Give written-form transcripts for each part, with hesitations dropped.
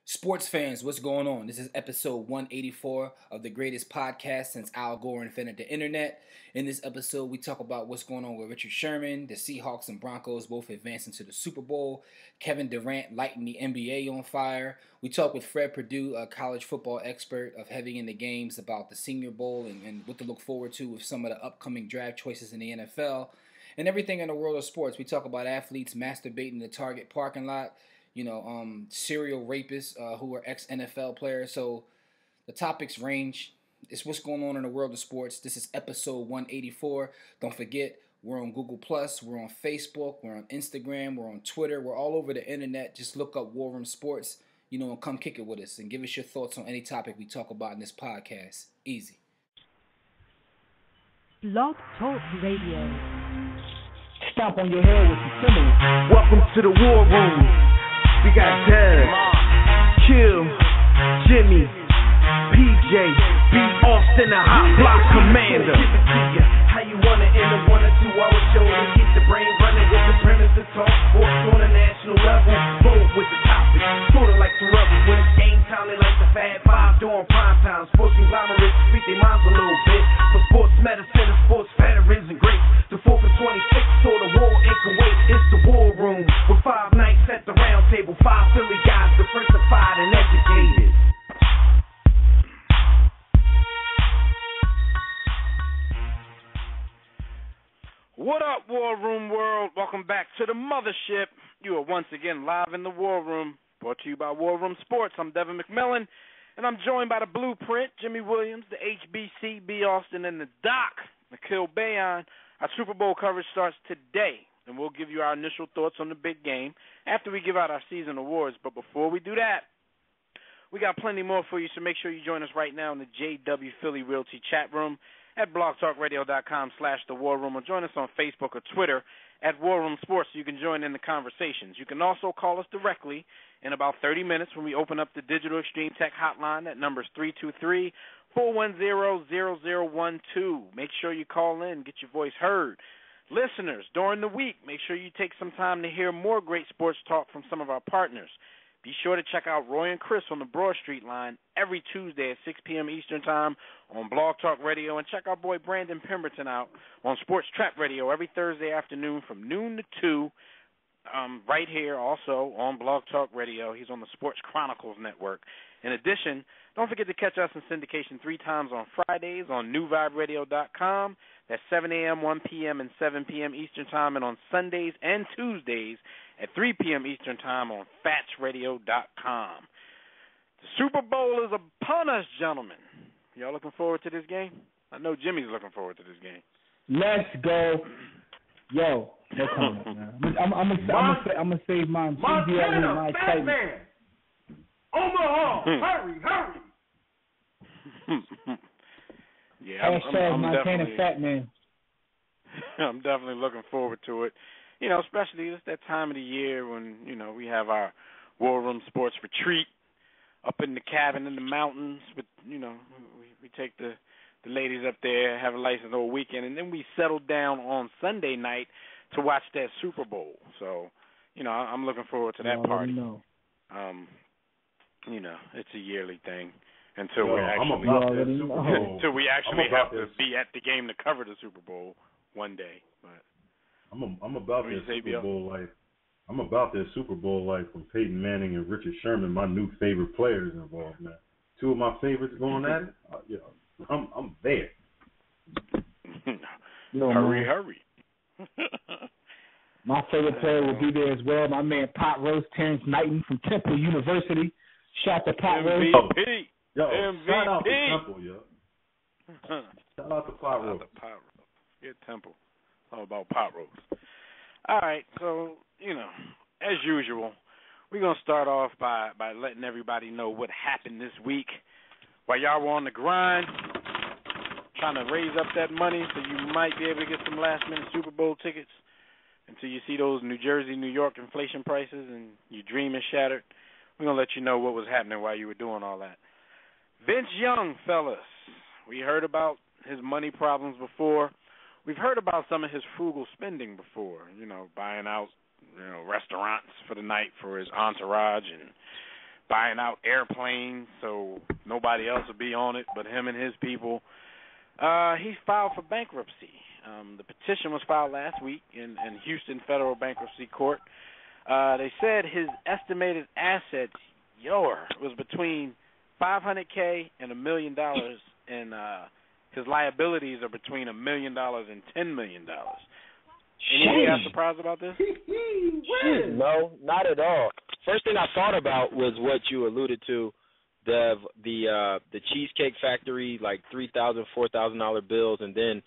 Sports fans, what's going on? This is episode 184 of the greatest podcast since Al Gore invented the internet. In this episode, we talk about what's going on with Richard Sherman, the Seahawks and Broncos both advancing to the Super Bowl, Kevin Durant lighting the NBA on fire. We talk with Fred Perdue, a college football expert of Heavy in the Games, about the Senior Bowl and what to look forward to with some of the upcoming draft choices in the NFL. And everything in the world of sports. We talk about athletes masturbating in the Target parking lot, serial rapists who are ex-NFL players. So the topics range. It's what's going on in the world of sports. This is episode 184. Don't forget, we're on Google+, we're on Facebook, we're on Instagram, we're on Twitter. We're all over the internet. Just look up War Room Sports, and come kick it with us and give us your thoughts on any topic we talk about in this podcast. Easy. Blog Talk Radio. Stomp on your head with some Timberland. Welcome to the War Room. We got Dez, Kill, Jimmy, PJ, B. Austin, the Hot Block Commander. How you want it in a 1 or 2 hour show to keep the brain running with the premise to talk sports on a national level. Bold with the topic, sorta like the rebels. When it's game time, they like the Fab Five during prime time. Sports conglomerates speak their minds a little bit. For sports medicine and sports veterans and greats. The 4th and 26th, so the war in Kuwait. It's the War Room with 5 nights at the round table. 5 Philly guys, diversified and educated. What up, War Room world? Welcome back to the mothership. You are once again live in the War Room, brought to you by War Room Sports. I'm Devin McMillan, and I'm joined by the Blueprint, Jimmy Williams, the HBC, B. Austin, and the Doc, Nikhil Bayon. Our Super Bowl coverage starts today, and we'll give you our initial thoughts on the big game after we give out our season awards. But before we do that, we got plenty more for you, so make sure you join us right now in the JW Philly Realty chat room at blogtalkradio.com/The War Room, or join us on Facebook or Twitter at War Room Sports so you can join in the conversations. You can also call us directly in about 30 minutes when we open up the Digital Extreme Tech hotline. That number is 323-410-0012. Make sure you call in, get your voice heard. Listeners, during the week, make sure you take some time to hear more great sports talk from some of our partners. Be sure to check out Roy and Chris on the Broad Street line every Tuesday at 6 p.m. Eastern Time on Blog Talk Radio. And check our boy Brandon Pemberton out on Sports Trap Radio every Thursday afternoon from noon to 2, right here also on Blog Talk Radio. He's on the Sports Chronicles Network. In addition, don't forget to catch us in syndication 3 times on Fridays on newviberadio.com. That's 7 a.m., 1 p.m., and 7 p.m. Eastern Time, and on Sundays and Tuesdays at 3 p.m. Eastern Time on fatsradio.com. The Super Bowl is upon us, gentlemen. Y'all looking forward to this game? I know Jimmy's looking forward to this game. Let's go. Yo, no comment, man. I'm gonna save my enthusiasm and my excitement. Man. Omaha, hurry. Yeah, I'm Montana Fat Man. I'm definitely looking forward to it. Especially it's that time of the year when, we have our War Room Sports retreat up in the cabin in the mountains. But, we take the ladies up there, have a nice little weekend, and then we settle down on Sunday night to watch that Super Bowl. So, I'm looking forward to that party. It's a yearly thing until we actually have to be at the game to cover the Super Bowl one day. But I'm about this Super Bowl life. I'm about this Super Bowl life from Peyton Manning and Richard Sherman, my new favorite players involved, man. 2 of my favorites going at it. I'm there. Hurry. My favorite player will be there as well. My man Pot Roast, Terrence Knighton from Temple University. Shout out to Pot Roast. MVP. Shout out to Temple, yo. Shout out to Pot Roast. Get Temple. All about Pot Roast. All right, so, as usual, we're going to start off by letting everybody know what happened this week while y'all were on the grind, trying to raise up that money so you might be able to get some last-minute Super Bowl tickets until you see those New Jersey, New York inflation prices and your dream is shattered. We're going to let you know what was happening while you were doing all that. Vince Young, fellas, we heard about his money problems before. We've heard about some of his frugal spending before, buying out, restaurants for the night for his entourage and buying out airplanes so nobody else would be on it but him and his people. He filed for bankruptcy. The petition was filed last week in Houston Federal Bankruptcy Court. They said his estimated assets, was between $500K and $1 million, and his liabilities are between $1 million and $10 million. Any of you surprised about this? No, not at all. First thing I thought about was what you alluded to, the Cheesecake Factory, like $3,000, $4,000 bills, and then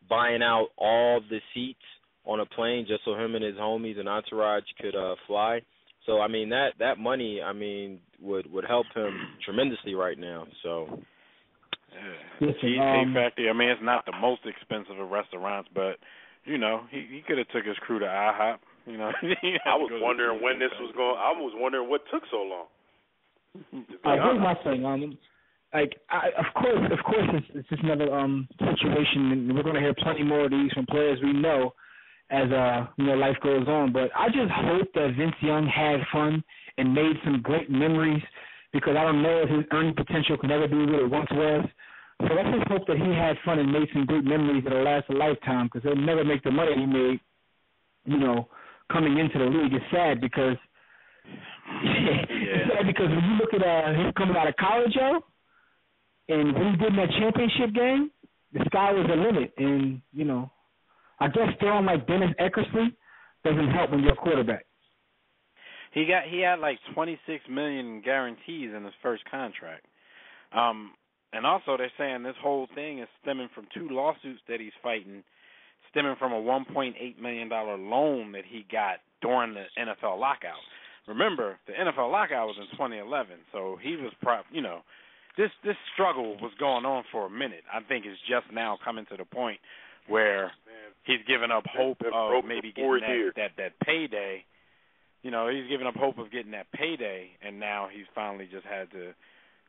buying out all the seats on a plane just so him and his homies and entourage could fly. So I mean that money, I mean, would help him tremendously right now. So Cheesecake Factory, I mean, it's not the most expensive of restaurants, but he could have took his crew to IHOP. I was wondering when this was going. I was wondering what took so long. Here's my thing. Of course, it's just another situation, and we're going to hear plenty more of these from players we know as life goes on. But I just hope that Vince Young had fun and made some great memories, because I don't know if his earning potential could ever be what it once was. So let's just hope that he had fun and made some great memories that'll last a lifetime, because he'll never make the money he made, coming into the league. It's sad because when you look at him coming out of college, and when he did in that championship game, the sky was the limit. And, I guess throwing like Dennis Eckersley doesn't help when you're a quarterback. He had like $26 million guarantees in his first contract. And also they're saying this whole thing is stemming from 2 lawsuits that he's fighting, stemming from a $1.8 million loan that he got during the NFL lockout. Remember, the NFL lockout was in 2011, so he was this struggle was going on for a minute. I think it's just now coming to the point where he's given up hope of maybe getting that payday. He's given up hope of getting that payday, and now he's finally just had to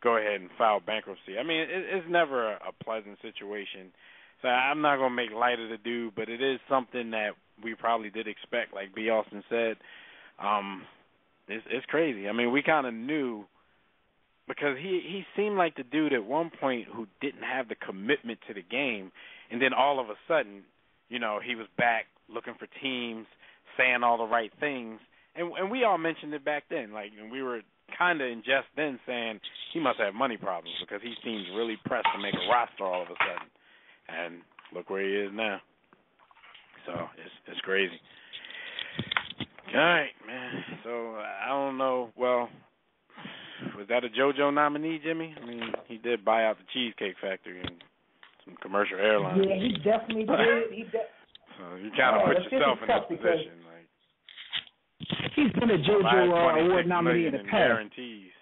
go ahead and file bankruptcy. I mean, it's never a pleasant situation. So I'm not going to make light of the dude, but it is something that we probably did expect, like B. Austin said. It's crazy. I mean, we kind of knew, because he seemed like the dude at one point who didn't have the commitment to the game, and then all of a sudden, he was back looking for teams, saying all the right things, and we all mentioned it back then. Like, and we were kind of in jest then saying he must have money problems because he seems really pressed to make a roster all of a sudden, and look where he is now. So it's crazy. All right, man. So I don't know. Well, was that a JoJo nominee, Jimmy? I mean, he did buy out the Cheesecake Factory and some commercial airlines. Yeah, he definitely did. So you kind of put yourself in that position. Like, he's been a JoJo award nominee in the past. Guarantees.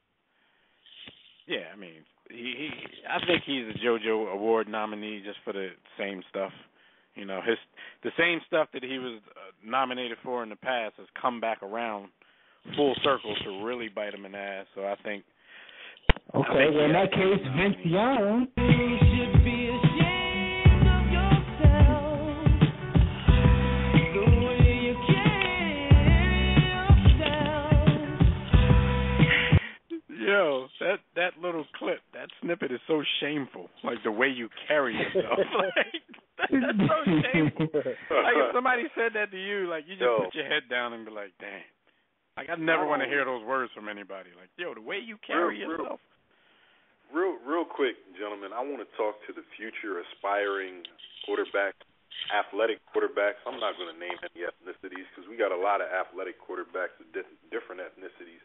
Yeah, I mean, I think he's a JoJo award nominee just for the same stuff. The same stuff that he was nominated for in the past has come back around full circle to really bite him in the ass. So I think. Okay, well, in that case, Vince Young. You should be ashamed of yourself, the way you carry yourself. Yo, that little clip, that snippet is so shameful. Like the way you carry yourself. That's so shameful. Like if somebody said that to you, like you just put your head down and be like, dang. Like I never want to hear those words from anybody. Like, yo, the way you carry yourself. Real quick, gentlemen, I want to talk to the future aspiring quarterbacks, athletic quarterbacks. I'm not going to name any ethnicities because we got a lot of athletic quarterbacks of different ethnicities.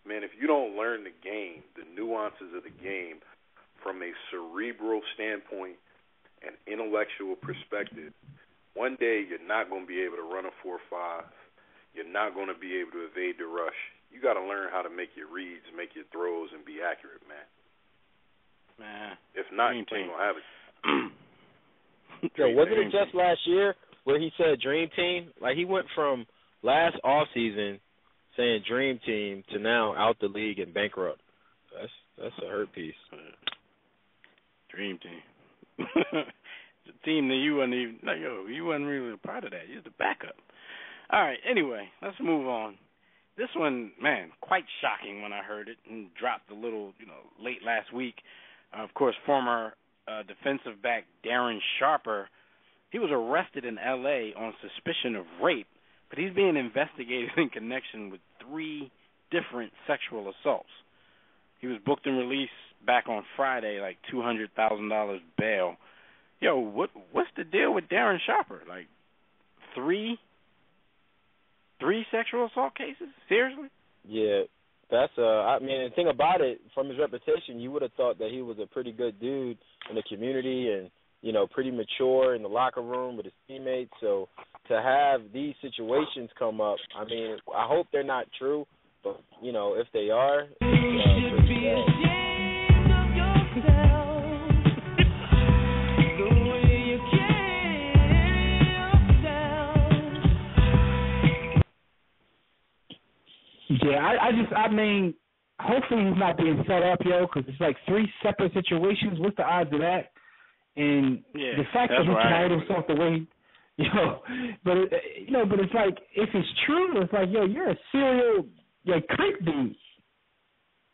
Man, if you don't learn the game, the nuances of the game from a cerebral standpoint and intellectual perspective, one day you're not going to be able to run a 4.5. You're not going to be able to evade the rush. You got to learn how to make your reads, make your throws, and be accurate, man. If not, you ain't going to have it. Yo, wasn't it just last year where he said Dream Team? Like, he went from last offseason saying Dream Team to now out the league and bankrupt. That's a hurt piece. Dream Team. The team that you wasn't really a part of that. You're the backup. All right, anyway, let's move on. this one, man, quite shocking when I heard it and dropped a little, late last week. Of course, former defensive back Darren Sharper, he was arrested in L.A. on suspicion of rape, but he's being investigated in connection with 3 different sexual assaults. He was booked and released back on Friday, like $200,000 bail. Yo, what's the deal with Darren Sharper? Like, 3 sexual assault cases? Seriously? Yeah, that's I mean, the thing about it, from his reputation, you would have thought that he was a pretty good dude in the community and, pretty mature in the locker room with his teammates. So to have these situations come up, I mean, I hope they're not true, but, if they are, it's pretty bad. Yeah, I mean, hopefully he's not being set up, yo, because it's like 3 separate situations. What's the odds of that? And the fact that he carried himself the way, but it's like, if it's true, it's like, yo, you're a serial, creep dude.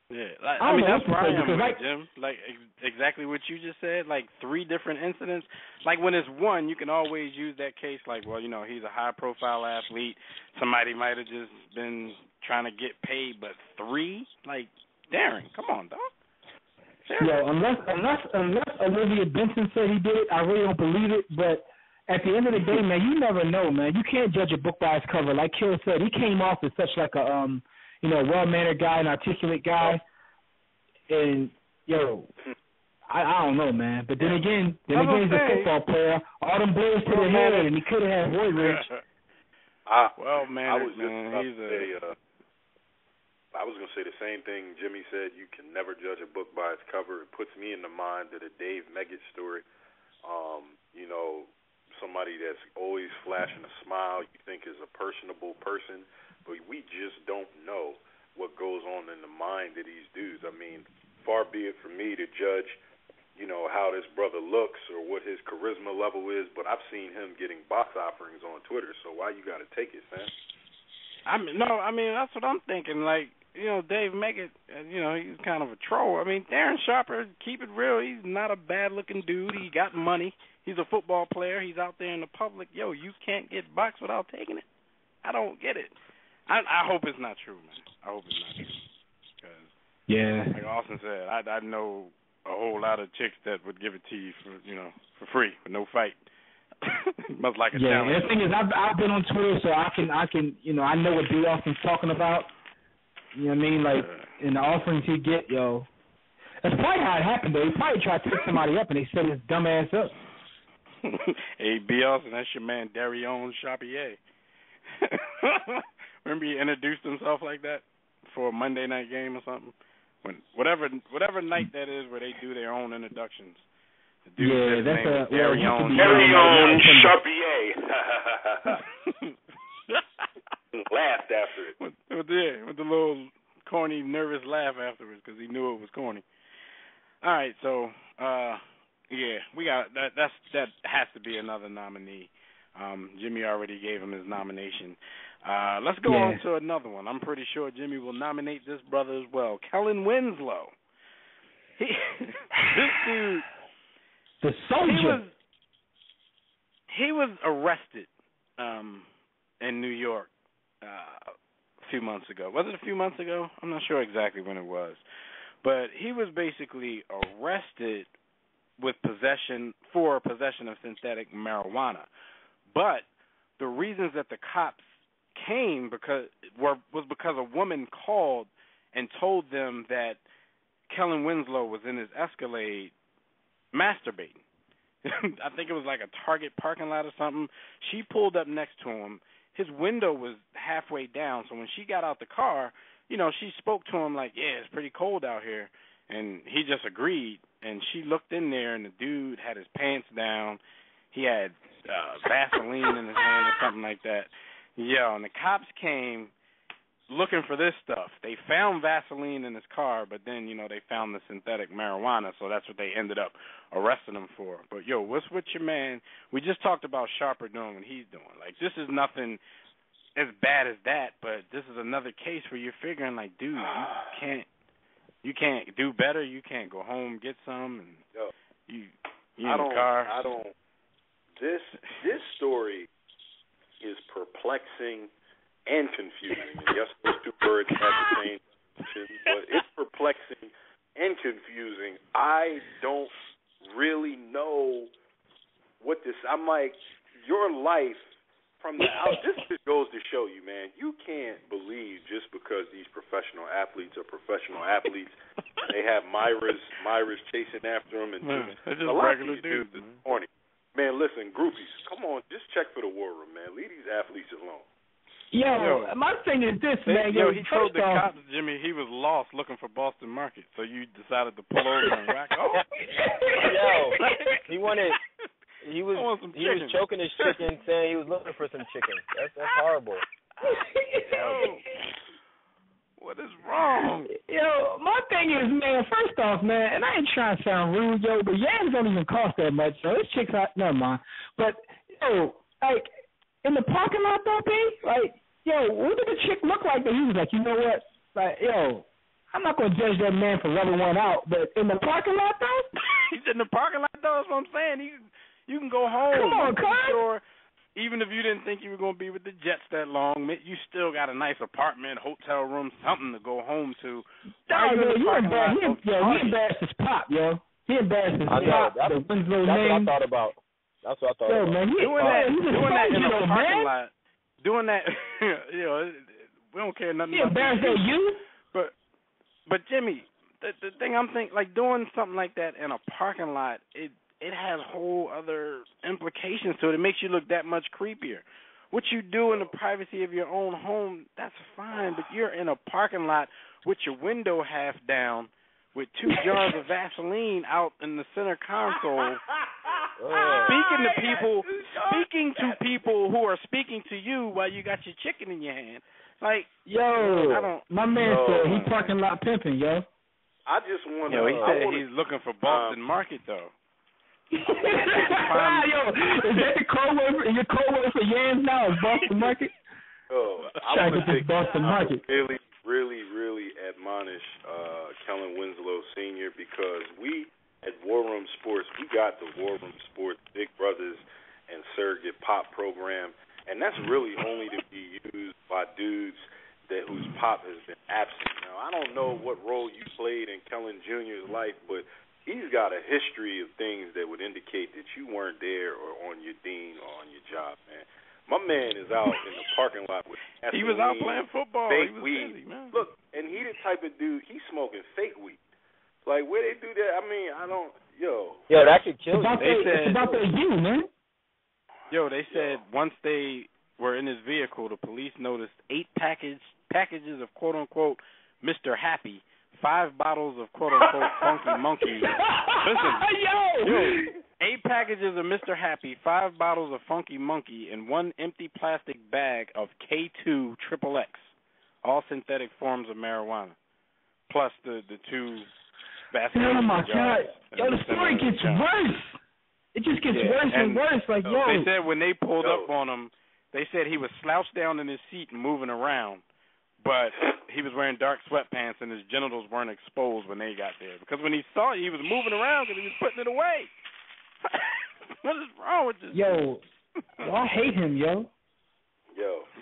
Yeah, I mean, that's where I am with it, Jim. Like, exactly what you just said, like 3 different incidents. Like, when it's one, you can always use that case like, well, he's a high-profile athlete. Somebody might have just been trying to get paid, but 3? Like, Darren, come on, dog. Yo, unless Olivia Benson said he did it, I really don't believe it, but at the end of the day, man, you never know, man. You can't judge a book by its cover. Like Kill said, he came off as such like a, well-mannered guy, an articulate guy. And, I don't know, man. But then again, he's a football player. All them blades to the head, and he could have had Roy Rich. I was going to say the same thing Jimmy said. You can never judge a book by its cover. It puts me in the mind of the Dave Meggett story. Somebody that's always flashing a smile you think is a personable person, but we just don't know what goes on in the mind of these dudes. I mean, far be it from me to judge, how this brother looks or what his charisma level is, but I've seen him getting box offerings on Twitter, so why you got to take it, fam? I mean, that's what I'm thinking. Like, Dave Meggett, he's kind of a troll. I mean, Darren Sharper, keep it real, he's not a bad-looking dude. He got money. He's a football player. He's out there in the public. Yo, you can't get boxed without taking it. I don't get it. I hope it's not true, man. I hope it's not true. Because, like Austin said, I know a whole lot of chicks that would give it to you for free, with no fight. Must like a challenge. Yeah, the thing is, I've been on Twitter, so I can, I know what B. Austin's talking about. You know what I mean? Like, in the offerings he get, yo. That's probably how it happened, though. He probably tried to pick somebody up, and they set his dumb ass up. Hey, B. Austin, that's your man, Darion Charpier. Remember he introduced himself like that for a Monday night game or something? Whatever night that is where they do their own introductions. Yeah, that's Darion Charpier. Laughed after it. With the little corny, nervous laugh afterwards because he knew it was corny. All right, so we got that. That has to be another nominee. Jimmy already gave him his nomination. Let's go on to another one. I'm pretty sure Jimmy will nominate this brother as well. Kellen Winslow. This dude, the soldier. He was arrested in New York a few months ago. Was it a few months ago? I'm not sure exactly when it was. But he was basically arrested with possession of synthetic marijuana. But the reasons that the cops came was because a woman called and told them that Kellen Winslow was in his Escalade masturbating. I think it was like a Target parking lot or something. She pulled up next to him. His window was halfway down, so when she got out the car, she spoke to him like, yeah, it's pretty cold out here. And he just agreed, and she looked in there, and the dude had his pants down. He had Vaseline in his hand or something like that. Yeah, and the cops came looking for this stuff. They found Vaseline in his car, but then, they found the synthetic marijuana, so that's what they ended up arresting him for. But, what's with your man? We just talked about Sharper doing what he's doing. Like, this is nothing as bad as that, but this is another case where you're figuring like, dude, you can't do better. You can't go home, get some, and you in the car. This story is perplexing and confusing. And yes, those two words have the same function, but it's perplexing and confusing. I don't really know what this. I'm like, your life from the out. This just goes to show you, man. You can't believe just because these professional athletes are professional athletes. They have Myras chasing after them, and just a lot of these dudes this morning. Man, listen, groupies, come on, just check for the war room, man. Leave these athletes alone. Yo, my thing is this, man. He told the cops, Jimmy, he was lost looking for Boston Market, so you decided to pull over and whack off. He was choking his chicken, saying he was looking for some chicken. That's horrible. What is wrong? Yo, my thing is, man, first off, man, and I ain't trying to sound rude, yo, but yams don't even cost that much, so this chick's out, never mind. But, yo, like, in the parking lot, though, B, like, yo, what did the chick look like that he was like, you know what, like, yo, I'm not going to judge that man for rubbing one out, but in the parking lot, though? He's in the parking lot, though, that's what I'm saying. You can go home. Come on, sure. Even if you didn't think you were going to be with the Jets that long, you still got a nice apartment, hotel room, something to go home to. He embarrassed his pop, yo. He embarrassed his pop. That's what I thought about. That's what I thought about. Man, doing that in a parking lot, doing that, we don't care nothing about embarrassed at you? But Jimmy, the thing I'm thinking, like doing something like that in a parking lot, it has whole other implications to it. It makes you look that much creepier. What you do in the privacy of your own home, that's fine, but you're in a parking lot with your window half down with 2 jars of Vaseline out in the center console, speaking to people who are speaking to you while you got your chicken in your hand. Like, my man said he parking lot pimping, yo. I just want to. He said he's looking for Boston Market, though. Yo, is that the code word? Your code word for yams now is Boston Market? I want to Boston Market. Really admonish Kellen Winslow Sr. because we at War Room Sports, we got the War Room Sports Big Brothers and Surrogate Pop program, and that's really only to be used by dudes whose pop has been absent. Now, I don't know what role you played in Kellen Jr.'s life, but he's got a history of things that would indicate that you weren't there or on your dean or on your job, man. My man is out in the parking lot with gasoline, he was out playing football. Fake he was weed. Busy, man. Look, and he the type of dude, he's smoking fake weed. Like, where they do that? I mean, I don't, Yo, that could kill you. It's about the you, man. Yo, they said once they were in his vehicle, the police noticed 8 packages of quote-unquote Mr. Happy, 5 bottles of quote-unquote Funky Monkey. Listen, 8 packages of Mr. Happy, 5 bottles of Funky Monkey, and 1 empty plastic bag of K2 XXX, all synthetic forms of marijuana, plus the 2 Vaseline jars. Oh, my God. Yo, the story gets worse. It just gets worse and worse. Like, they said when they pulled up on him, they said he was slouched down in his seat and moving around, but he was wearing dark sweatpants and his genitals weren't exposed when they got there. Because when he saw it, he was moving around because he was putting it away. What is wrong with this? Yo, I hate him, yo.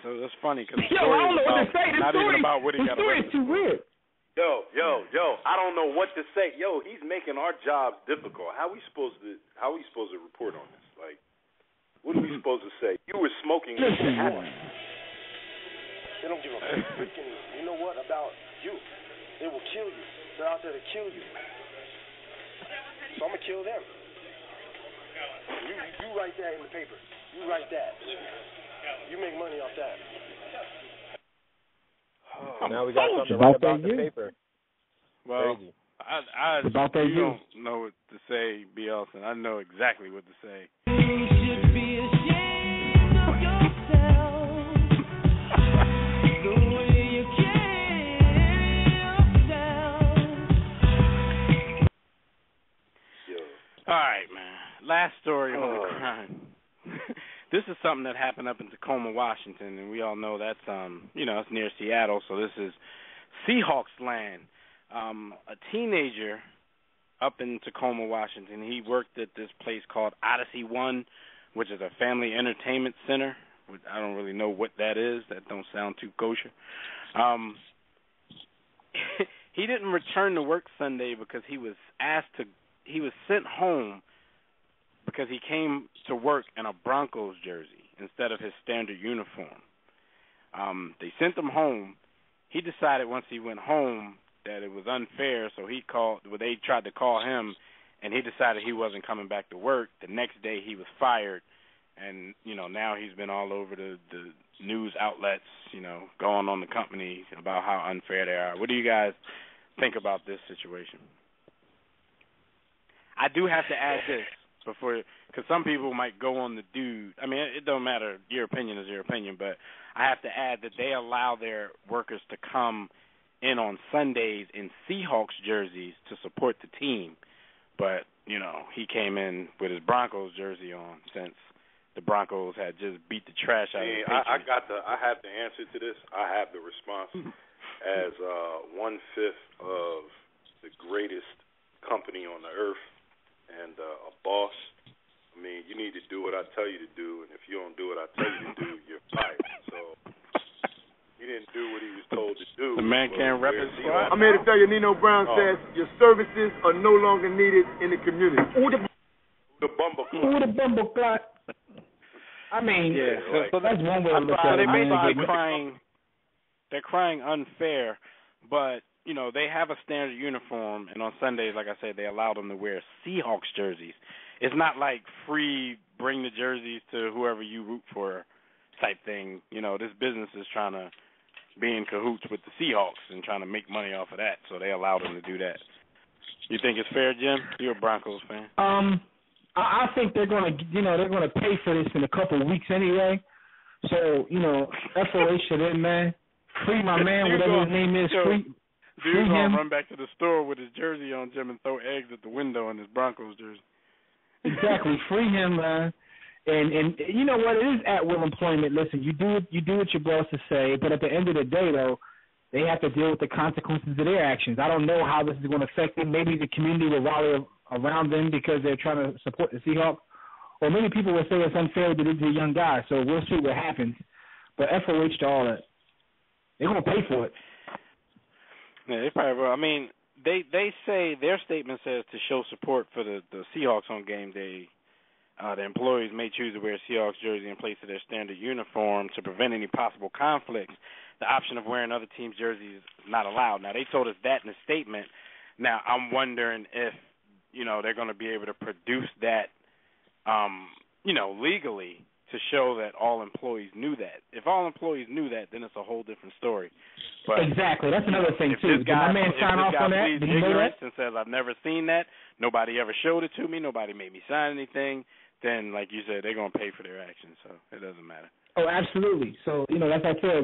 So that's funny because I don't know what to say. Not even about what he got. The story is too weird. Yo, I don't know what to say. Yo, he's making our jobs difficult. How we supposed to report on this? Like, what are we supposed to say? You were smoking. Listen, they don't give a freaking, you know what, about you. They will kill you. They're out there to kill you. So I'm going to kill them. You write that in the paper. You write that. You make money off that. Now we got something right about the paper. Well, Crazy. I don't know what to say, B. Elson. I know exactly what to say. You should be ashamed of yourself. The way you carry yourself. All right, man. Last story on the crime. this is something that happened up in Tacoma, Washington, and we all know that's it's near Seattle, so this is Seahawks land. A teenager up in Tacoma, Washington, he worked at this place called Odyssey One, which is a family entertainment center. I don't really know what that is. That don't sound too kosher. He didn't return to work Sunday because he was sent home because he came to work in a Broncos jersey instead of his standard uniform. They sent him home. He decided once he went home that it was unfair, so they tried to call him, and he decided he wasn't coming back to work. The next day he was fired, and, now he's been all over the news outlets, going on the company about how unfair they are. What do you guys think about this situation? I do have to add this because some people might go on the dude. I mean, it don't matter. Your opinion is your opinion, but I have to add that they allow their workers to come in on Sundays in Seahawks jerseys to support the team. But, he came in with his Broncos jersey on since the Broncos had just beat the trash out of the Patriots. I have the answer to this. I have the response. As 1/5 of the greatest company on the earth and a boss, I mean, you need to do what I tell you to do, and if you don't do what I tell you to do, you're fired. So he didn't do what he was told to do. The man can't rep his squad. I'm here to tell you, Nino Brown says your services are no longer needed in the community. The bumble clock. I mean, so that's one way to look at it. They basically they're crying unfair, but, they have a standard uniform, and on Sundays, like I said, they allow them to wear Seahawks jerseys. It's not like free, bring the jerseys to whoever you root for type thing. This business is trying to be in cahoots with the Seahawks and trying to make money off of that, so they allow them to do that. You think it's fair, Jim? You're a Broncos fan. I think they're gonna pay for this in a couple of weeks anyway. So, FOA should in, man. Free my man, whatever his name is. Free Dude's him. gonna run back to the store with his jersey on, Jim, and throw eggs at the window in his Broncos jersey. Exactly. Free him, man. And you know what? It is at-will employment. Listen, you do what your bosses say, but at the end of the day, though, they have to deal with the consequences of their actions. I don't know how this is going to affect them. Maybe the community will rally around them because they're trying to support the Seahawks. Or maybe people will say it's unfair to these young guys. So we'll see what happens. But FOH to all that. They're going to pay for it. Yeah, they probably will. I mean, they say, their statement says to show support for the Seahawks on game day, the employees may choose to wear a Seahawks jersey in place of their standard uniform to prevent any possible conflicts. The option of wearing other teams' jerseys is not allowed. Now, they told us that in the statement. Now, I'm wondering if, they're going to be able to produce that, legally to show that all employees knew that. If all employees knew that, then it's a whole different story. But exactly. That's another thing, too. Did my man sign off on that? Did you know that? And says, I've never seen that, nobody ever showed it to me, nobody made me sign anything, then, like you said, they're going to pay for their actions, so it doesn't matter. Oh, absolutely. So, like I said,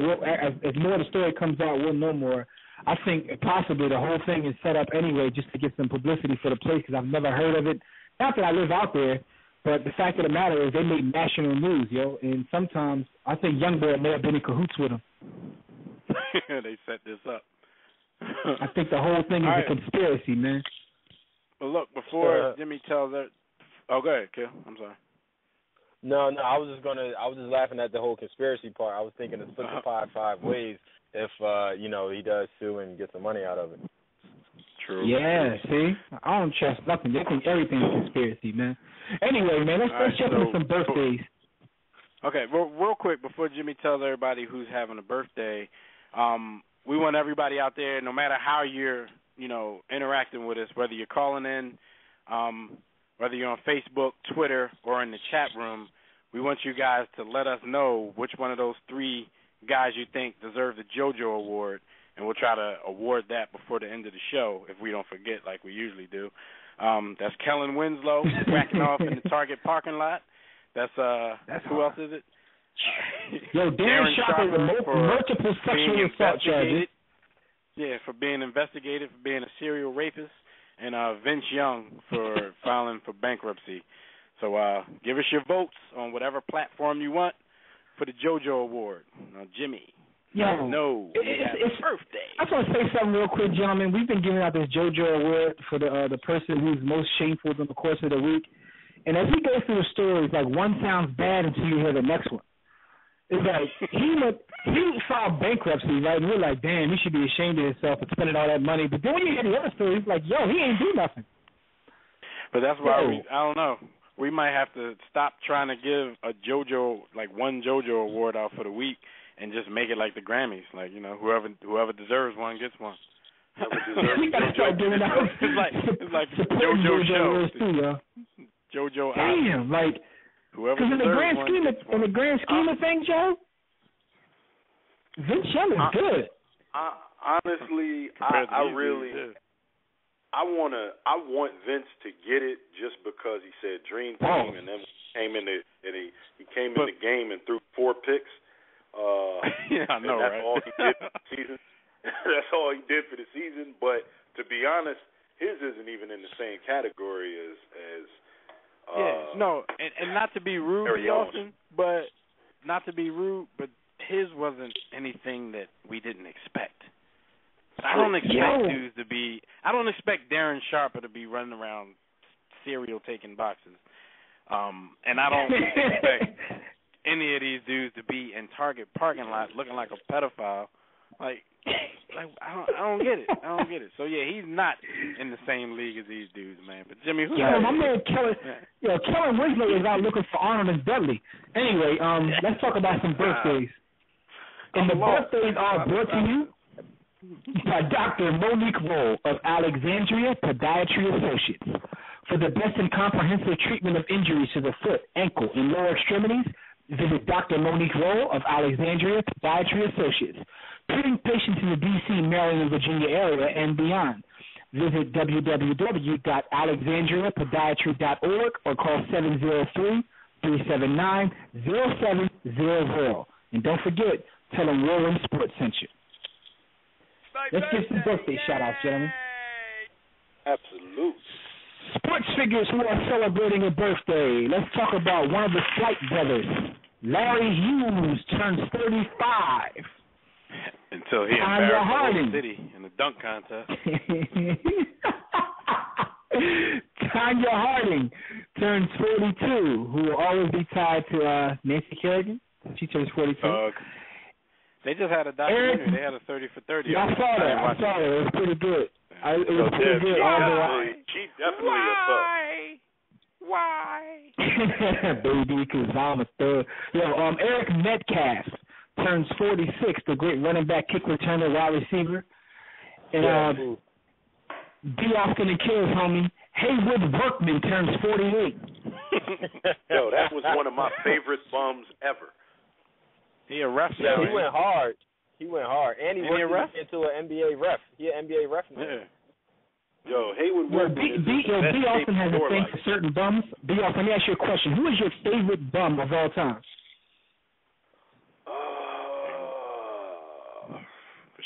as more of the story comes out, we'll know more. I think possibly the whole thing is set up anyway just to get some publicity for the place because I've never heard of it. Not that I live out there, but the fact of the matter is they make national news, and sometimes I think Youngboy may have been in cahoots with them. They set this up. I think the whole thing is a conspiracy, man. Well, look, before Jimmy tells her... Oh, go ahead, Kill. I'm sorry. No, I was just laughing at the whole conspiracy part. I was thinking of simplified 5 ways if, he does sue and get some money out of it. True. Yeah, see? I don't trust nothing. They think everything's a conspiracy, man. Anyway, man, let's jump into some birthdays. Okay, well, real quick, before Jimmy tells everybody who's having a birthday, we want everybody out there, no matter how you're, interacting with us, whether you're calling in, whether you're on Facebook, Twitter, or in the chat room, we want you guys to let us know which one of those 3 guys you think deserve the JoJo Award, and we'll try to award that before the end of the show if we don't forget like we usually do. That's Kellen Winslow cracking off in the Target parking lot. That's who else is it? Yo, Darren Sharper with multiple sexual assault charges. Yeah, for being investigated for being a serial rapist, and Vince Young for filing for bankruptcy. So give us your votes on whatever platform you want for the JoJo Award. Now, Jimmy. Yo, no, it's birthday. I just want to say something real quick, gentlemen. We've been giving out this JoJo Award for the person who's most shameful during the course of the week. And as we go through the stories, like, one sounds bad until you hear the next one. It's like he filed bankruptcy, right? And we're like, damn, he should be ashamed of himself for spending all that money. But then when you hear the other stories, it's like, yo, he ain't do nothing. But that's why I don't know. We might have to stop trying to give a JoJo, like one JoJo award out for the week, and just make it like the Grammys. Like, you know, whoever deserves one gets one. We gotta start doing that. It's like JoJo show. Too, yo. JoJo. Damn, like, whoever because in the grand scheme of things, Joe, Vince Young is good. Honestly, I want Vince to get it just because he said Dream Team, and then came in the game and threw 4 picks. Yeah, I know, that's right? all he did for the season. That's all he did for the season. But to be honest, his isn't even in the same category as and not to be rude, Austin, but his wasn't anything that we didn't expect. I don't expect Darren Sharper to be running around cereal taking boxes. And I don't expect any of these dudes to be in Target parking lots looking like a pedophile. Like I don't get it. So yeah, he's not in the same league as these dudes, man. But Jimmy, my man Kellen Winslow is out looking for Arnold and Dudley. Anyway, let's talk about some birthdays. And the birthdays are brought to you by Dr. Monique Roll of Alexandria Podiatry Associates. For the best and comprehensive treatment of injuries to the foot, ankle, and lower extremities, visit Dr. Monique Roll of Alexandria Podiatry Associates. Treating patients in the D.C., Maryland, and Virginia area and beyond. Visit www.alexandriapodiatry.org or call 703-379-0700. And don't forget, tell them War Room Sports sent you. Let's get some birthday shout-outs, gentlemen. Absolute. Sports figures who are celebrating a birthday. Let's talk about one of the Flight brothers. Larry Hughes turns 35. Until he embarrassed Old City in the dunk contest. Tanya Harding turns 42, who will always be tied to Nancy Kerrigan. She turns 42. They just had a documentary. They had a 30 for 30. Yeah, I saw that. It was pretty good. It was pretty good. She definitely a thug. Why? Baby, because I'm a thug. Eric Metcalf turns 46, the great running back, kick returner, wide receiver. And B. Austin and Kills, homie, Haywood Workman turns 48. Yo, that was one of my favorite bums ever. He a ref. Yeah, he went hard. And he worked into an NBA ref. He an NBA ref now. Yeah. Yo, Haywood Workman. B. Austin has a thing for certain bums. B. Austin, let me ask you a question. Who is your favorite bum of all time?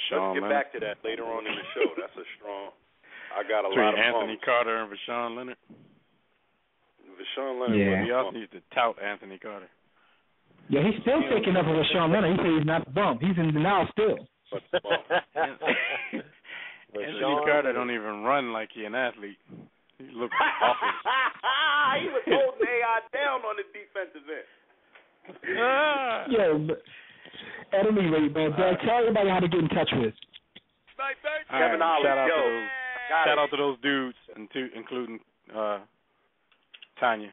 Let's get back to that later on in the show. That's a strong. I got a lot of Anthony Carter and Vashawn Leonard. Vashawn Leonard. Yeah. He also used to tout Anthony Carter. Yeah, he's still taking up with Vashawn Leonard. He said he's not the bum. He's in denial still. Anthony Carter don't even run like he an athlete. He looks awful. He was holding AI down on the defensive end. Yeah, but at any rate, man, Doug, tell everybody how to get in touch with us. Kevin Ollie, shout out to those dudes, including Tanya,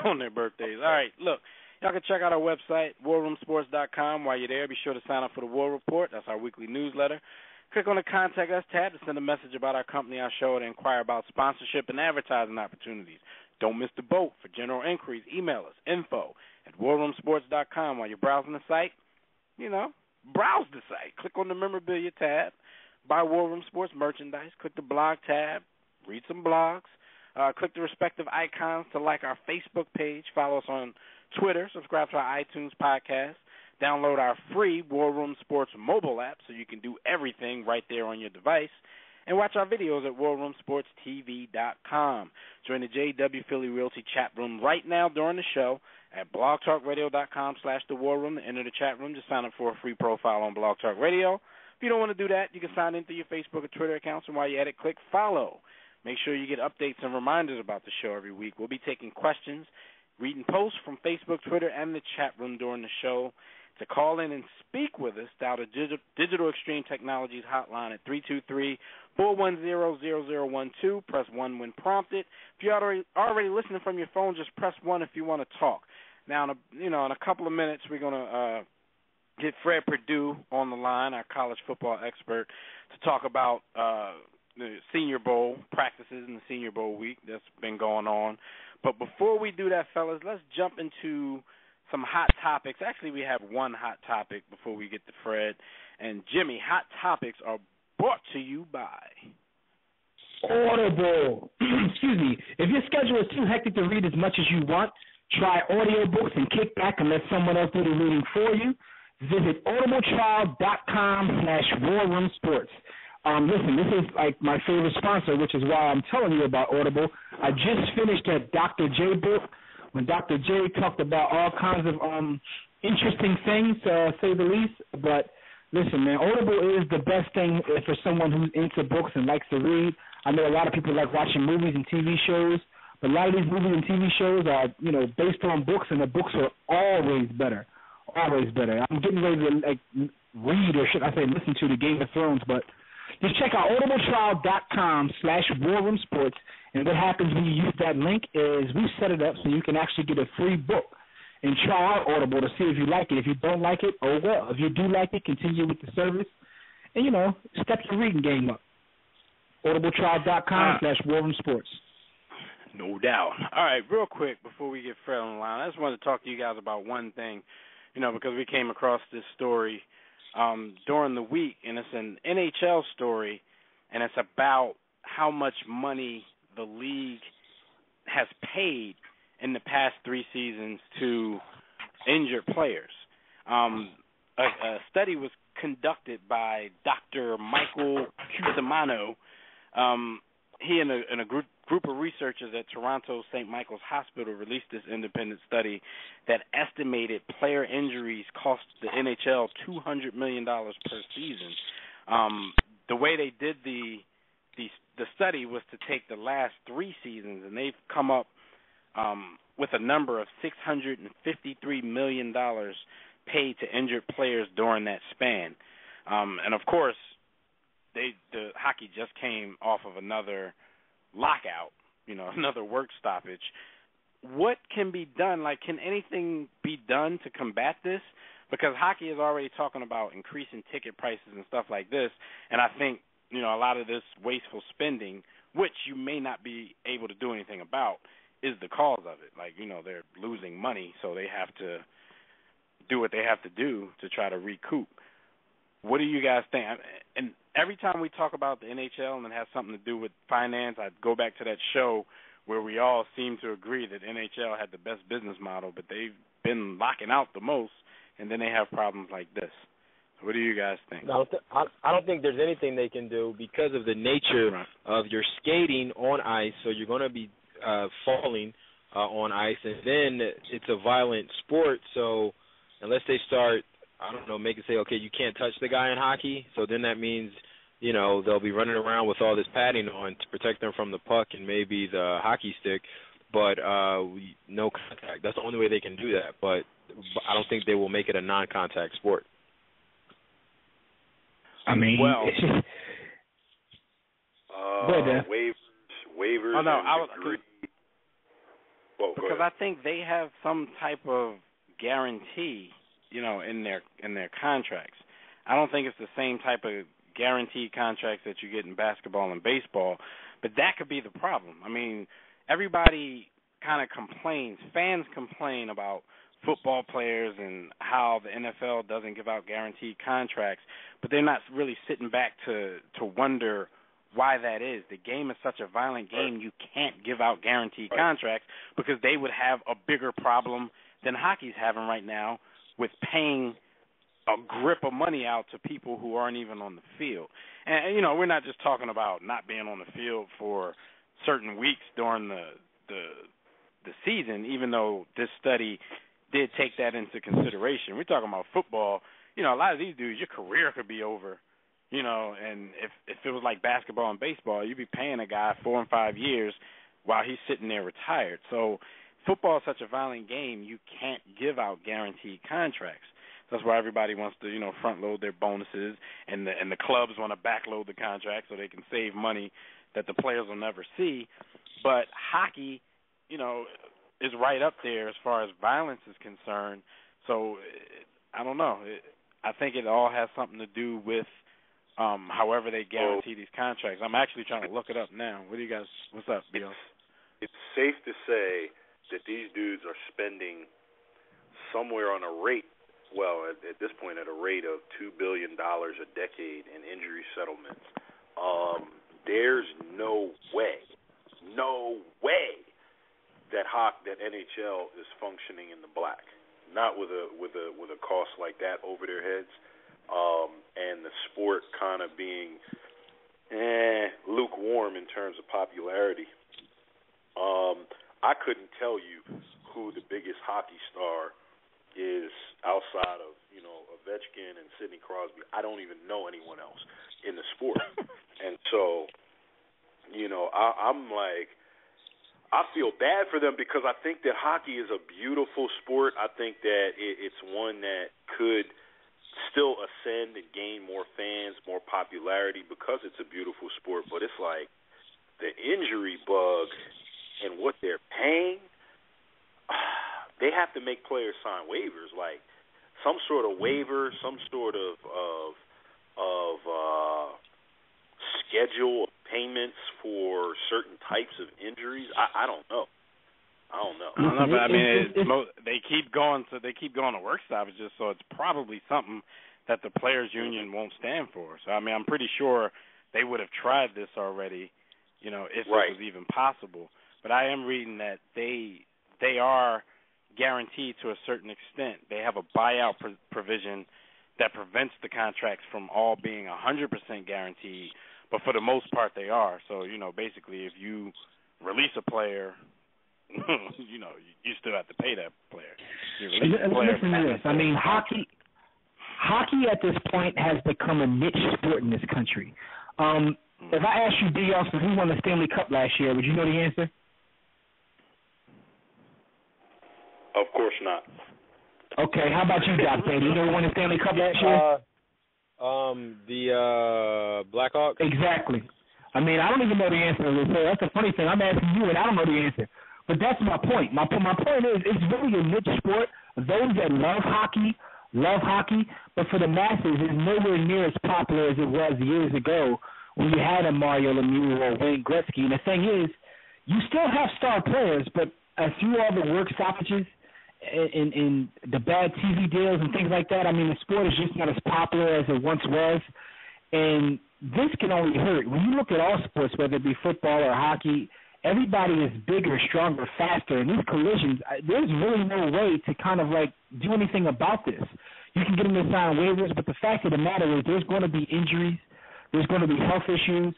on their birthdays. All right, look, y'all can check out our website, warroomsports.com. While you're there, be sure to sign up for the War Report. That's our weekly newsletter. Click on the Contact Us tab to send a message about our company, our show, and inquire about sponsorship and advertising opportunities. Don't miss the boat. For general inquiries, email us, info@warroomsports.com. While you're browsing the site, browse the site. Click on the memorabilia tab, buy War Room Sports merchandise, click the blog tab, read some blogs, click the respective icons to like our Facebook page, follow us on Twitter, subscribe to our iTunes podcast, download our free War Room Sports mobile app so you can do everything right there on your device, and watch our videos at WarRoomSportsTV.com. Join the JW Philly Realty chat room right now during the show at blogtalkradio.com/The War Room. To enter the chat room, just sign up for a free profile on Blog Talk Radio. If you don't want to do that, you can sign in through your Facebook or Twitter accounts, and while you're at it, click follow. Make sure you get updates and reminders about the show every week. We'll be taking questions, reading posts from Facebook, Twitter, and the chat room during the show. To call in and speak with us, dial the Digital Extreme Technologies hotline at 323-410-0012. Press 1 when prompted. If you're already listening from your phone, just press 1 if you want to talk. Now, in a couple of minutes, we're going to get Fred Perdue on the line, our college football expert, to talk about the Senior Bowl practices in the Senior Bowl week that's been going on. But before we do that, fellas, let's jump into some hot topics. Actually, we have one hot topic before we get to Fred. And Jimmy, hot topics are brought to you by Audible. Excuse me. If your schedule is too hectic to read as much as you want, try audiobooks and kick back and let someone else do the reading for you. Visit audibletrial.com/warroomsports. Listen, this is like my favorite sponsor, which is why I'm telling you about Audible. I just finished that Dr. J book when Dr. J talked about all kinds of interesting things, to say the least. But listen, man, Audible is the best thing for someone who's into books and likes to read. I know a lot of people like watching movies and TV shows, but a lot of these movies and TV shows are, based on books, and the books are always better. Always better. I'm getting ready to read, or should I say listen to, the Game of Thrones, but just check out audibletrial.com/warroomsports, and what happens when you use that link is we set it up so you can actually get a free book and try out Audible to see if you like it. If you don't like it, oh well. If you do like it, continue with the service, and, step your reading game up. audibletrial.com/warroomsports. No doubt. All right, real quick before we get Fred on the line, I just wanted to talk to you guys about one thing, because we came across this story during the week, and it's an NHL story, and it's about how much money the league has paid in the past 3 seasons to injured players. A study was conducted by Dr. Michael Cusimano. He and a group of researchers at Toronto St. Michael's Hospital released this independent study that estimated player injuries cost the NHL $200 million per season. The way they did the study was to take the last 3 seasons, and they've come up with a number of $653 million paid to injured players during that span. And, of course, the hockey just came off of another lockout, another work stoppage. What can be done? Can anything be done to combat this? Because hockey is already talking about increasing ticket prices and stuff like this, and I think, a lot of this wasteful spending, which you may not be able to do anything about, is the cause of it. They're losing money, so they have to do what they have to do to try to recoup. What do you guys think? And every time we talk about the NHL and it has something to do with finance, I go back to that show where we all seem to agree that NHL had the best business model, but they've been locking out the most, and then they have problems like this. What do you guys think? I don't think there's anything they can do because of the nature of your skating on ice, so you're going to be falling on ice, and then it's a violent sport, so unless they start, make it say, okay, you can't touch the guy in hockey, so then that means, they'll be running around with all this padding on to protect them from the puck and maybe the hockey stick, but no contact. That's the only way they can do that, but I don't think they will make it a non-contact sport. Waivers. Oh, no, because I think they have some type of guarantee, in their contracts. I don't think it's the same type of guaranteed contracts that you get in basketball and baseball, but that could be the problem. Everybody kind of complains. Fans complain about football players and how the NFL doesn't give out guaranteed contracts, but they're not really sitting back to wonder why that is. The game is such a violent game, you can't give out guaranteed contracts because they would have a bigger problem than hockey's having right now with paying grip of money out to people who aren't even on the field. And you know, we're not just talking about not being on the field for certain weeks during the season, even though this study did take that into consideration. We're talking about football. You know, a lot of these dudes, your career could be over, you know, and if it was like basketball and baseball, you'd be paying a guy 4 and 5 years while he's sitting there retired. So football is such a violent game, you can't give out guaranteed contracts. That's why everybody wants to, you know, front load their bonuses, and the clubs want to back load the contract so they can save money that the players will never see. But hockey, you know, is right up there as far as violence is concerned. So I don't know. I think it all has something to do with however they guarantee these contracts. I'm actually trying to look it up now. What do you guys? What's up, Bill? It's safe to say that these dudes are spending somewhere on a rate. Well, at this point, at a rate of $2 billion a decade in injury settlements. There's no way that NHL is functioning in the black. Not with a cost like that over their heads, and the sport kind of being lukewarm in terms of popularity. I couldn't tell you who the biggest hockey star is outside of, you know, Ovechkin and Sidney Crosby. I don't even know anyone else in the sport. And so, you know, I'm like, I feel bad for them because I think that hockey is a beautiful sport. I think that it's one that could still ascend and gain more fans, more popularity because it's a beautiful sport. But it's like the injury bug and what they're paying, they have to make players sign waivers, like some sort of waiver, some sort of schedule of payments for certain types of injuries. I don't know. But I mean, they keep going to work stoppages, so it's probably something that the players' union won't stand for. So I mean, I'm pretty sure they would have tried this already, you know, if it was even possible. But I am reading that they are guaranteed to a certain extent. They have a buyout provision that prevents the contracts from all being 100% guaranteed, but for the most part they are. So, you know, basically if you release a player, you know, you still have to pay that player. Listen to this. I mean, hockey at this point has become a niche sport in this country. If I asked you, D. Austin, who won the Stanley Cup last year, would you know the answer? Of course not. Okay, how about you, Doc? Do you know who won the Stanley Cup last year? The Blackhawks. Exactly. I mean, I don't even know the answer. So that's the funny thing. I'm asking you, and I don't know the answer. But that's my point. My point is, it's really a niche sport. Those that love hockey. But for the masses, it's nowhere near as popular as it was years ago when you had a Mario Lemieux or Wayne Gretzky. And the thing is, you still have star players, but through all the work stoppages and the bad TV deals and things like that, I mean, the sport is just not as popular as it once was. And this can only hurt. When you look at all sports, whether it be football or hockey, everybody is bigger, stronger, faster. And these collisions, there's really no way to kind of like do anything about this. You can get them to sign waivers, but the fact of the matter is there's going to be injuries. There's going to be health issues.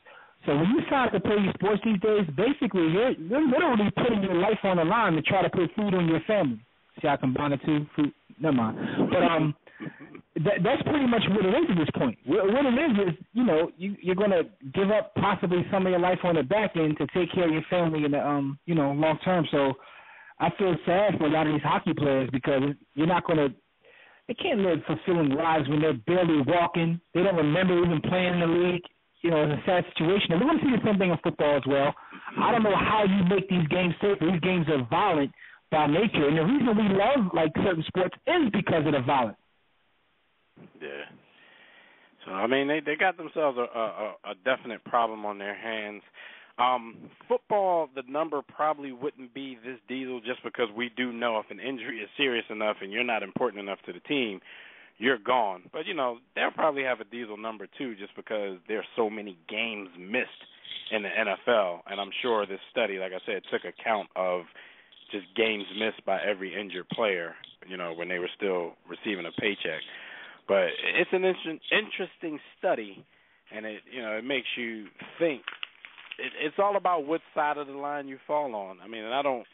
So when you sign to play these sports these days, basically you're literally putting your life on the line to try to put food on your family. See how I combine the two? Food? Never mind. But that's pretty much what it is at this point. What it is, you know, you're going to give up possibly some of your life on the back end to take care of your family in the, you know, long term. So I feel sad for a lot of these hockey players because you're not going to – they can't live fulfilling lives when they're barely walking. They don't remember even playing in the league. You know, it's a sad situation. And we're going to see the same thing in football as well. I don't know how you make these games safe. These games are violent by nature. And the reason we love, like, certain sports is because of the violence. Yeah. So, I mean, they got themselves a definite problem on their hands. Football, the number probably wouldn't be this diesel just because we do know if an injury is serious enough and you're not important enough to the team, you're gone. But, you know, they'll probably have a diesel number, too, just because there's so many games missed in the NFL. And I'm sure this study, like I said, took account of just games missed by every injured player, you know, when they were still receiving a paycheck. But it's an interesting study, and it makes you think. It's all about what side of the line you fall on. I mean, and I don't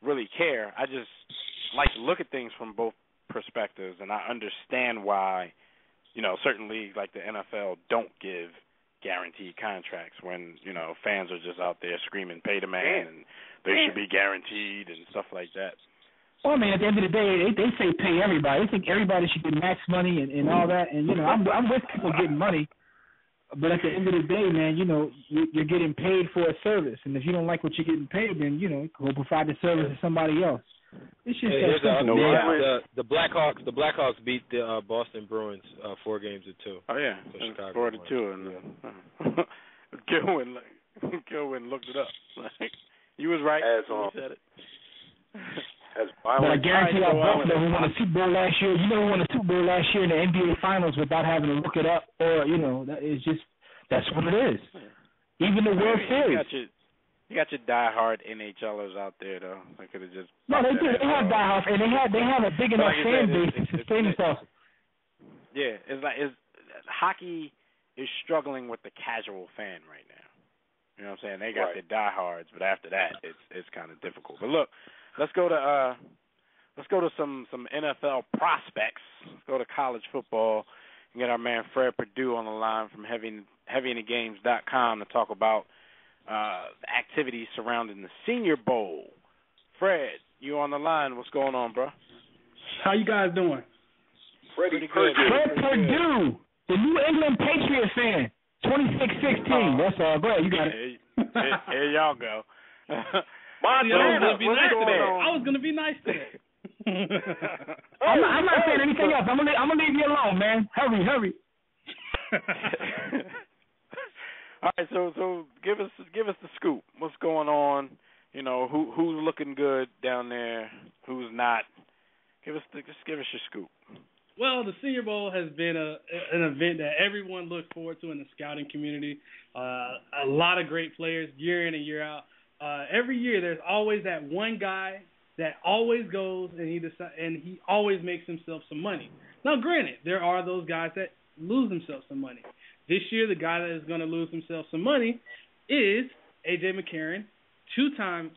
really care. I just like to look at things from both perspectives, and I understand why, certain leagues like the NFL don't give guaranteed contracts when, fans are just out there screaming, pay the man, and they should be guaranteed and stuff like that. Well, I mean, at the end of the day, they say pay everybody. They think everybody should get max money and all that. And, I'm with people getting money. But at the end of the day, man, you're getting paid for a service. And if you don't like what you're getting paid, then, go provide the service to somebody else. It's just the Blackhawks beat the Boston Bruins 4-2. Oh, yeah. So Chicago 4-2. And Gilwin looked it up. You was right. You said it. But I guarantee you, Buffalo, who won the Super Bowl last year, who won the Super Bowl last year in the NBA Finals without having to look it up, or that's what it is. Even the World Series. You got your diehard NHLers out there, though. I could have just. No, they do. They have diehard, and they have a big enough fan base to sustain themselves. Yeah, hockey is struggling with the casual fan right now. You know what I'm saying? They got their diehards, but after that, it's kind of difficult. But look. Let's go to some NFL prospects. Let's go to college football and get our man Fred Perdue on the line from HeavyInTheGames.com to talk about the activities surrounding the Senior Bowl. Fred, you on the line? What's going on, bro? How you guys doing? Pretty good. Fred Perdue, the New England Patriot fan, 26-16. That's all. Go ahead, you got it. Here y'all go. I was going to be nice today. I'm not saying anything else. I'm gonna leave you alone, man. Hurry. All right, so give us the scoop. What's going on? Who's looking good down there? Who's not? Give us your scoop. Well, the Senior Bowl has been an event that everyone looks forward to in the scouting community. A lot of great players year in and year out. Every year, there's always that one guy that always goes and he always makes himself some money. Now, granted, there are those guys that lose themselves some money. This year, the guy that is going to lose himself some money is A.J. McCarron, three-time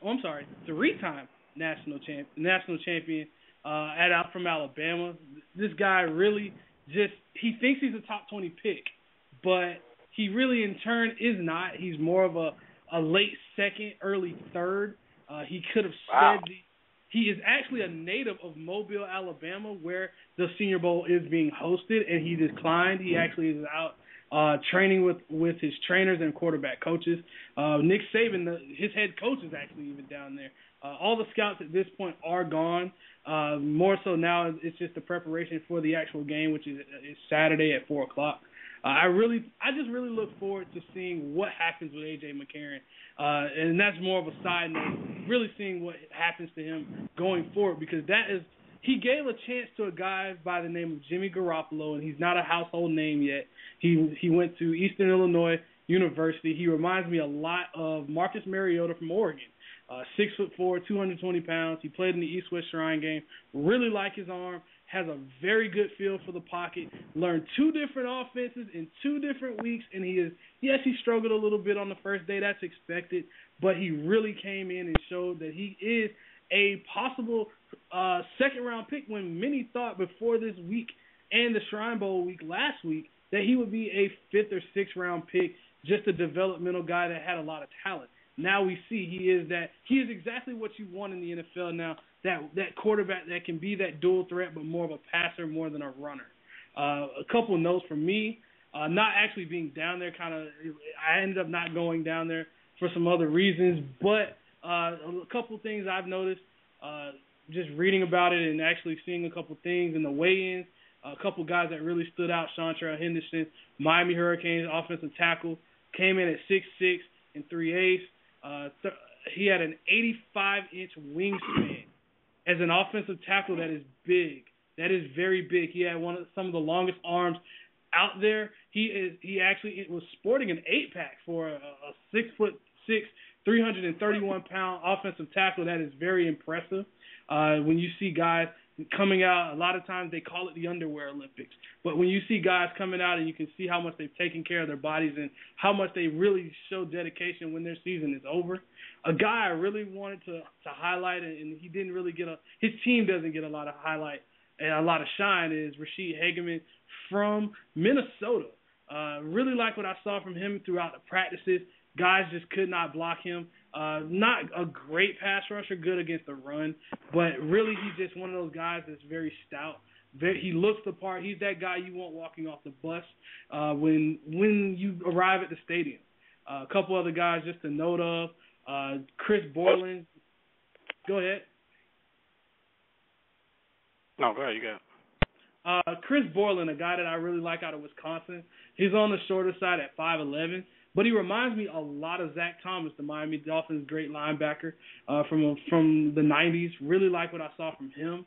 national champion from Alabama. This guy really he thinks he's a top 20 pick, but he really in turn is not. He's more of a late second, early third. He could have said he is actually a native of Mobile, Alabama, where the Senior Bowl is being hosted, and he declined. He actually is out training with his trainers and quarterback coaches. Nick Saban, his head coach, is actually even down there. All the scouts at this point are gone. More so now, it's just the preparation for the actual game, which is Saturday at 4:00. I just really look forward to seeing what happens with A.J. McCarron, and that's more of a side note, really seeing what happens to him going forward, because he gave a chance to a guy by the name of Jimmy Garoppolo, and he's not a household name yet. He went to Eastern Illinois University. He reminds me a lot of Marcus Mariota from Oregon. 6'4", 220 pounds. He played in the East-West Shrine game. Really like his arm. Has a very good feel for the pocket. Learned 2 different offenses in 2 different weeks, and he struggled a little bit on the first day. That's expected, but he really came in and showed that he is a possible second-round pick when many thought before this week and the Shrine Bowl week last week that he would be a 5th or 6th round pick, just a developmental guy that had a lot of talent. Now we see he is exactly what you want in the NFL now, that quarterback that can be that dual threat but more of a passer more than a runner. A couple of notes from me, not actually being down there I ended up not going down there for some other reasons, but a couple of things I've noticed, just reading about it and actually seeing a couple of things in the weigh-ins, a couple of guys that really stood out, Shantrell Henderson, Miami Hurricanes offensive tackle, came in at 6'6" and 3/8. He had an 85-inch wingspan. As an offensive tackle, that is big. That is very big. He had some of the longest arms out there. He actually was sporting an 8-pack for a 6'6", 331-pound offensive tackle. That is very impressive. When you see guys coming out, a lot of times they call it the underwear Olympics. But when you see guys coming out and you can see how much they've taken care of their bodies and how much they really show dedication when their season is over, a guy I really wanted to highlight, and he didn't really get his team doesn't get a lot of highlight and a lot of shine, is Rashid Hageman from Minnesota. Really like what I saw from him throughout the practices. Guys just could not block him. Not a great pass rusher, good against the run, but really he's just one of those guys that's very stout. He looks the part. He's that guy you want walking off the bus when you arrive at the stadium. A couple other guys just to note of. Chris Borland. Go ahead. No, go ahead. You got it. Chris Borland, a guy that I really like out of Wisconsin. He's on the shorter side at 5'11", but he reminds me a lot of Zach Thomas, the Miami Dolphins' great linebacker from the 90s. Really like what I saw from him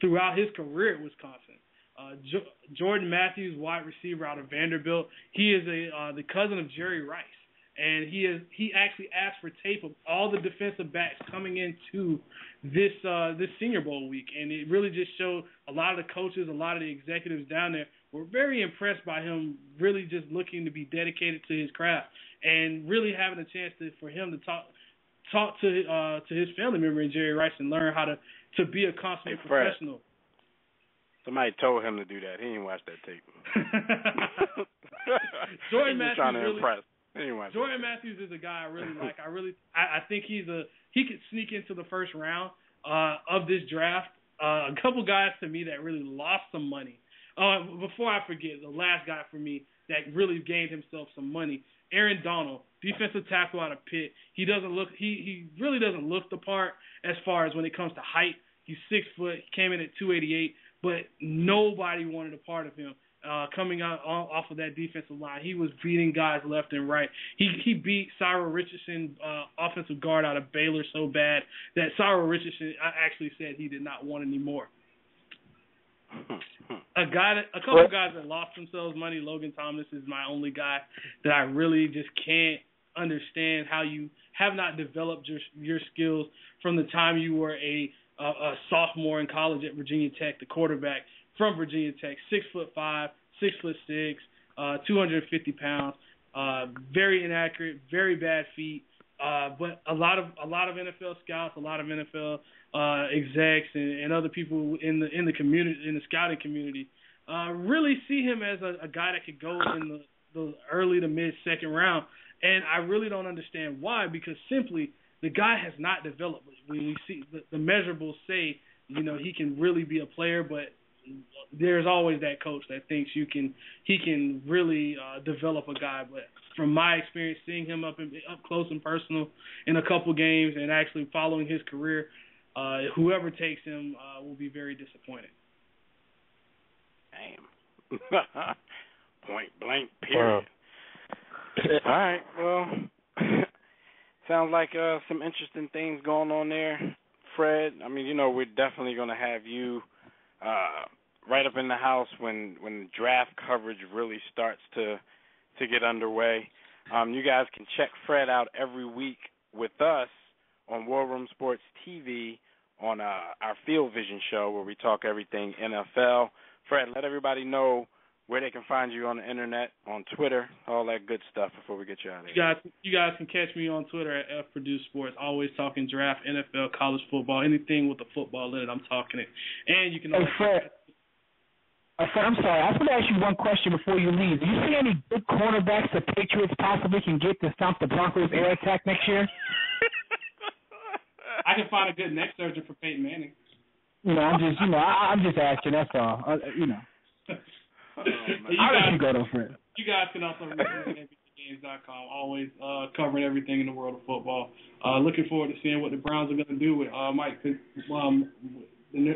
throughout his career at Wisconsin. Jordan Matthews, wide receiver out of Vanderbilt. He is the cousin of Jerry Rice. And he actually asked for tape of all the defensive backs coming into this Senior Bowl week, and it really just showed a lot of the coaches, a lot of the executives down there were very impressed by him, really just looking to be dedicated to his craft and really having a chance for him to talk to his family member in Jerry Rice and learn how to be a consummate professional. Somebody told him to do that. He didn't watch that tape. Jordan Matthews trying to impress. Anyway. Jordan Matthews is a guy I really like. I think he could sneak into the first round of this draft. A couple guys to me that really lost some money. Before I forget, the last guy for me that really gained himself some money, Aaron Donald, defensive tackle out of Pitt. He really doesn't look the part as far as when it comes to height. He's 6 foot. He came in at 288, but nobody wanted a part of him. Coming out off of that defensive line, he was beating guys left and right. He beat Cyril Richardson, offensive guard out of Baylor, so bad that Cyril Richardson actually said he did not want any more. A couple guys that lost themselves money. Logan Thomas is my only guy that I really just can't understand how you have not developed your skills from the time you were a sophomore in college at Virginia Tech, the quarterback from Virginia Tech, 6'5", 6'6", 250 pounds, very inaccurate, very bad feet. But a lot of NFL scouts, a lot of NFL execs, and other people in the community, in the scouting community, really see him as a guy that could go in the early to mid second round. And I really don't understand why, because simply the guy has not developed. When we see the measurables say, he can really be a player, but there's always that coach that thinks he can really develop a guy. But from my experience, seeing him up close and personal in a couple games and actually following his career, whoever takes him will be very disappointed. Damn. Point blank, period. All right, well, sounds like some interesting things going on there, Fred. I mean, we're definitely going to have you right up in the house when the draft coverage really starts to get underway. You guys can check Fred out every week with us on War Room Sports TV on our Field Vision show where we talk everything NFL. Fred, let everybody know where they can find you on the internet, on Twitter, all that good stuff before we get you out of here. You guys can catch me on Twitter at FPurdueSports, always talking draft, NFL, college football, anything with the football in it, I'm talking it. And you can always... Fred, I'm sorry. I just want to ask you one question before you leave. Do you see any good cornerbacks the Patriots possibly can get to stop the Broncos' air attack next year? I can find a good neck surgeon for Peyton Manning. I'm just asking. That's all. I'll let you go though, Fred. You guys can also reach me at NBCGames.com. Always covering everything in the world of football. Looking forward to seeing what the Browns are going to do with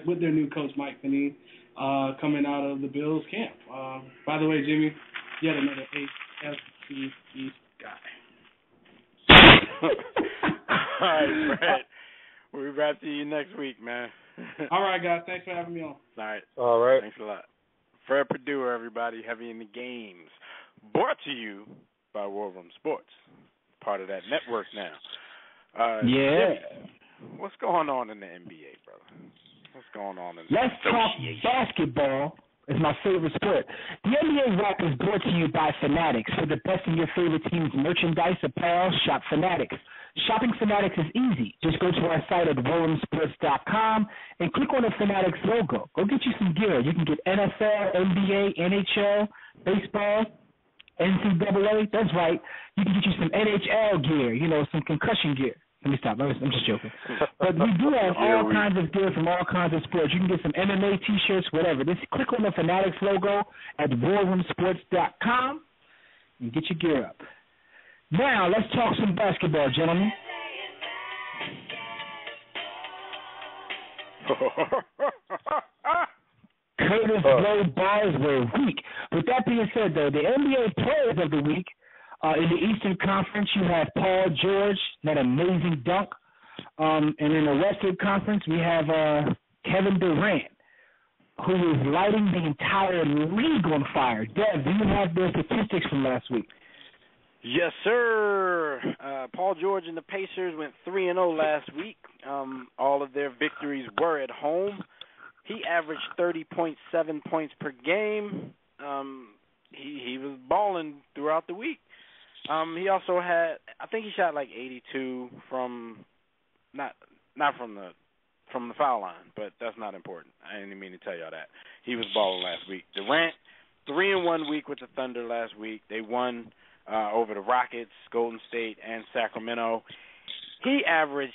with their new coach Mike Panini coming out of the Bills camp. By the way, Jimmy, yet another AFC East guy. All right, Fred. We'll be back to you next week, man. All right, guys. Thanks for having me on. All right. Thanks a lot. Fred Purdue, everybody, heavy in the games. Brought to you by War Room Sports, part of that network now. Yeah. Jimmy, what's going on in the NBA, brother? What's going on in Let's talk basketball. It's my favorite sport. The NBA Wrap is brought to you by Fanatics. For the best in your favorite team's merchandise, apparel, shop Fanatics. Shopping Fanatics is easy. Just go to our site at WarrenSports.com and click on the Fanatics logo. Go get you some gear. You can get NFL, NBA, NHL, baseball, NCAA. That's right. You can get you some NHL gear, some concussion gear. Let me stop. I'm just joking. But we do have all kinds of gear from all kinds of sports. You can get some MMA T-shirts, whatever. Just click on the Fanatics logo at WarRoomSports.com and get your gear up. Now, let's talk some basketball, gentlemen. Curtis Blow bars were weak. With that being said, though, the NBA Players of the Week, in the Eastern Conference, you have Paul George, that amazing dunk. And in the Western Conference, we have Kevin Durant, who is lighting the entire league on fire. Dev, do you have the statistics from last week? Yes, sir. Paul George and the Pacers went 3-0 last week. All of their victories were at home. He averaged 30.7 points per game. He was balling throughout the week. He also had, I think he shot like 82 from not from the foul line, but that's not important. I didn't mean to tell y'all that. He was balling last week. Durant, 3-1 week with the Thunder last week. They won over the Rockets, Golden State, and Sacramento. He averaged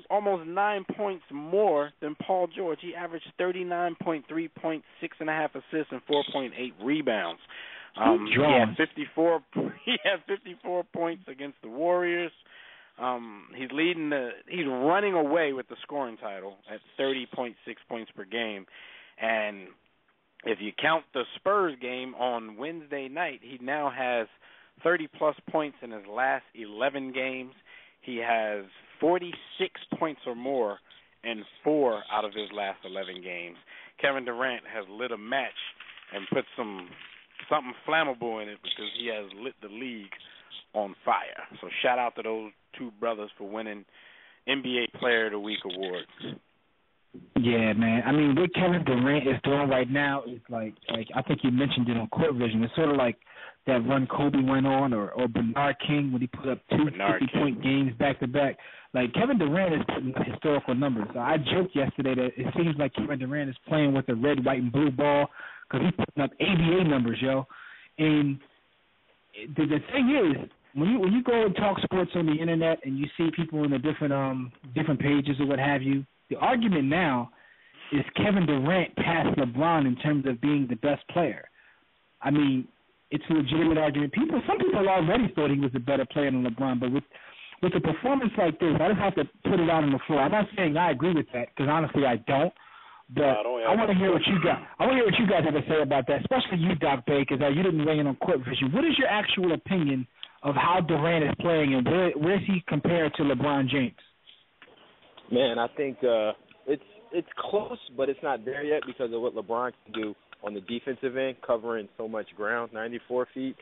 almost 9 points more than Paul George. He averaged 39.3 points, 6.5 assists, and 4.8 rebounds. He had 54 points against the Warriors. He's running away with the scoring title at 30.6 points per game. And if you count the Spurs game on Wednesday night, he now has 30-plus points in his last 11 games. He has 46 points or more in 4 out of his last 11 games. Kevin Durant has lit a match and put something flammable in it because he has lit the league on fire. So shout out to those two brothers for winning NBA Player of the Week awards. Yeah, man. I mean, what Kevin Durant is doing right now is like I think you mentioned it on Court Vision. It's sort of like that run Kobe went on, or Bernard King when he put up 2 50-point games back-to-back. Like, Kevin Durant is putting up historical numbers. I joked yesterday that it seems like Kevin Durant is playing with a red, white, and blue ball because he's putting up ABA numbers, yo. And the thing is, when you go and talk sports on the internet and you see people in the different pages or what have you, the argument now is Kevin Durant past LeBron in terms of being the best player. I mean, it's a legitimate argument. Some people already thought he was a better player than LeBron, but with a performance like this, I just have to put it out on the floor. I'm not saying I agree with that because honestly I don't. But I want to hear what you got. I want to hear what you guys have to say about that, especially you, Doc Bay, because you didn't weigh in on Court Vision. What is your actual opinion of how Durant is playing, and where is he compared to LeBron James? Man, I think it's close, but it's not there yet because of what LeBron can do on the defensive end, covering so much ground, 94 feet,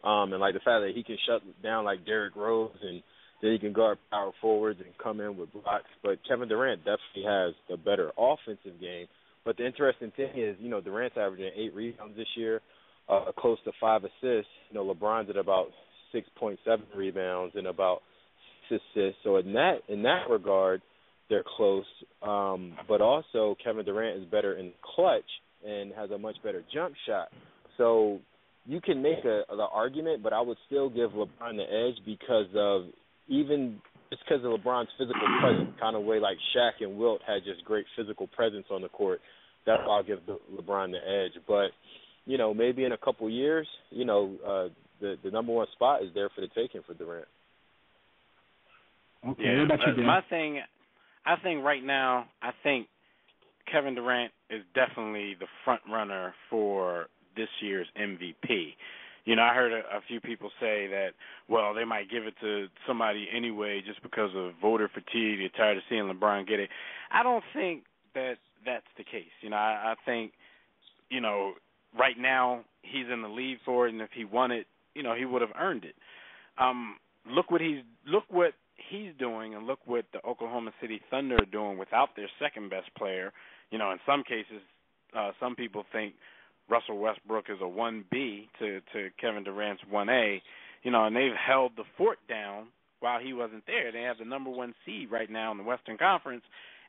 and like the fact that he can shut down like Derrick Rose, and then he can guard power forwards and come in with blocks. But Kevin Durant definitely has the better offensive game. But the interesting thing is, Durant's averaging 8 rebounds this year, close to 5 assists. LeBron's at about 6.7 rebounds and about 6 assists. So in that regard, they're close. But also Kevin Durant is better in clutch and has a much better jump shot. So you can make the argument, but I would still give LeBron the edge because of LeBron's physical presence, kind of way like Shaq and Wilt had just great physical presence on the court. That's why I'll give LeBron the edge. But, maybe in a couple years, the number one spot is there for the taking for Durant. Okay, what about you, Dan? My thing, I think right now, Kevin Durant is definitely the front runner for this year's MVP. I heard a few people say that, well, they might give it to somebody anyway just because of voter fatigue. They're tired of seeing LeBron get it. I don't think that that's the case. I think, right now he's in the lead for it, and if he won it, he would have earned it. Look what he's doing and look what the Oklahoma City Thunder are doing without their second best player, in some cases, some people think Russell Westbrook is a 1B to Kevin Durant's 1A, and they've held the fort down while he wasn't there. They have the number 1 seed right now in the Western Conference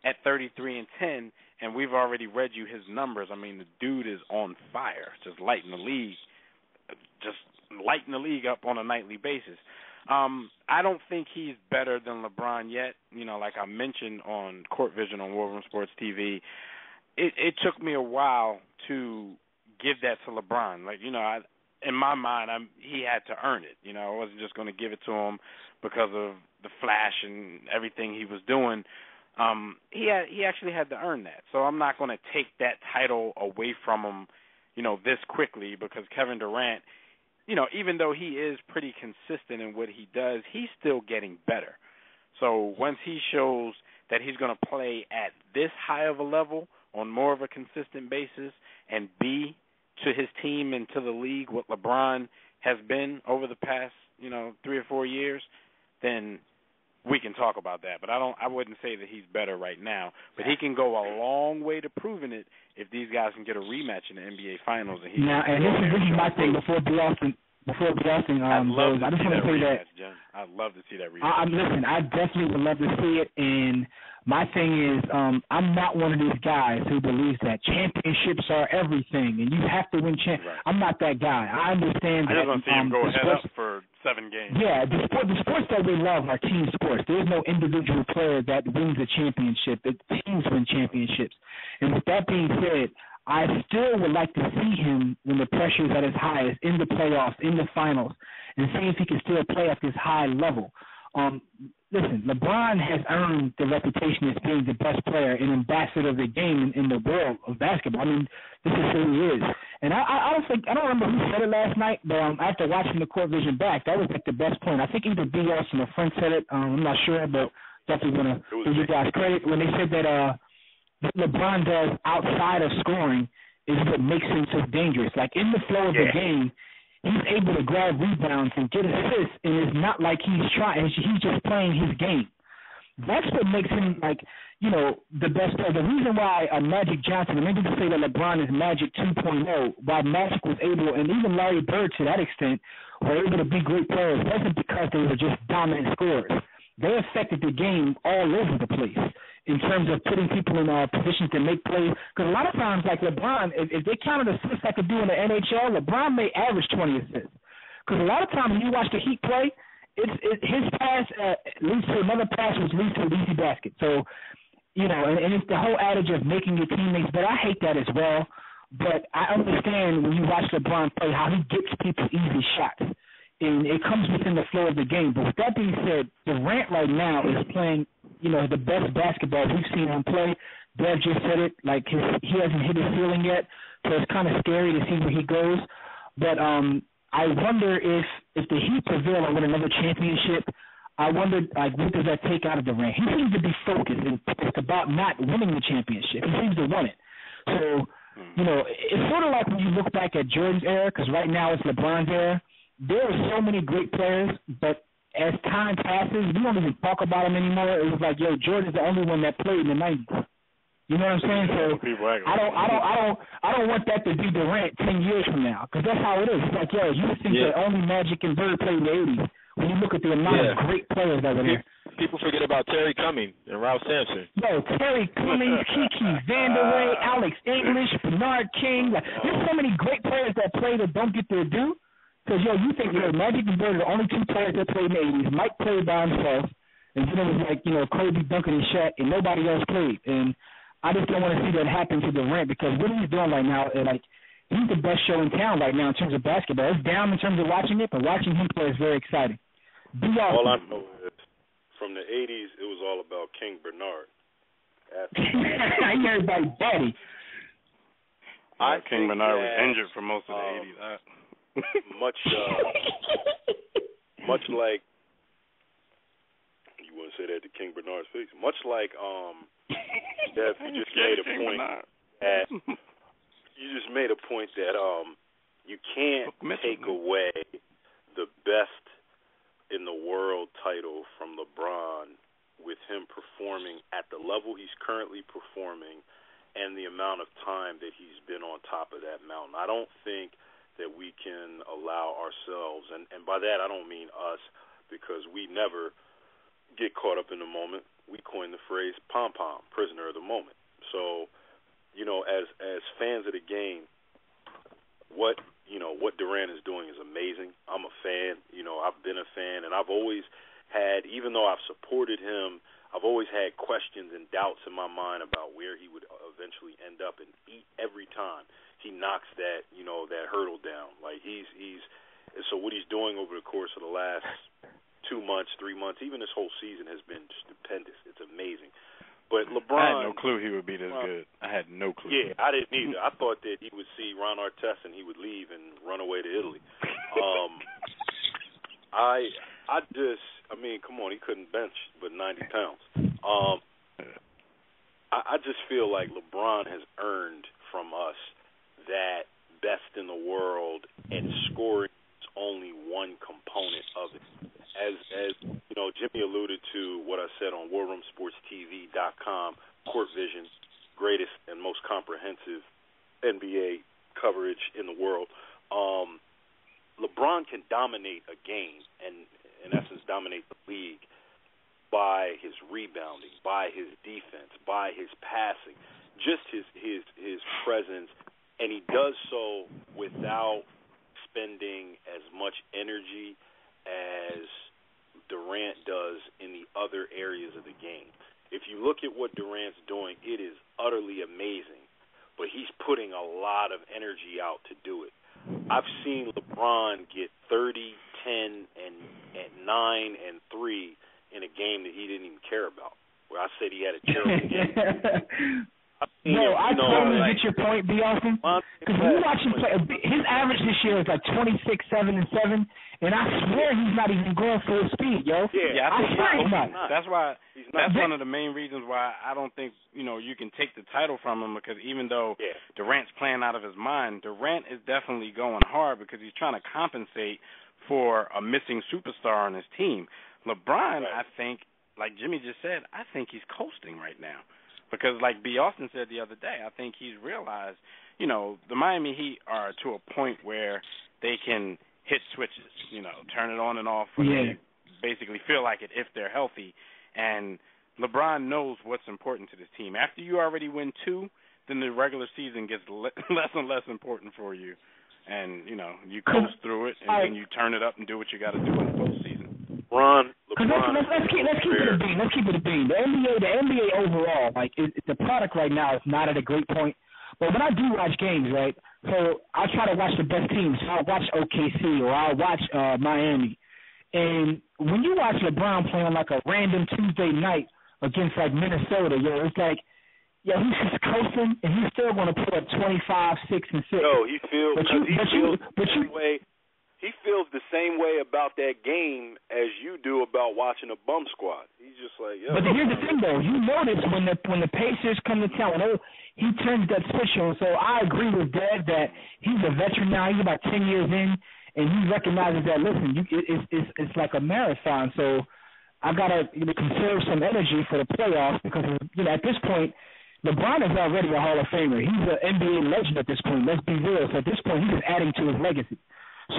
at 33-10, and we've already read you his numbers. I mean, the dude is on fire, just lighting the league up on a nightly basis. I don't think he's better than LeBron yet. Like I mentioned on Court Vision on War Room Sports TV, it took me a while to give that to LeBron. Like, in my mind, he had to earn it. I wasn't just going to give it to him because of the flash and everything he was doing. He actually had to earn that. So I'm not going to take that title away from him, this quickly, because Kevin Durant, even though he is pretty consistent in what he does, he's still getting better. So once he shows that he's going to play at this high of a level on more of a consistent basis and be to his team and to the league what LeBron has been over the past, 3 or 4 years, then we can talk about that. But I wouldn't say that he's better right now. But he can go a long way to proving it if these guys can get a rematch in the NBA Finals. And this is my thing before Boston goes. I just want to say that. I'd love to see that rematch. Listen, I definitely would love to see it. And my thing is, I'm not one of these guys who believes that championships are everything and you have to win Right. I'm not that guy. I understand that. I just want to see him go head up for 7 games. Yeah, the sports that we love are team sports. There's no individual player that wins a championship. Teams win championships. And with that being said, I still would like to see him when the pressure is at its highest, in the playoffs, in the finals, and see if he can still play at this high level. Listen, LeBron has earned the reputation as being the best player and ambassador of the game in the world of basketball. I mean, this is who he is. And I don't remember who said it last night, but after watching the Court Vision back, that was like the best point. I think either B. Austin or Frank said it. I'm not sure, but definitely want to give you guys credit when they said that what LeBron does outside of scoring is what makes him so dangerous. Like in the flow of the game, he's able to grab rebounds and get assists, and it's not like he's trying. He's just playing his game. That's what makes him, the best player. The reason why Magic Johnson, and many people say that LeBron is Magic 2.0, why Magic was able, and even Larry Bird to that extent, were able to be great players, wasn't because they were just dominant scorers. They affected the game all over the place in terms of putting people in positions to make plays. Because a lot of times, like LeBron, if they counted assists like they do in the NHL, LeBron may average 20 assists. Because a lot of times when you watch the Heat play, his pass leads to another pass, which leads to an easy basket. So, and it's the whole adage of making your teammates better. I hate that as well. But I understand when you watch LeBron play how he gets people easy shots. And it comes within the flow of the game. But with that being said, Durant right now is playing, the best basketball we've seen him play. Dev just said it, like he hasn't hit his ceiling yet, so it's kind of scary to see where he goes. But I wonder if the Heat prevail and win another championship, I wonder, what does that take out of Durant? He seems to be focused, and it's about not winning the championship. He seems to want it. So, it's sort of like when you look back at Jordan's era, because right now it's LeBron's era. There are so many great players, but as time passes, we don't even talk about them anymore. It was like, Jordan's the only one that played in the 90s. You know what I'm saying? So I don't want that to be Durant 10 years from now, because that's how it is. It's like, you think that only Magic and Bird played in the 80s. When you look at the amount of great players that were there. People forget about Terry Cumming and Ralph Sampson. Terry Cummings, Kiki Vandeweghe, Alex English, Bernard King. There's so many great players that play that don't get their due. Because, you think, Magic and Bird are the only 2 players that played in the 80s. Mike played by himself, and then it was like, Kobe, Duncan, and Shaq, and nobody else played. And I just don't want to see that happen to Durant, because what he's doing right now, he's the best show in town right now in terms of basketball. It's down in terms of watching it, but watching him play is very exciting. All I know is from the 80s, it was all about King Bernard. I hear everybody daddy. King Bernard was injured for most of the 80s. Much like, you wouldn't say that to King Bernard's face. Much like Dev, you just made a point that you can't take away the best in the world title from LeBron with him performing at the level he's currently performing and the amount of time that he's been on top of that mountain. I don't think that we can allow ourselves, and by that I don't mean us, because we never get caught up in the moment. We coined the phrase pom-pom, prisoner of the moment. So, as fans of the game, what Durant is doing is amazing. I'm a fan. I've been a fan, and I've always had, even though I've supported him, I've always had questions and doubts in my mind about where he would eventually end up, and every time he knocks that hurdle down. Like so what he's doing over the course of the last 2 months, 3 months, even this whole season has been stupendous. It's amazing. But LeBron, I had no clue he would be this good. I had no clue. Yeah, I didn't either. I thought that he would see Ron Artest and he would leave and run away to Italy. Come on, he couldn't bench but 90 pounds. I just feel like LeBron has earned from us that best in the world, and scoring is only one component of it. As Jimmy alluded to what I said on WarRoomSportsTV.com, Court Vision, greatest and most comprehensive NBA coverage in the world. LeBron can dominate a game and, in essence, dominate the league by his rebounding, by his defense, by his passing, just his presence, and he does so without spending as much energy as Durant does in the other areas of the game. If you look at what Durant's doing, it is utterly amazing, but he's putting a lot of energy out to do it. I've seen LeBron get 30, 10, and 9 and 3 in a game that he didn't even care about, where I said he had a terrible game. I totally get your point, B. Austin. Because when you watch him play, his average this year is like 26, 7, and 7, and I swear he's not even going full speed, yo. Yeah, I swear he's not. That's why. That's one of the main reasons why I don't think you can take the title from him, because even though Durant's playing out of his mind, Durant is definitely going hard because he's trying to compensate for a missing superstar on his team. LeBron, I think, like Jimmy just said, I think he's coasting right now. Because like B. Austin said the other day, I think he's realized, the Miami Heat are to a point where they can hit switches, turn it on and off when they basically feel like it if they're healthy. And LeBron knows what's important to this team. After you already win 2, then the regular season gets less and less important for you. And, you coast through it, and then you turn it up and do what you got to do in the postseason. Let's keep it a bean. Let's keep it a bean. The NBA overall, the product right now is not at a great point. But when I do watch games, right, so I try to watch the best teams. So I'll watch OKC or I'll watch Miami. And when you watch LeBron play on like a random Tuesday night against like Minnesota, it's like, he's just coasting and he's still going to put up 25, 6, and 6. No, he feels he feels the same way about that game as you do about watching a bum squad. He's just like, But here's the thing, though. You notice when the Pacers come to town, he turns that switch on. So I agree with Dad that he's a veteran now. He's about 10 years in, and he recognizes that, listen, it's like a marathon. So I got to conserve some energy for the playoffs because, at this point, LeBron is already a Hall of Famer. He's an NBA legend at this point. Let's be real. So at this point, he's just adding to his legacy.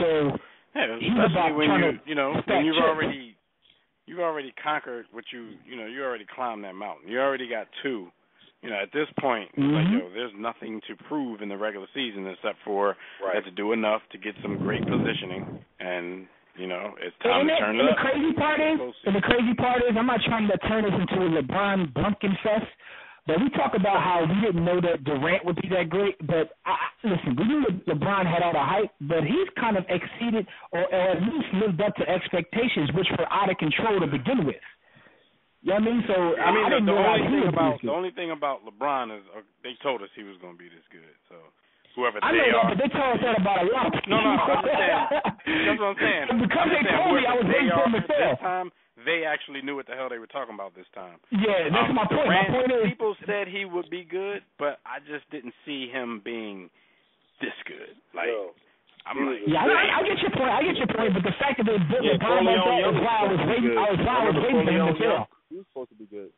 So he's about when trying when you've already conquered what you already climbed that mountain. You already got 2. At this point, there's nothing to prove in the regular season except for to do enough to get some great positioning, and it's time to turn it up. The crazy part is, I'm not trying to turn this into a LeBron Blumpkin fest. But we talk about how we didn't know that Durant would be that great. But, listen, we knew that LeBron had all the hype, but he's kind of exceeded or at least lived up to expectations, which were out of control to begin with. You know what I mean? So, the only thing about LeBron is they told us he was going to be this good. So, whoever I know that, but they told us that about a lot. No, I'm just saying. That's what I'm saying. Because they told me, I was waiting for them to fail. This time, they actually knew what the hell they were talking about this time. Yeah, that's my point. My point is, people said he would be good, but I just didn't see him being this good. I get your point. But the fact that they built LeBron like that is why I was waiting for him to fail. He was supposed to be good.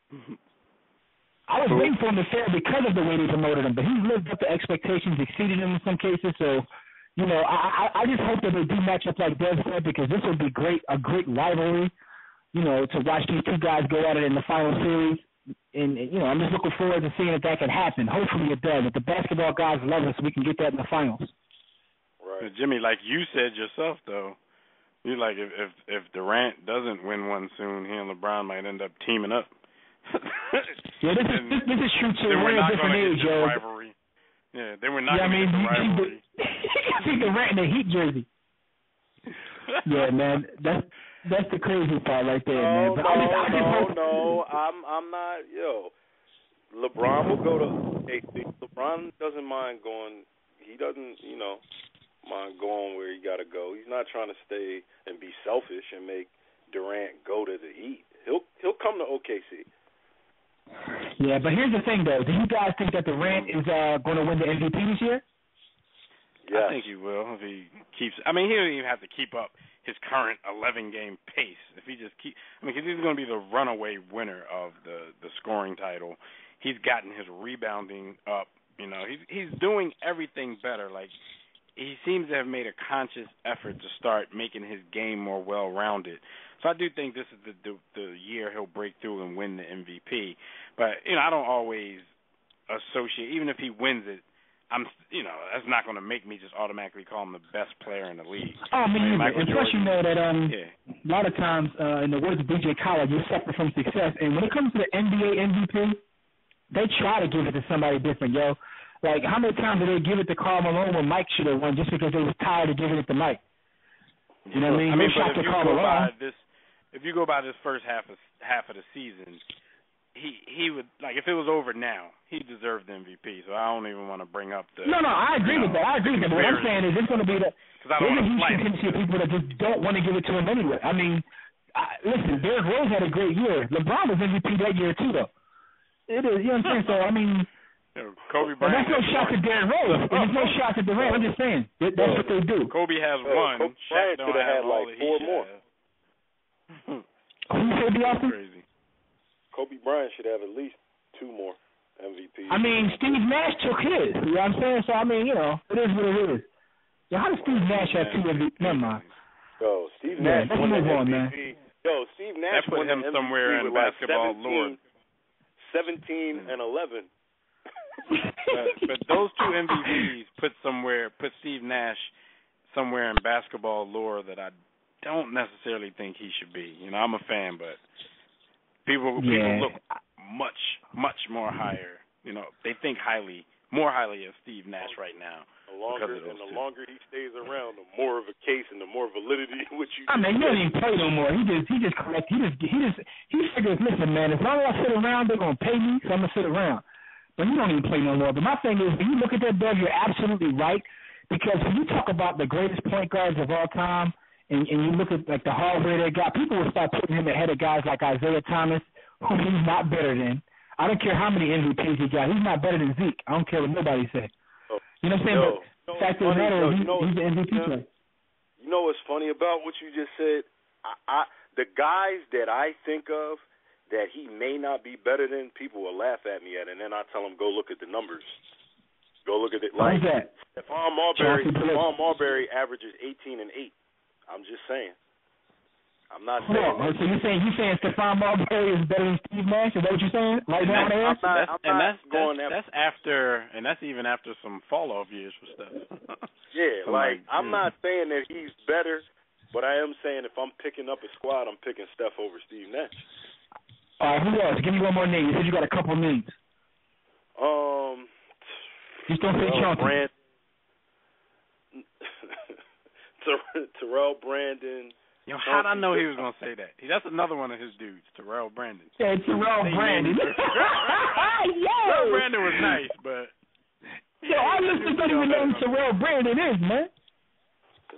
I was waiting for him to fail because of the way they promoted him, but he's lived up to expectations, exceeded them in some cases. So, I just hope that they do match up like Dev said, because this would be a great rivalry, to watch these two guys go at it in the final series. And I'm just looking forward to seeing if that can happen. Hopefully it does. If the basketball guys love us, we can get that in the finals. Right. Jimmy, like you said yourself, though, you're like, if Durant doesn't win one soon, he and LeBron might end up teaming up. Yeah, this is true too. We're in a different age, yo. Rivalry. Yeah, then we're not going to get the rivalry. I think Durant in the Heat jersey. Yeah, man, that's the crazy part right there, man. But No, I'm not. Yo, LeBron will go to. LeBron doesn't mind going. He doesn't, mind going where he got to go. He's not trying to stay and be selfish and make Durant go to the Heat. He'll come to OKC. Yeah, but here's the thing, though. Do you guys think that Durant is going to win the MVP this year? Yes. I think he will if he keeps. I mean, he don't even have to keep up his current 11-game pace. If he just because he's going to be the runaway winner of the scoring title. He's gotten his rebounding up. He's doing everything better. Like, he seems to have made a conscious effort to start making his game more well-rounded. So I do think this is the year he'll break through and win the MVP. But, I don't always associate, even if he wins it, that's not going to make me just automatically call him the best player in the league. Oh, I mean, and plus you know that a lot of times, in the words of B.J. Collins, you're separate from success. And when it comes to the NBA MVP, they try to give it to somebody different, yo. Like, how many times did they give it to Karl Malone when Mike should have won just because they was tired of giving it to Mike? You know what I mean? But if you go by this first half of the season, he would, like, if it was over now, he deserved the MVP. So I don't even want to bring up the. No, I agree with that. But what I'm saying is, it's going to be there's a huge contingency of people that just don't want to give it to him anyway. I mean, listen, Derrick Rose had a great year. LeBron was MVP that year too, though. It is, you know what I'm saying? So I mean. Kobe Bryant. That's no shot to Derrick Rose. There's no shot to Durant. I'm just saying. That's what they do. Kobe has one. Kobe Bryant should have had like 4 more. Who said the Austin? Crazy. Kobe Bryant should have at least 2 more MVPs. I mean, Steve Nash took his. You know what I'm saying? So I mean, it is what it is. Yo, how does Steve Nash have 2 MVPs? Never mind. Yo, Steve Nash won the MVP. Man. Yo, Steve Nash won the MVP somewhere in basketball lore. 17 and 11. but those 2 MVPs put Steve Nash somewhere in basketball lore that I don't necessarily think he should be. I'm a fan, but people look much more higher. They think more highly of Steve Nash right now. The longer he stays around, the more of a case and the more validity which you. I mean, he doesn't even play no more. He just collect. He figures, listen, man, as long as I sit around, they're gonna pay me, so I'm gonna sit around. But he don't even play no more. But my thing is, when you look at that, Doug, you're absolutely right. Because when you talk about the greatest point guards of all time, and you look at like the hardware they got, people will start putting him ahead of guys like Isaiah Thomas, whom he's not better than. I don't care how many MVPs he got. He's not better than Zeke. I don't care what nobody says. You know what I'm saying? But the fact of the matter is, he's the MVP player. You know what's funny about what you just said? The guys that I think of that he may not be better than, people will laugh at me at, and then I tell them, go look at the numbers. Go look at it. Like, Stephon Marbury averages 18 and 8. I'm just saying. I'm not saying. So you're saying Stephon Marbury is better than Steve Nash? Is that what you're saying? That's after, and that's even after some fall off years for Steph. Yeah, I'm not saying that he's better, but I am saying if I'm picking up a squad, I'm picking Steph over Steve Nash. All right, who else? Give me one more name. You said you got a couple names. Just don't say Chauncey. Terrell Brandon. How'd I know he was going to say that? That's another one of his dudes, Terrell Brandon. Yeah, Terrell Brandon. Terrell Brandon was nice, but... Yo, I just don't even know who Terrell Brandon is, man.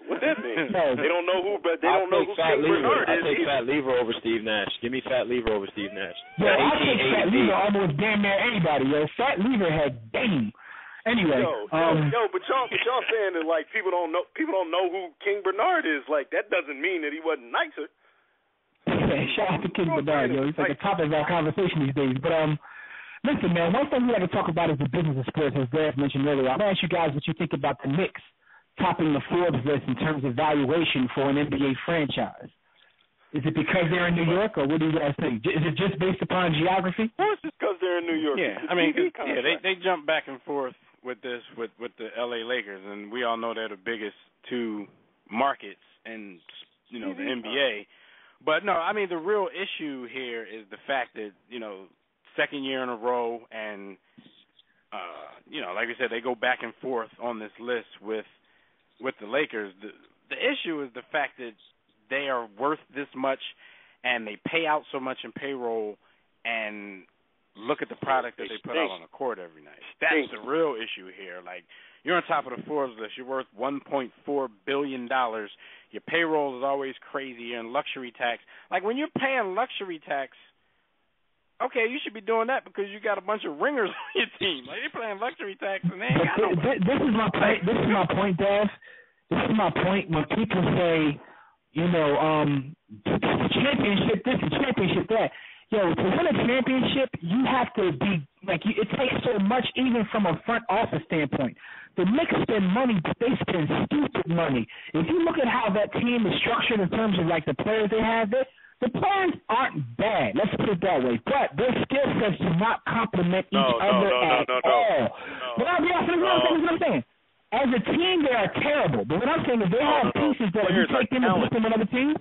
What that mean? They don't know who, but they don't know who King Bernard is. I'll take Fat Lever over Steve Nash. Give me Fat Lever over Steve Nash. Yo, I'll take Fat Lever almost damn near anybody, yo. Fat Lever had Dame. Anyway, but y'all saying that like people don't know who King Bernard is. Like that doesn't mean that he wasn't nicer. Shout out to King Bernard, yo. He's like the topic of our conversation these days. But listen, man, one thing we like to talk about is the business of sports, as Dad mentioned earlier. I'm gonna ask you guys what you think about the Knicks topping the Forbes list in terms of valuation for an NBA franchise. Is it because they're in New York, or what do you guys think? Is it just based upon geography? Well, it's just because they're in New York. Yeah, I mean, they jump back and forth with this with the LA Lakers, and we all know they're the biggest two markets in the NBA. But no, I mean the real issue here is the fact that second year in a row, and like I said, they go back and forth on this list with the Lakers. The issue is the fact that they are worth this much, and they pay out so much in payroll, and look at the product that they put out on the court every night. That's the real issue here. Like, you're on top of the Forbes list. You're worth $1.4 billion. Your payroll is always crazy. You're in luxury tax. Like, when you're paying luxury tax, okay, you should be doing that because you got a bunch of ringers on your team. Like, they're playing luxury tax, and they ain't got no... This is my point. This is my point, Dev. This is my point. When people say, championship this and championship that. Yo, to win a championship, you have to be it takes so much, even from a front office standpoint. The Knicks spend money, but they spend stupid money. If you look at how that team is structured in terms of the players they have, the players aren't bad. Let's put it that way. But their skill sets do not complement each other at all. But I'll be honest, what I'm saying. As a team, they are terrible. But what I'm saying is they have pieces that you take them and put them on other teams.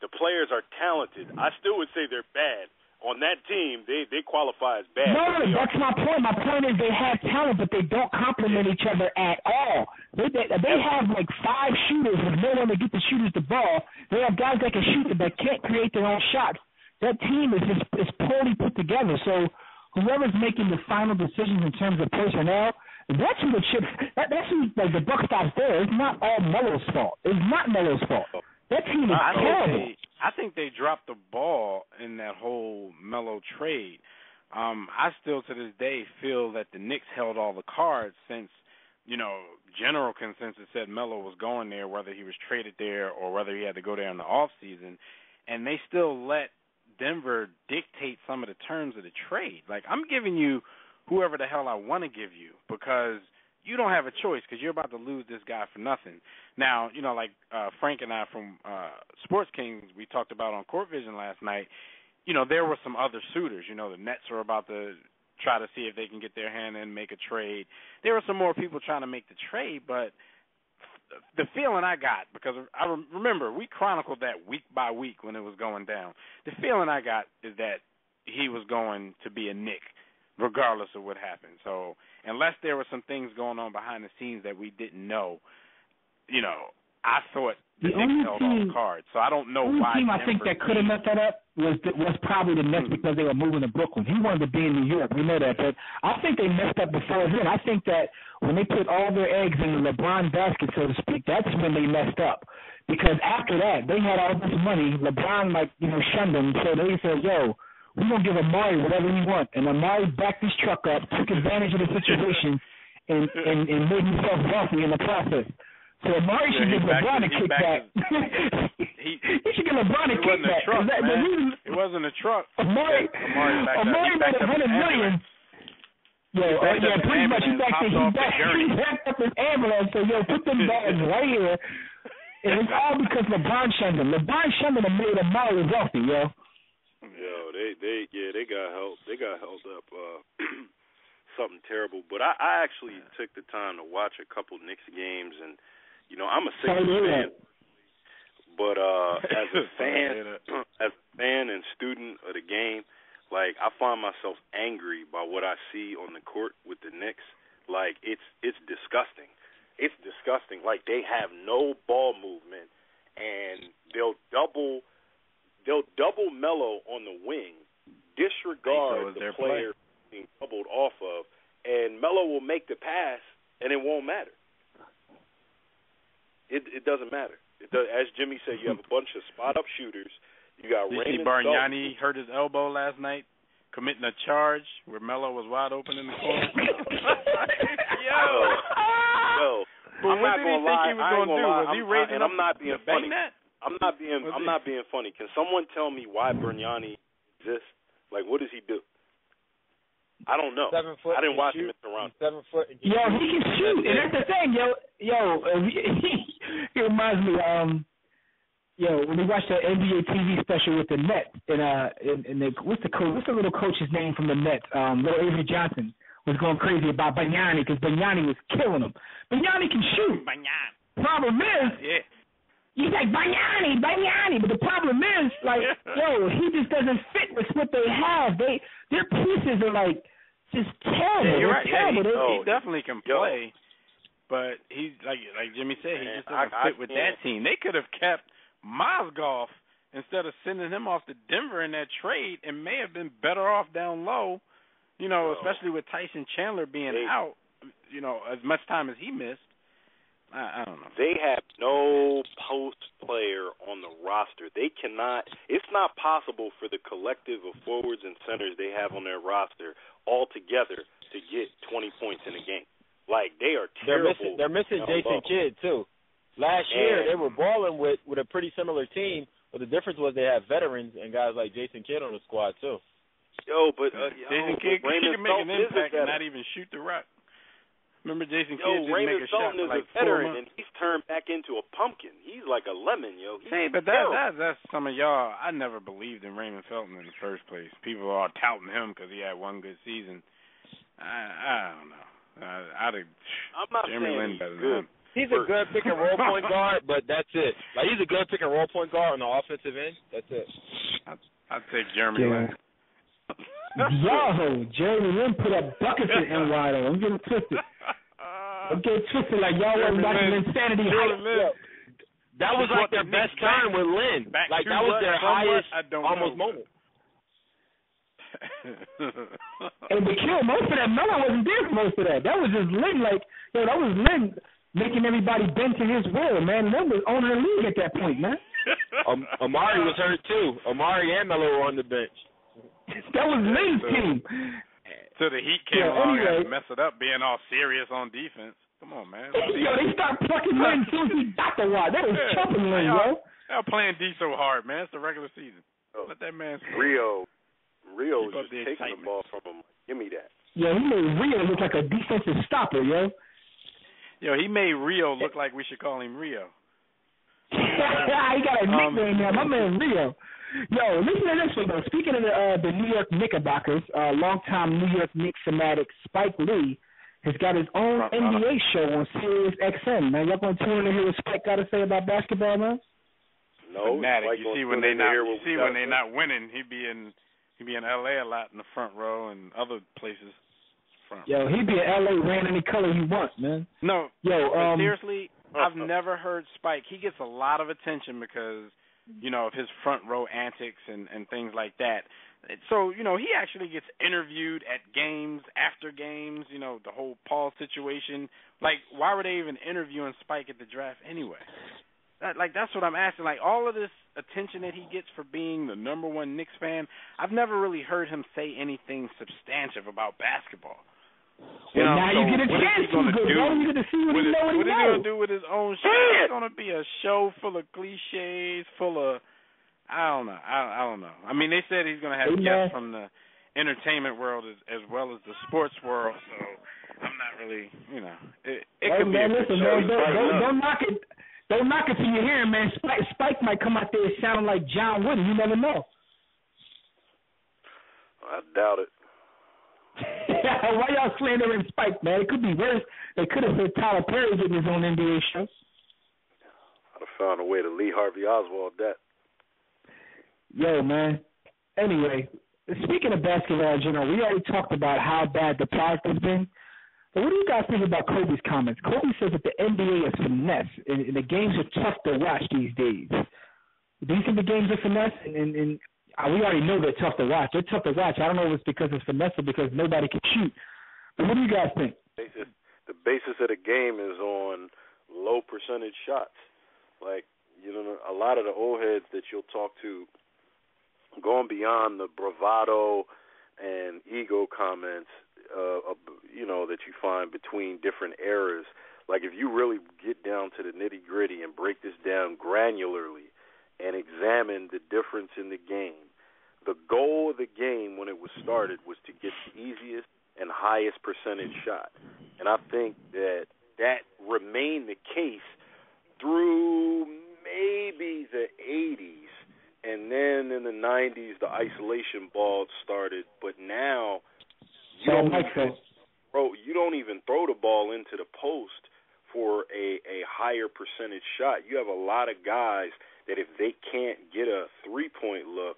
The players are talented. I still would say they're bad. On that team, they qualify as bad. No, that's my point. My point is they have talent, but they don't complement each other at all. They have 5 shooters with no one to get the shooters the ball. They have guys that can shoot but can't create their own shots. That team is poorly put together. So whoever's making the final decisions in terms of personnel, that's who the chips. That's who the buck stops there. It's not all Melo's fault. It's not Melo's fault. That team is terrible. I think they dropped the ball in that whole Melo trade. I still, to this day, feel that the Knicks held all the cards since, general consensus said Melo was going there, whether he was traded there or whether he had to go there in the offseason. And they still let Denver dictate some of the terms of the trade. Like, I'm giving you whoever the hell I want to give you because you don't have a choice because you're about to lose this guy for nothing. Now, Frank and I from Sports Kings, we talked about on Court Vision last night, there were some other suitors. The Nets are about to try to see if they can get their hand in, make a trade. There were some more people trying to make the trade, but the feeling I got, because I remember we chronicled that week by week when it was going down, the feeling I got is that he was going to be a Knick regardless of what happened. So unless there were some things going on behind the scenes that we didn't know, I thought the Knicks held all the cards. So I don't know why. The only team I think that could have messed that up was probably the Nets because they were moving to Brooklyn. He wanted to be in New York. We know that. But I think they messed up before then. I think that when they put all their eggs in the LeBron basket, so to speak, that's when they messed up. Because after that, they had all this money. LeBron, shunned them. So they said, yo, we're going to give Amari whatever he wants. And Amari backed his truck up, took advantage of the situation, and made himself wealthy in the process. So Amari should give LeBron a kickback. He should give LeBron a kickback. It wasn't a truck. Amari made $100 million. Pretty much he backed up his ambulance. So, put them bags right here. And it's all because LeBron shunned him. LeBron shunned him and made Amari wealthy, yo. They got held. They got held up. Something terrible. But I actually took the time to watch a couple Knicks games, and I'm a Sixers fan. But as a fan and student of the game, I find myself angry by what I see on the court with the Knicks. It's disgusting. It's disgusting. They have no ball movement, and they'll double Melo on the wing, disregard the player being doubled off of, and Melo will make the pass, and it won't matter. It doesn't matter. As Jimmy said, you have a bunch of spot-up shooters. You got Raymond. Bargnani hurt his elbow last night. committing a charge where Melo was wide open in the corner. Yo. But I'm what not did he gonna think lie. he was I ain't going to do? gonna lie. Was he raising and up I'm not being to defend funny. that? I'm not being funny. Can someone tell me why Berniani exists? Like, what does he do? I don't know. 7 foot. I didn't watch shoot. him at Toronto. 7 foot. Yo, he can shoot, and that's the thing, yo. He reminds me, when we watched the NBA TV special with the Nets, and what's the little coach's name from the Nets? Little Avery Johnson was going crazy about Bargnani because Bargnani was killing him. Bargnani can shoot. Problem is, he's like Bargnani, but the problem is, like, he just doesn't fit with what they have. Their pieces are like just terrible. Yeah, you're right. Terrible. He definitely can play, but he like Jimmy said, he just doesn't fit with that team. They could have kept Mozgov instead of sending him off to Denver in that trade, and may have been better off down low. Especially with Tyson Chandler being out. As much time as he missed. I don't know. They have no post player on the roster. They cannot. It's not possible for the collective of forwards and centers they have on their roster all together to get 20 points in a game. Like, they are terrible. They're missing Jason Kidd too. Last year they were balling with a pretty similar team, but the difference was they had veterans and guys like Jason Kidd on the squad too. Jason Kidd can make an impact and not even shoot the rock. Remember Jason Kidd didn't make a shot for like 4 months. And he's turned back into a pumpkin. He's like a lemon, yo. But that's some of y'all. I never believed in Raymond Felton in the first place. People are touting him because he had one good season. I don't know. I'm not Jeremy Lin saying better he's good. than him. He's a good pick and roll point guard, but that's it. Like, he's a good pick and roll point guard on the offensive end. That's it. I'd take Jeremy Lin. Yo, Jeremy Lin put up buckets in NY though. I'm getting twisted. Like y'all wasn't watching Insanity Heights. That was like their best time with Lin. Like, that was their highest almost moment. And to kill most of that, Melo wasn't there for most of that. That was just Lin. Like, that was Lin making everybody bend to his will, man. Lin was owning the league at that point, man. Amari was hurt too. Amari and Melo were on the bench. That was Lin's team. So the Heat came along and messed it up, being all serious on defense. Come on, man. They start plucking Lin as soon as he got the wide. They was chopping Lin, yo. Y'all playing D so hard, man. It's the regular season. Let that man stay. Rio was just taking the ball from him. Give me that. Yeah, he made Rio look like a defensive stopper, yo. Yo, he made Rio look like we should call him Rio. He got a nickname now. My man Rio. Yo, listen to this one, though. Speaking of the New York Knickerbockers, longtime New York Knicks fanatic Spike Lee has got his own NBA show on Sirius XM. Man, y'all going to tune in to hear what Spike got to say about basketball, man? No. Fanatic. You see when they not winning, he be in LA a lot in the front row and other places. Yo, he be in LA wearing any color he wants, man. No. Yo, seriously, I've never heard Spike. He gets a lot of attention because, of his front row antics and things like that. So, he actually gets interviewed at games, after games, the whole Paul situation. Like, why were they even interviewing Spike at the draft anyway? That's what I'm asking. Like, all of this attention that he gets for being the number one Knicks fan, I've never really heard him say anything substantive about basketball. Now you get a chance to go. You get to see what he knows. What is he going to do with his own show? It's going to be a show full of cliches, full of, I don't know. I mean, they said he's going to have guests from the entertainment world as well as the sports world, so I'm not really, it could be a good show. Don't knock it. Don't knock it till you hear him, man. Spike might come out there sounding like John Wooden. You never know. I doubt it. Why y'all slandering Spike, man? It could be worse. They could have said Tyler Perry getting his own NBA show. I'd have found a way to Lee Harvey Oswald that. Yo, man. Anyway, speaking of basketball in general, we already talked about how bad the product has been. But what do you guys think about Kobe's comments? Kobe says that the NBA is finesse, and the games are tough to watch these days. Do you think the games are finesse? And we already know they're tough to watch. They're tough to watch. I don't know if it's because it's finesse or because nobody can shoot. But what do you guys think? The basis of the game is on low percentage shots. Like, a lot of the old heads that you'll talk to, going beyond the bravado and ego comments, that you find between different eras. Like if you really get down to the nitty-gritty and break this down granularly and examine the difference in the game, the goal of the game when it was started was to get the easiest and highest percentage shot. And I think that remained the case through maybe the 80s. And then in the 90s, the isolation ball started. But now, you don't even throw the ball into the post for a higher percentage shot. You have a lot of guys that if they can't get a three-point look,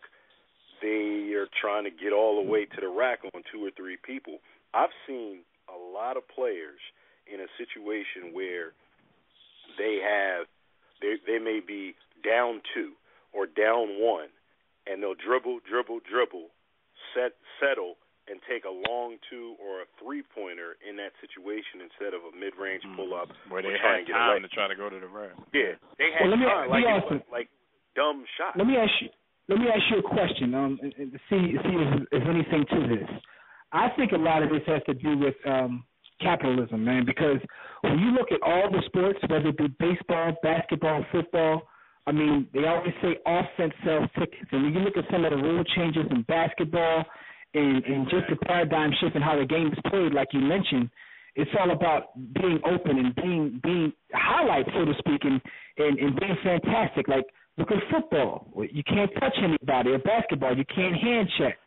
they are trying to get all the way to the rack on two or three people. I've seen a lot of players in a situation where they may be down 2 or down 1, and they'll dribble, settle, and take a long 2 or a three-pointer in that situation instead of a mid-range pull-up. Where they had time to try to go to the rack. Yeah, they had time, like dumb shots. Let me ask you a question, and see if there's anything to this. I think a lot of this has to do with capitalism, man, because when you look at all the sports, whether it be baseball, basketball, football, I mean, they always say offense sells tickets. And when you look at some of the rule changes in basketball and just the paradigm shift in how the game is played, like you mentioned, it's all about being open and being highlight, so to speak, and being fantastic. Like, look at football. You can't touch anybody. Or basketball, you can't hand check.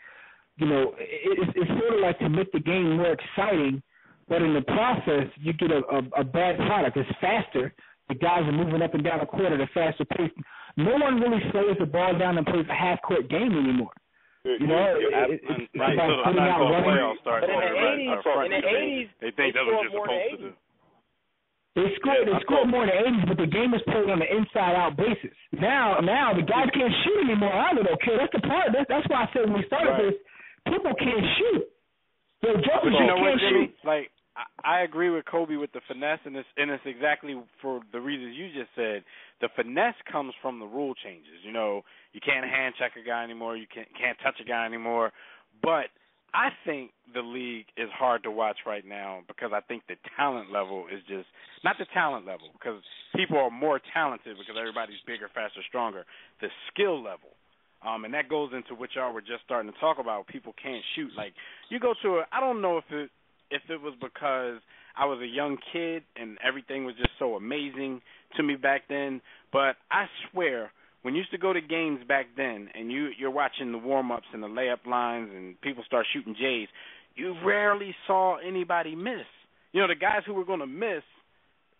It's sort of like to make the game more exciting, but in the process, you get a bad product. It's faster. The guys are moving up and down the court at a faster pace. No one really slows the ball down and plays a half-court game anymore. It's about putting out running. But in the 80s, they think that's what you're supposed to do. They scored more in the 80s, but the game is played on the inside-out basis. Now the guys can't shoot anymore either, okay? That's the part. That's why I said when we started this, people can't shoot. But you know what, Jimmy? Like, I agree with Kobe with the finesse, and it's exactly for the reasons you just said. The finesse comes from the rule changes. You can't hand check a guy anymore. You can't touch a guy anymore. But I think the league is hard to watch right now because I think the talent level is just not the talent level because people are more talented because everybody's bigger, faster, stronger. The skill level. And that goes into what y'all were just starting to talk about. People can't shoot. Like, you go to I don't know if it was because I was a young kid and everything was just so amazing to me back then, but I swear when you used to go to games back then and you're watching the warm-ups and the layup lines and people start shooting J's, you rarely saw anybody miss. The guys who were going to miss,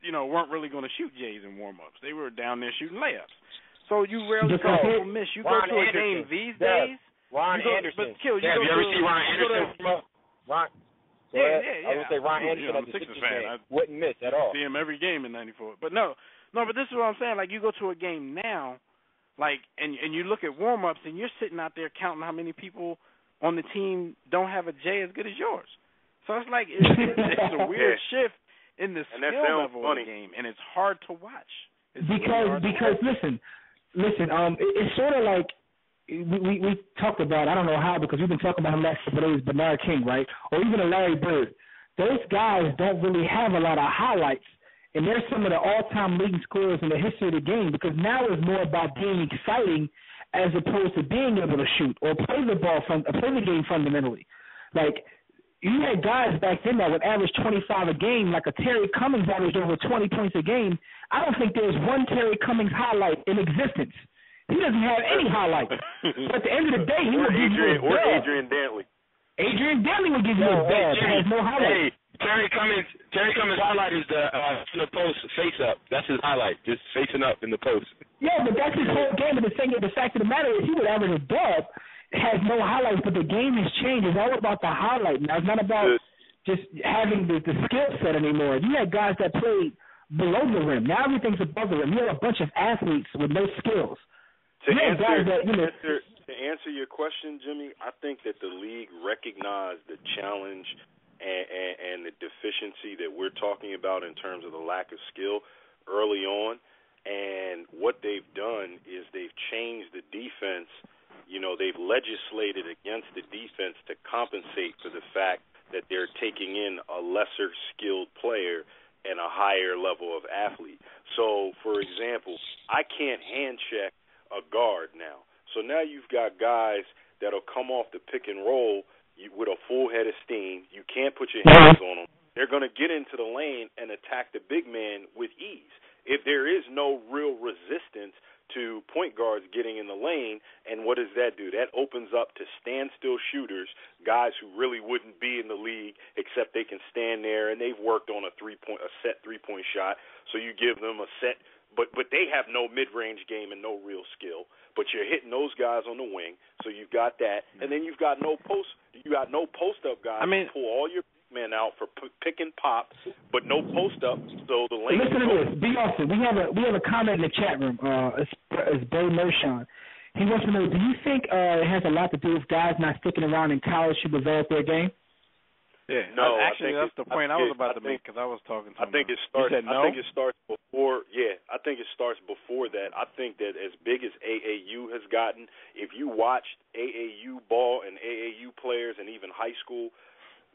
weren't really going to shoot J's in warm-ups. They were down there shooting layups. So you rarely saw people miss. You go to a game these days. Ron Anderson. Have you ever seen Ron Anderson? I would say Ron Anderson at the Sixers game wouldn't miss at all. See him every game in '94. But but this is what I'm saying. Like, you go to a game now, like, and you look at warm-ups, and you're sitting out there counting how many people on the team don't have a J as good as yours. So it's like it's a weird shift in the skill level of the game, and it's hard to watch. Because listen, it's sort of like we talked about, I don't know how, because we've been talking about him last couple of days, Bernard King, right? Or even a Larry Bird. Those guys don't really have a lot of highlights, and they're some of the all-time leading scorers in the history of the game because now it's more about being exciting as opposed to being able to shoot or play the game fundamentally. Like, you had guys back then that would average 25 a game, like a Terry Cummings averaged over 20 points a game. I don't think there's one Terry Cummings highlight in existence. He doesn't have any highlights. But at the end of the day, he would give you a dub. Or Adrian Dantley. Adrian Dantley would give you a dub. He has no highlight. Hey, Terry Cummings' highlight is the in the post face up. That's his highlight, just facing up in the post. Yeah, but that's his whole game. But the fact of the matter is, he would average a dub. It has no highlights, but the game has changed. It's all about the highlight now. It's not about just having the skill set anymore. You had guys that played below the rim. Now everything's above the rim. You have a bunch of athletes with no skills. To answer your question, Jimmy, I think that the league recognized the challenge and the deficiency that we're talking about in terms of the lack of skill early on. And what they've done is they've changed the defense they've legislated against the defense to compensate for the fact that they're taking in a lesser skilled player and a higher level of athlete. So, for example, I can't hand check a guard now. So now you've got guys that'll come off the pick and roll with a full head of steam. You can't put your hands on them. They're going to get into the lane and attack the big man with ease. If there is no real resistance to point guards getting in the lane, and what does that do? That opens up to standstill shooters, guys who really wouldn't be in the league except they can stand there and they've worked on a set three-point shot. So you give them a set, but they have no mid-range game and no real skill. But you're hitting those guys on the wing, so you've got that, and then you've got no post-up guys to pull all your men out for pick and pop, but no post-up. So the lane. Listen to this, B. Austin. We have a comment in the chat room. It's Bo Mershon. He wants to know: do you think it has a lot to do with guys not sticking around in college to develop their game? Yeah, no. Actually, that's the point I was about to make because I was talking to him. I think it starts. You said no? I think it starts before. Yeah, I think it starts before that. I think that as big as AAU has gotten, if you watched AAU ball and AAU players and even high school,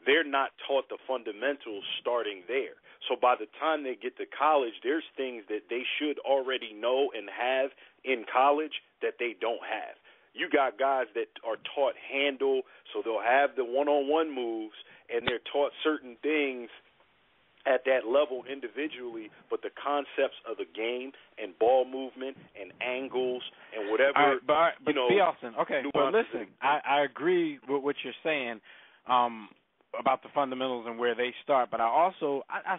they're not taught the fundamentals starting there. So by the time they get to college, there's things that they should already know and have in college that they don't have. You got guys that are taught handle, so they'll have the one-on-one moves, and they're taught certain things at that level individually, but the concepts of the game and ball movement and angles and whatever. But B. Austin, okay, but listen, I agree with what you're saying about the fundamentals and where they start, but I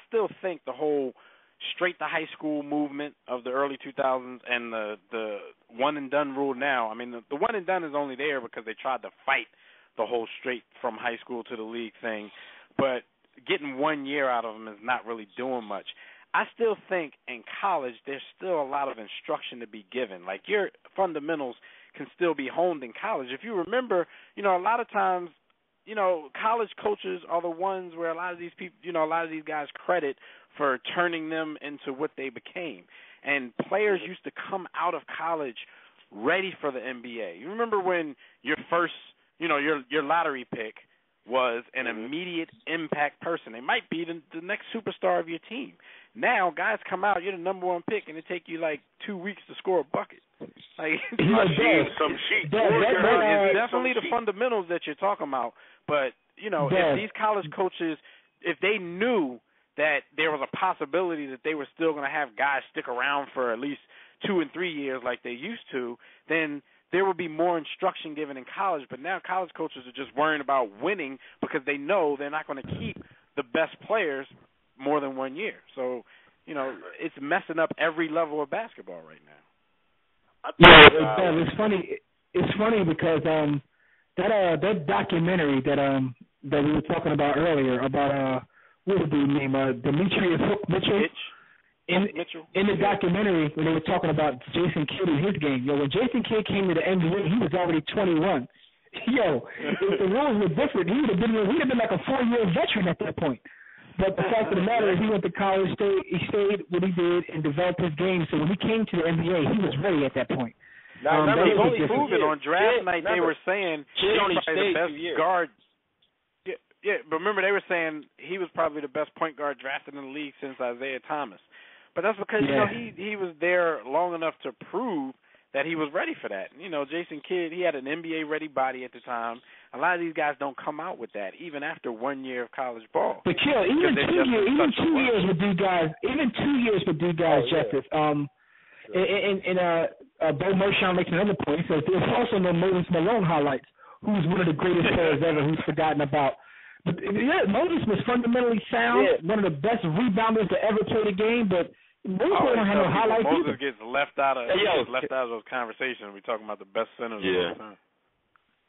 still think the whole straight to high school movement of the early 2000s and the one and done rule now. I mean, the one and done is only there because they tried to fight the whole straight from high school to the league thing, but getting 1 year out of them is not really doing much. I still think in college there's still a lot of instruction to be given. Like your fundamentals can still be honed in college. If you remember, a lot of times, college coaches are the ones where a lot of these people, a lot of these guys credit for turning them into what they became. And players used to come out of college ready for the NBA. You remember when your first, your lottery pick was an immediate impact person. They might be the next superstar of your team. Now, guys come out, you're the number one pick, and it take you like 2 weeks to score a bucket. Like, it's definitely the fundamentals that you're talking about. But, if these college coaches, if they knew that there was a possibility that they were still going to have guys stick around for at least 2 and 3 years like they used to, then there would be more instruction given in college. But now college coaches are just worrying about winning because they know they're not going to keep the best players more than 1 year. So, it's messing up every level of basketball right now. Yeah, it's funny. It's funny because that documentary that we were talking about earlier about what was the name? Demetrius Hook Mitchell. In the documentary, when they were talking about Jason Kidd and his game, when Jason Kidd came to the NBA, he was already 21. If the rules were different, he'd have been like a 4-year veteran at that point. But the fact of the matter is, he went to college, he stayed what he did, and developed his game. So when he came to the NBA, he was ready at that point. Now, remember, he was only proven on draft night. They were saying he's probably the best guard. Yeah, but remember, they were saying he was probably the best point guard drafted in the league since Isaiah Thomas. But that's because he was there long enough to prove that he was ready for that. Jason Kidd, he had an NBA-ready body at the time. A lot of these guys don't come out with that, even after 1 year of college ball. But even 2 years would do guys justice. And Bo Mershon makes another point. He says there's also no Moses Malone highlights, who's one of the greatest players ever, who's forgotten about. But Moses was fundamentally sound, one of the best rebounders to ever play the game, but Moses don't have no highlights Moses either. gets left out of those conversations. We're talking about the best centers of all time.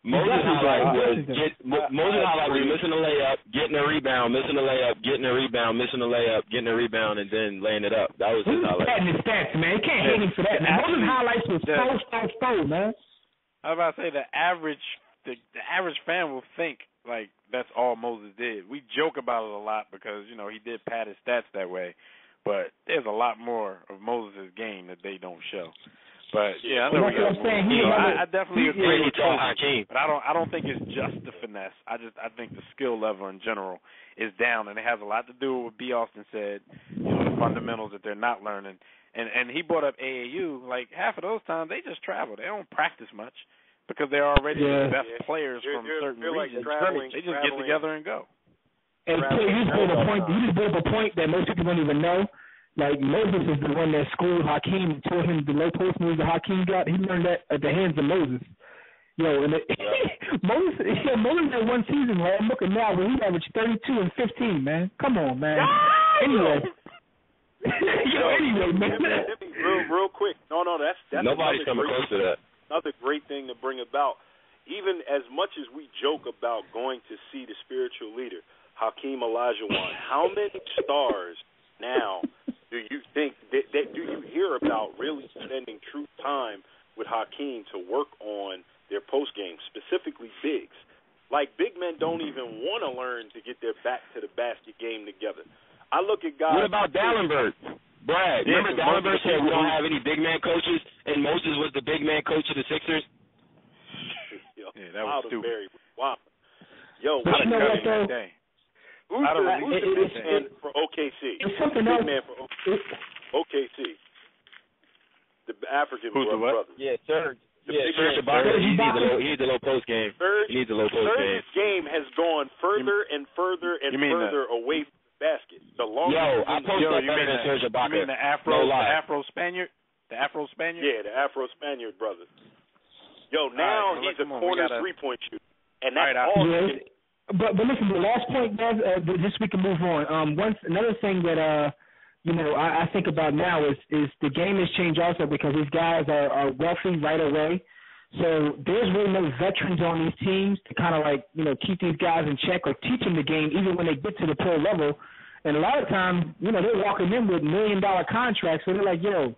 Moses highlight was missing a layup, getting a rebound, missing a layup, getting a rebound, missing a layup, getting a rebound, and then laying it up. That was his highlight. His stats, man. You can't hate him for that. Man. Moses highlights was so, man. I was about to say the average fan will think like that's all Moses did. We joke about it a lot because he did pad his stats that way, but there's a lot more of Moses' game that they don't show. But yeah, I know that's what I'm saying. I definitely agree with Hakeem. But I don't think it's just the finesse. I think the skill level in general is down, and it has a lot to do with what B. Austin said. The fundamentals that they're not learning. And he brought up AAU. Like half of those times, they just travel. They don't practice much because they're already the best players from certain regions. They just get together and go. And you just brought up a point that most people don't even know. Like Moses is the one that schooled Hakeem and taught him the low post moves that Hakeem got. He learned that at the hands of Moses. Moses had one season, man. I'm looking now where he averaged 32 and 15, man. Come on, man. Anyway. Anyway, man. Real quick. No, that's nobody's coming close to that. Another great thing to bring about. Even as much as we joke about going to see the spiritual leader, Hakeem Olajuwon, how many stars now do you think that do you hear about really spending true time with Hakeem to work on their post game, specifically bigs? Like big men don't even want to learn to get their back to the basket game together. I look at guys. What about Dallenberg? Brad, remember Dallenberg said we don't have any big man coaches, and Moses was the big man coach of the Sixers? That was stupid. Wow. Yo, but you know what though? Who's the big man for OKC? It's something else. Big man for OKC. The African brother. Yeah, Serge. Serge Ibaka. He needs a low post game. Serge's game has gone further and further and further away from the basket. The longer I post that better than Serge Ibaka. You mean the Afro Spaniard? The Afro Spaniard? Yeah, the Afro Spaniard brother. Yo, now he's a corner 3-point shooter, and that's all. Yeah. But listen, the last point, guys, just we can move on. Another thing that I think about now is the game has changed also because these guys are wealthy right away. So there's really no veterans on these teams to kind of keep these guys in check or teach them the game even when they get to the pro level. And a lot of times, they're walking in with $1 million contracts, so they're like, yo,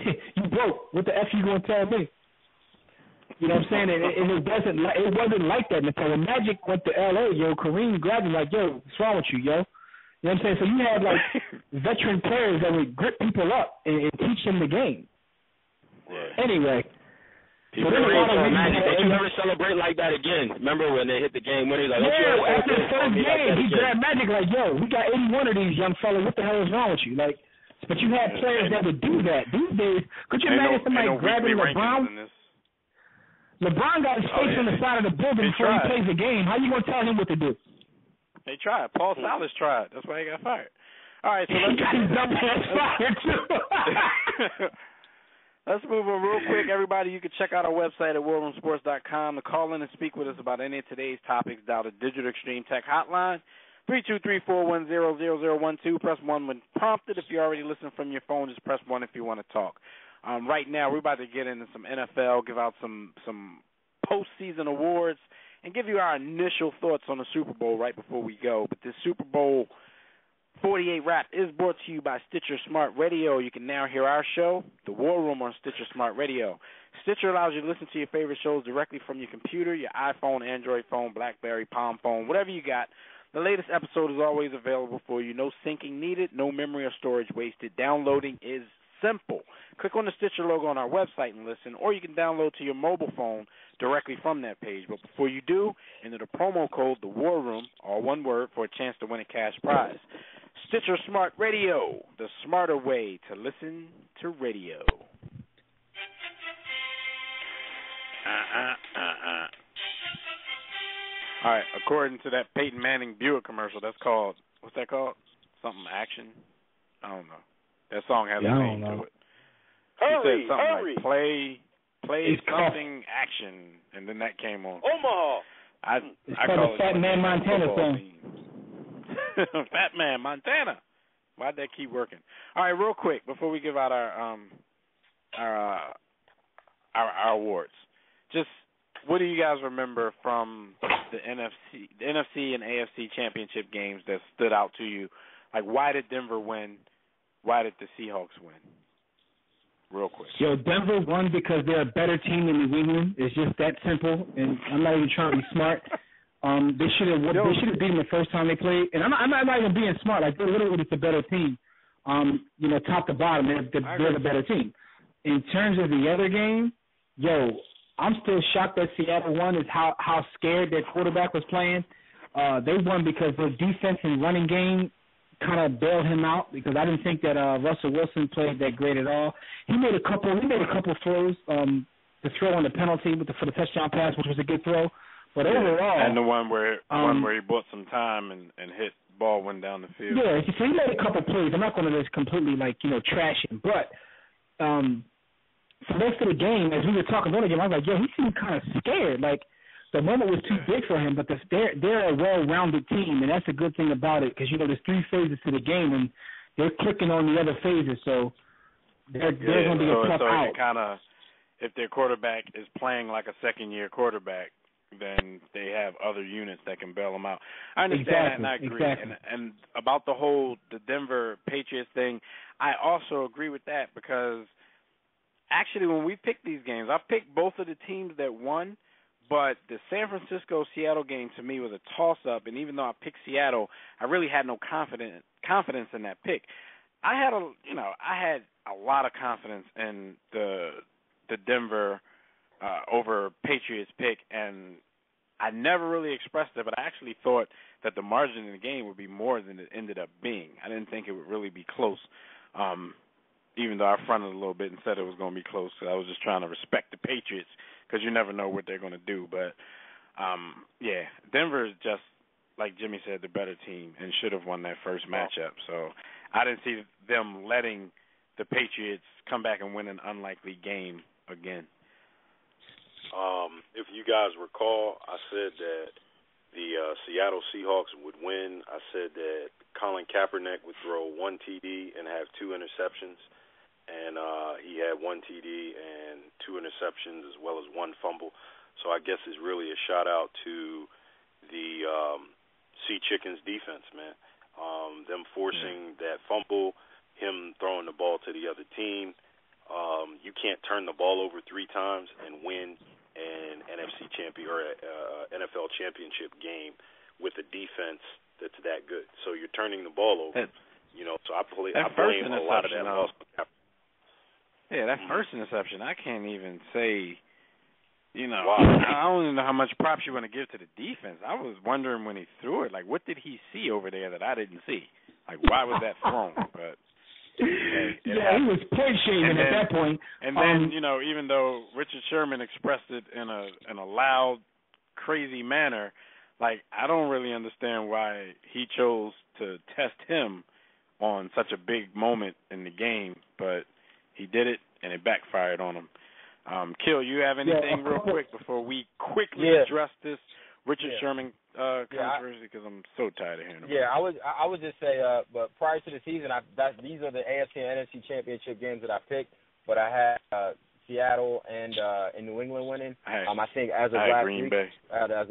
you broke. What the F you going to tell me? You know what I'm saying? And it wasn't like that until when Magic went to L.A., Kareem grabbed him like, yo, what's wrong with you, yo? You know what I'm saying? So you had, veteran players that would grip people up and teach them the game. Yeah. Anyway. Magic, don't you ever celebrate like that again? Remember when they hit the game winner? Like, after the first game, he grabbed Magic like, yo, we got 81 of these young fellas. What the hell is wrong with you? But you had players that would do that. These days, could you imagine somebody grabbing LeBron? LeBron got his face on the side of the building before he plays the game. How you going to tell him what to do? They tried. Paul Silas tried. That's why he got fired. All right, so let's move on real quick. Everybody, you can check out our website at WarRoomSports.com to call in and speak with us about any of today's topics. Dial the Digital Extreme Tech Hotline, 323-410-0012. Press 1 when prompted. If you're already listening from your phone, just press 1 if you want to talk. Right now, we're about to get into some NFL, give out some postseason awards, and give you our initial thoughts on the Super Bowl right before we go. But this Super Bowl 48 wrap is brought to you by Stitcher Smart Radio. You can now hear our show, The War Room, on Stitcher Smart Radio. Stitcher allows you to listen to your favorite shows directly from your computer, your iPhone, Android phone, BlackBerry, Palm phone, whatever you got. The latest episode is always available for you. No syncing needed, no memory or storage wasted. Downloading is simple. Click on the Stitcher logo on our website and listen, or you can download to your mobile phone directly from that page. But before you do, enter the promo code, The War Room, all one word, for a chance to win a cash prize. Stitcher Smart Radio, the smarter way to listen to radio. All right, according to that Peyton Manning Buick commercial, that's called, what's that called? Something Action? I don't know. That song has a name to it. Hurry, said something hurry. Like play something action, and then that came on. Omaha. I call it Fat Man Montana song. Fat Man Montana. Why'd that keep working? All right, real quick before we give out our awards, just what do you guys remember from the NFC and AFC championship games that stood out to you? Like, why did Denver win? Why did the Seahawks win? Real quick. Yo, Denver won because they're a better team than New England. It's just that simple, and I'm not even trying to be smart. They should have beaten the first time they played, and I'm not even being smart. Like, they're literally just a better team. Top to bottom, they're the better team. in terms of the other game, I'm still shocked that Seattle won is how scared their quarterback was playing. They won because their defense and running game kind of bailed him out, because I didn't think that Russell Wilson played that great at all. He made a couple throws. The throw on the penalty for the touchdown pass, which was a good throw. But overall, and the one where he bought some time and hit ball went down the field. Yeah, so he made a couple plays. I'm not going to just completely trash him, but for the rest of the game, as we were talking about the game, I was like, he seemed kind of scared. Like the moment was too big for him. But they're a well-rounded team, and that's a good thing about it, because there's 3 phases to the game, and they're clicking on the other phases, so they're going to be a tough out. If their quarterback is playing like a second-year quarterback, then they have other units that can bail them out. I understand that, and I agree. Exactly. And about the Denver Patriots thing, I also agree with that, because actually when we picked these games, I picked both of the teams that won, but the San Francisco-Seattle game to me was a toss-up, and even though I picked Seattle, I really had no confidence in that pick. I had a lot of confidence in the Denver over Patriots pick, and I never really expressed it, but I actually thought that the margin in the game would be more than it ended up being. I didn't think it would really be close, even though I fronted a little bit and said it was going to be close, because I was just trying to respect the Patriots, because you never know what they're going to do. But, Denver is just, like Jimmy said, the better team and should have won that first matchup. So I didn't see them letting the Patriots come back and win an unlikely game again. If you guys recall, I said that the Seattle Seahawks would win. I said that Colin Kaepernick would throw 1 TD and have 2 interceptions, and he had 1 TD and 2 interceptions as well as 1 fumble. So I guess it's really a shout-out to the Sea Chickens defense, man. Them forcing that fumble, him throwing the ball to the other team. You can't turn the ball over 3 times and win an NFC champion or NFL championship game with a defense that's that good. So you're turning the ball over. So I blame a lot of that loss. Yeah, that first interception, I can't even say. Wow. I don't even know how much props you want to give to the defense. I was wondering when he threw it, what did he see over there that I didn't see? Why was that thrown? But he was point shaving at that point. And then, even though Richard Sherman expressed it in a loud, crazy manner, I don't really understand why he chose to test him on such a big moment in the game, but he did it, and it backfired on him. Kill, you have anything real quick before we quickly address this Richard Sherman controversy, because I'm so tired of hearing about it. I would just say, but prior to the season, these are the AFC and NFC championship games that I picked, but I had Seattle and New England winning. I think as of last Green week, Bay. As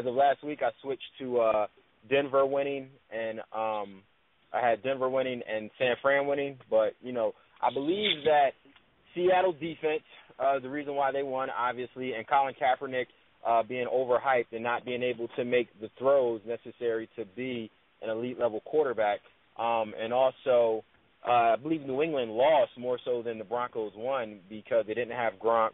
of last week, I switched to Denver winning, and I had Denver winning and San Fran winning. But I believe that Seattle defense, the reason why they won, obviously, and Colin Kaepernick being overhyped and not being able to make the throws necessary to be an elite-level quarterback. And also, I believe New England lost more so than the Broncos won, because they didn't have Gronk.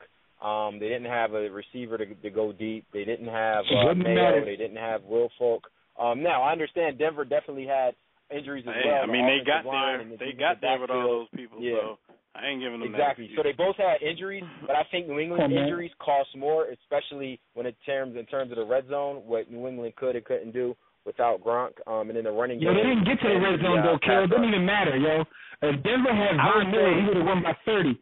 They didn't have a receiver to go deep. They didn't have Mayo. They didn't have Will Folk. Now, I understand Denver definitely had injuries as well. I mean, they got there. They got there with all those people, so I ain't giving them exactly. that. So they both had injuries, but I think New England's injuries cost more, especially when in terms of the red zone, what New England could and couldn't do without Gronk, and in the running game. They didn't get to the red zone, though, Carol. It didn't even matter, yo. If Denver had Von Miller, he would have won by 30.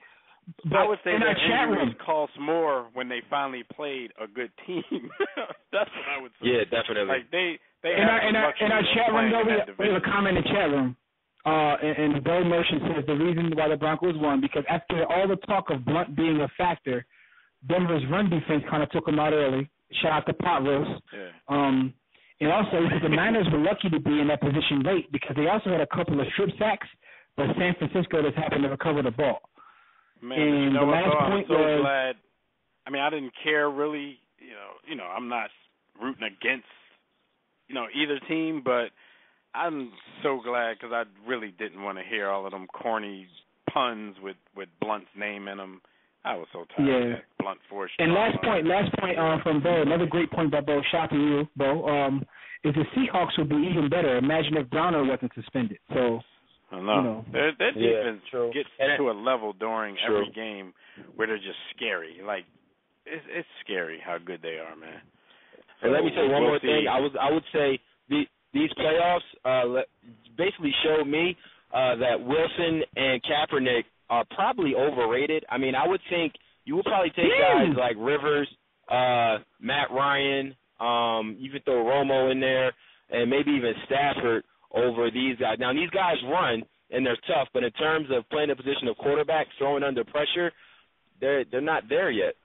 But I would say that injuries room cost more when they finally played a good team. That's what I would say. Yeah, definitely. They in our chat room, though, we have a comment in the chat room. And Bill Motion says the reason why the Broncos won, because after all the talk of Blunt being a factor, Denver's run defense kind of took them out early. Shout out to Pot Roast. Yeah. And also, the Niners were lucky to be in that position late, because they also had a couple of strip sacks, but San Francisco just happened to recover the ball. Man, and the last point I'm so was, glad. I mean, I didn't care really. I'm not rooting against either team, but I'm so glad, because I really didn't want to hear all of them corny puns with Blunt's name in them. I was so tired of that Blunt Force. And last point from Bo, another great point by Bo, shocking you, Bo, is the Seahawks would be even better. Imagine if Browner wasn't suspended. So, I know. Their defense gets to a level during True. every game where they're just scary. Like, it's scary how good they are, man. And let me say one more thing. see. I would say these playoffs basically showed me that Wilson and Kaepernick are probably overrated. I mean, I would think you would probably take guys like Rivers, Matt Ryan, you could throw Romo in there, and maybe even Stafford over these guys. Now, these guys run, and they're tough, but in terms of playing the position of quarterback, throwing under pressure, they're not there yet.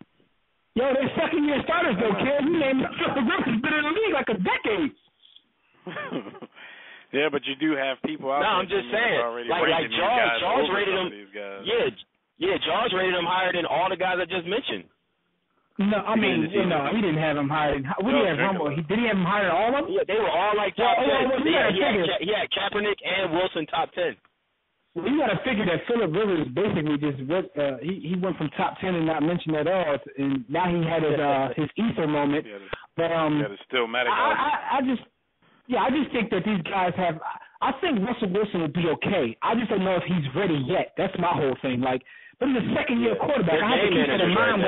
Yo, they're second-year starters, though, kid. You named Rivers been in the league like a decade. Yeah, but you do have people out there. No, I'm just saying. Like Jaws rated him. Yeah, Jaws rated him higher than all the guys I just mentioned. No, I mean, he didn't have him higher than. Did he have him higher than all of them? Yeah, they were all like top 10. He had Kaepernick and Wilson top 10. Well, you got to figure that Phillip Rivers basically just he went from top 10 and not mentioned at all, and now he had his ether moment. But it's still medical. I just think that these guys have. I think Russell Wilson will be okay. I just don't know if he's ready yet. That's my whole thing. Like, but he's a second-year quarterback. I have to keep that in mind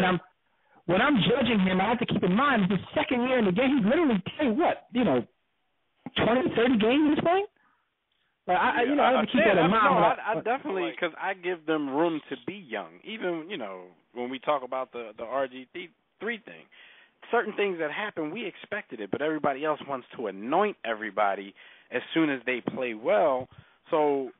when I'm judging him. I have to keep in mind his second year in the game. He's literally playing 20, 30 games he's playing. But I have to keep that in mind. I definitely, because I give them room to be young. Even when we talk about the RG3 thing. Certain things that happen, we expected it, but everybody else wants to anoint everybody as soon as they play well. So,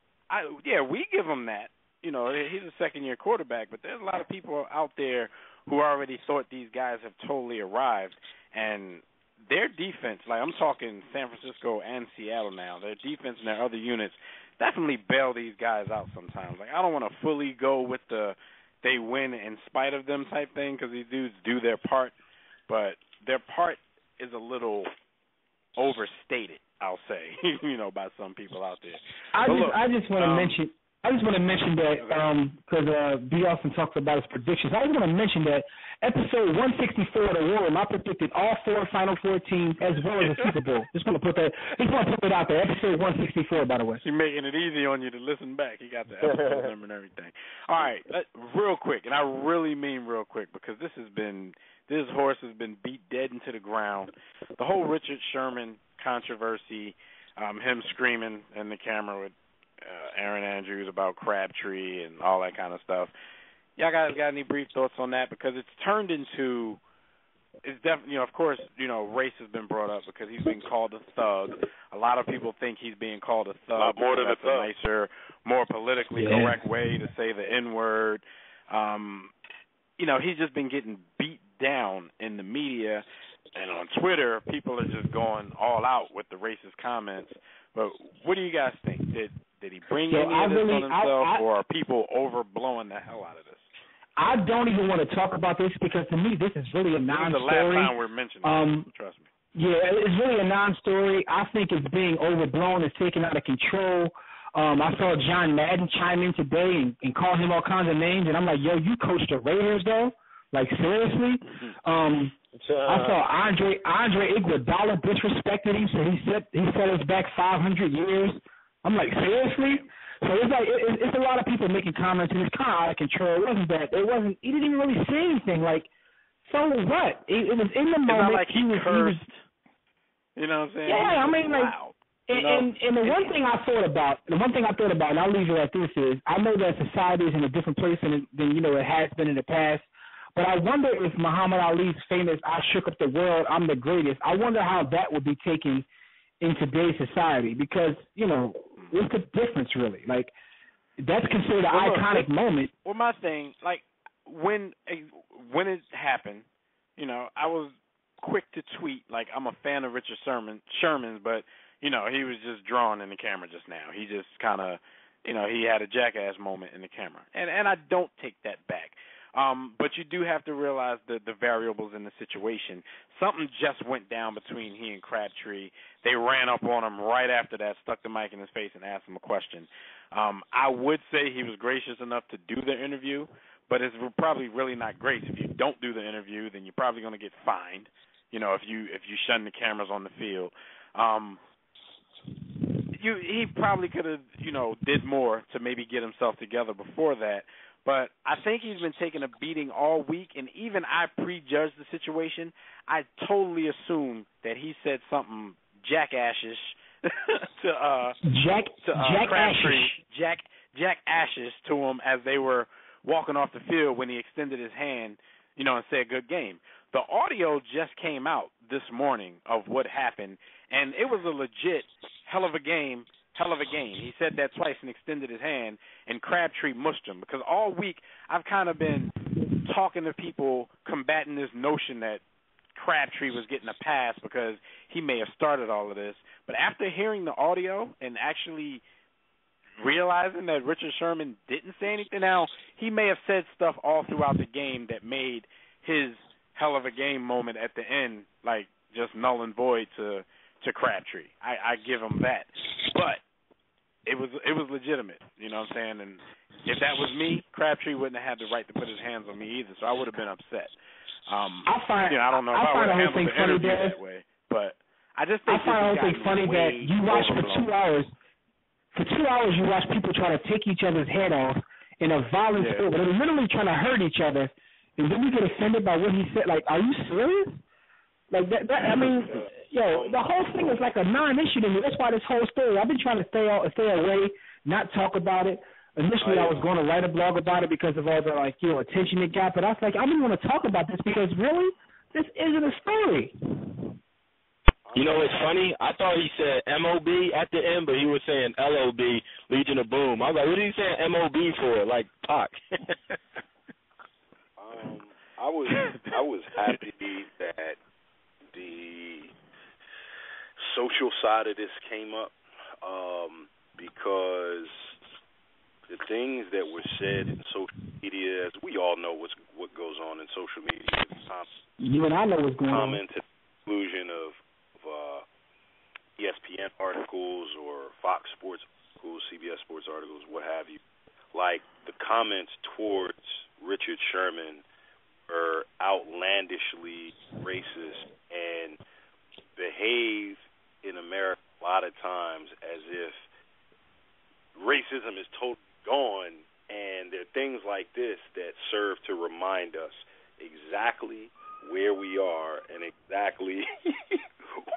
we give him that. He's a second-year quarterback, but there's a lot of people out there who already thought these guys have totally arrived. And their defense, like I'm talking San Francisco and Seattle now, their defense and their other units definitely bail these guys out sometimes. Like, I don't want to fully go with the they win in spite of them type thing because these dudes do their part. But their part is a little overstated, I'll say, by some people out there. I just want to mention that because B. Austin talked about his predictions. I just want to mention that episode 164 of the War Room, I predicted all 4 Final Four teams as well as the Super Bowl. Just want to put that out there. Episode 164, by the way. He's making it easy on you to listen back. He got the episode number and everything. All right, real quick, and I really mean real quick because this horse has been beat dead into the ground. The whole Richard Sherman controversy, him screaming in the camera with Aaron Andrews about Crabtree and all that kind of stuff. Y'all guys got any brief thoughts on that? Because it's turned into, it's definitely, of course, race has been brought up because he's being called a thug. A lot of people think he's being called a thug. More than that's a thug. nicer, more politically correct way to say the N-word. He's just been getting beat down in the media, and on Twitter, people are just going all out with the racist comments. But what do you guys think? Did he bring any of this on himself, or are people overblowing the hell out of this? I don't even want to talk about this because to me this is really a non-story. This is the last time we're mentioning it, trust me. Yeah, it's really a non-story. I think it's being overblown. It's taken out of control. I saw John Madden chime in today and call him all kinds of names, and I'm like, yo, you coached the Raiders, though? Like, seriously? I saw Andre Iguodala disrespected him, so he set us back 500 years. I'm like, seriously? So it's like it's a lot of people making comments, and it's kind of out of control. He didn't even really say anything. Like, so what? It was in the moment. It's not like he cursed. You know what I'm saying? Yeah, I mean, like, wow. And the one thing I thought about, and I'll leave it at this, is I know that society is in a different place than it has been in the past. But I wonder if Muhammad Ali's famous "I shook up the world, I'm the greatest." I wonder how that would be taken in today's society because what's the difference really? Like that's considered an iconic moment. Well, my thing, like when it happened, I was quick to tweet like I'm a fan of Richard Sherman's, but he was just drawn in the camera just now. He just kind of, he had a jackass moment in the camera, and I don't take that back. But you do have to realize the variables in the situation. Something just went down between he and Crabtree. They ran up on him right after that, stuck the mic in his face, and asked him a question. I would say he was gracious enough to do the interview, but it's probably really not great. If you don't do the interview, then you're probably going to get fined. You know, if you shun the cameras on the field. He probably could have, did more to maybe get himself together before that. But I think he's been taking a beating all week, and even I prejudged the situation. I totally assumed that he said something jackashish to Jack Ashes to him as they were walking off the field when he extended his hand, and said good game. The audio just came out this morning of what happened, and it was a legit hell of a game. He said that twice and extended his hand, and Crabtree mushed him. Because all week I've kind of been talking to people combating this notion that Crabtree was getting a pass because he may have started all of this. But after hearing the audio and actually realizing that Richard Sherman didn't say anything, now he may have said stuff all throughout the game that made his hell of a game moment at the end like just null and void to Crabtree. I give him that. But it was legitimate, you know what I'm saying? And if that was me, Crabtree wouldn't have had the right to put his hands on me either, so I would have been upset. I don't know if I would have handled the interview that way, but I just think I find the whole thing funny that you watch for 2 hours. For 2 hours, you watch people try to take each other's head off in a violent sport, but they're literally trying to hurt each other. And then you get offended by what he said. Like, are you serious? Like that I mean, the whole thing is like a non-issue to me. That's why this whole story. I've been trying to stay away, not talk about it. Initially, I was going to write a blog about it because of all the attention it got. But I was like, I didn't want to talk about this because really, this isn't a story. You know, it's funny. I thought he said MOB at the end, but he was saying LOB, Legion of Boom. I was like, what are you saying MOB for? Like Pac. I was happy that the social side of this came up because the things that were said in social media, as we all know what goes on in social media, you and I know what's going on. Comment to the conclusion of ESPN articles or Fox Sports articles, CBS Sports articles, what have you. Like the comments towards Richard Sherman are outlandishly racist and behave in America a lot of times as if racism is totally gone, and there are things like this that serve to remind us exactly where we are and exactly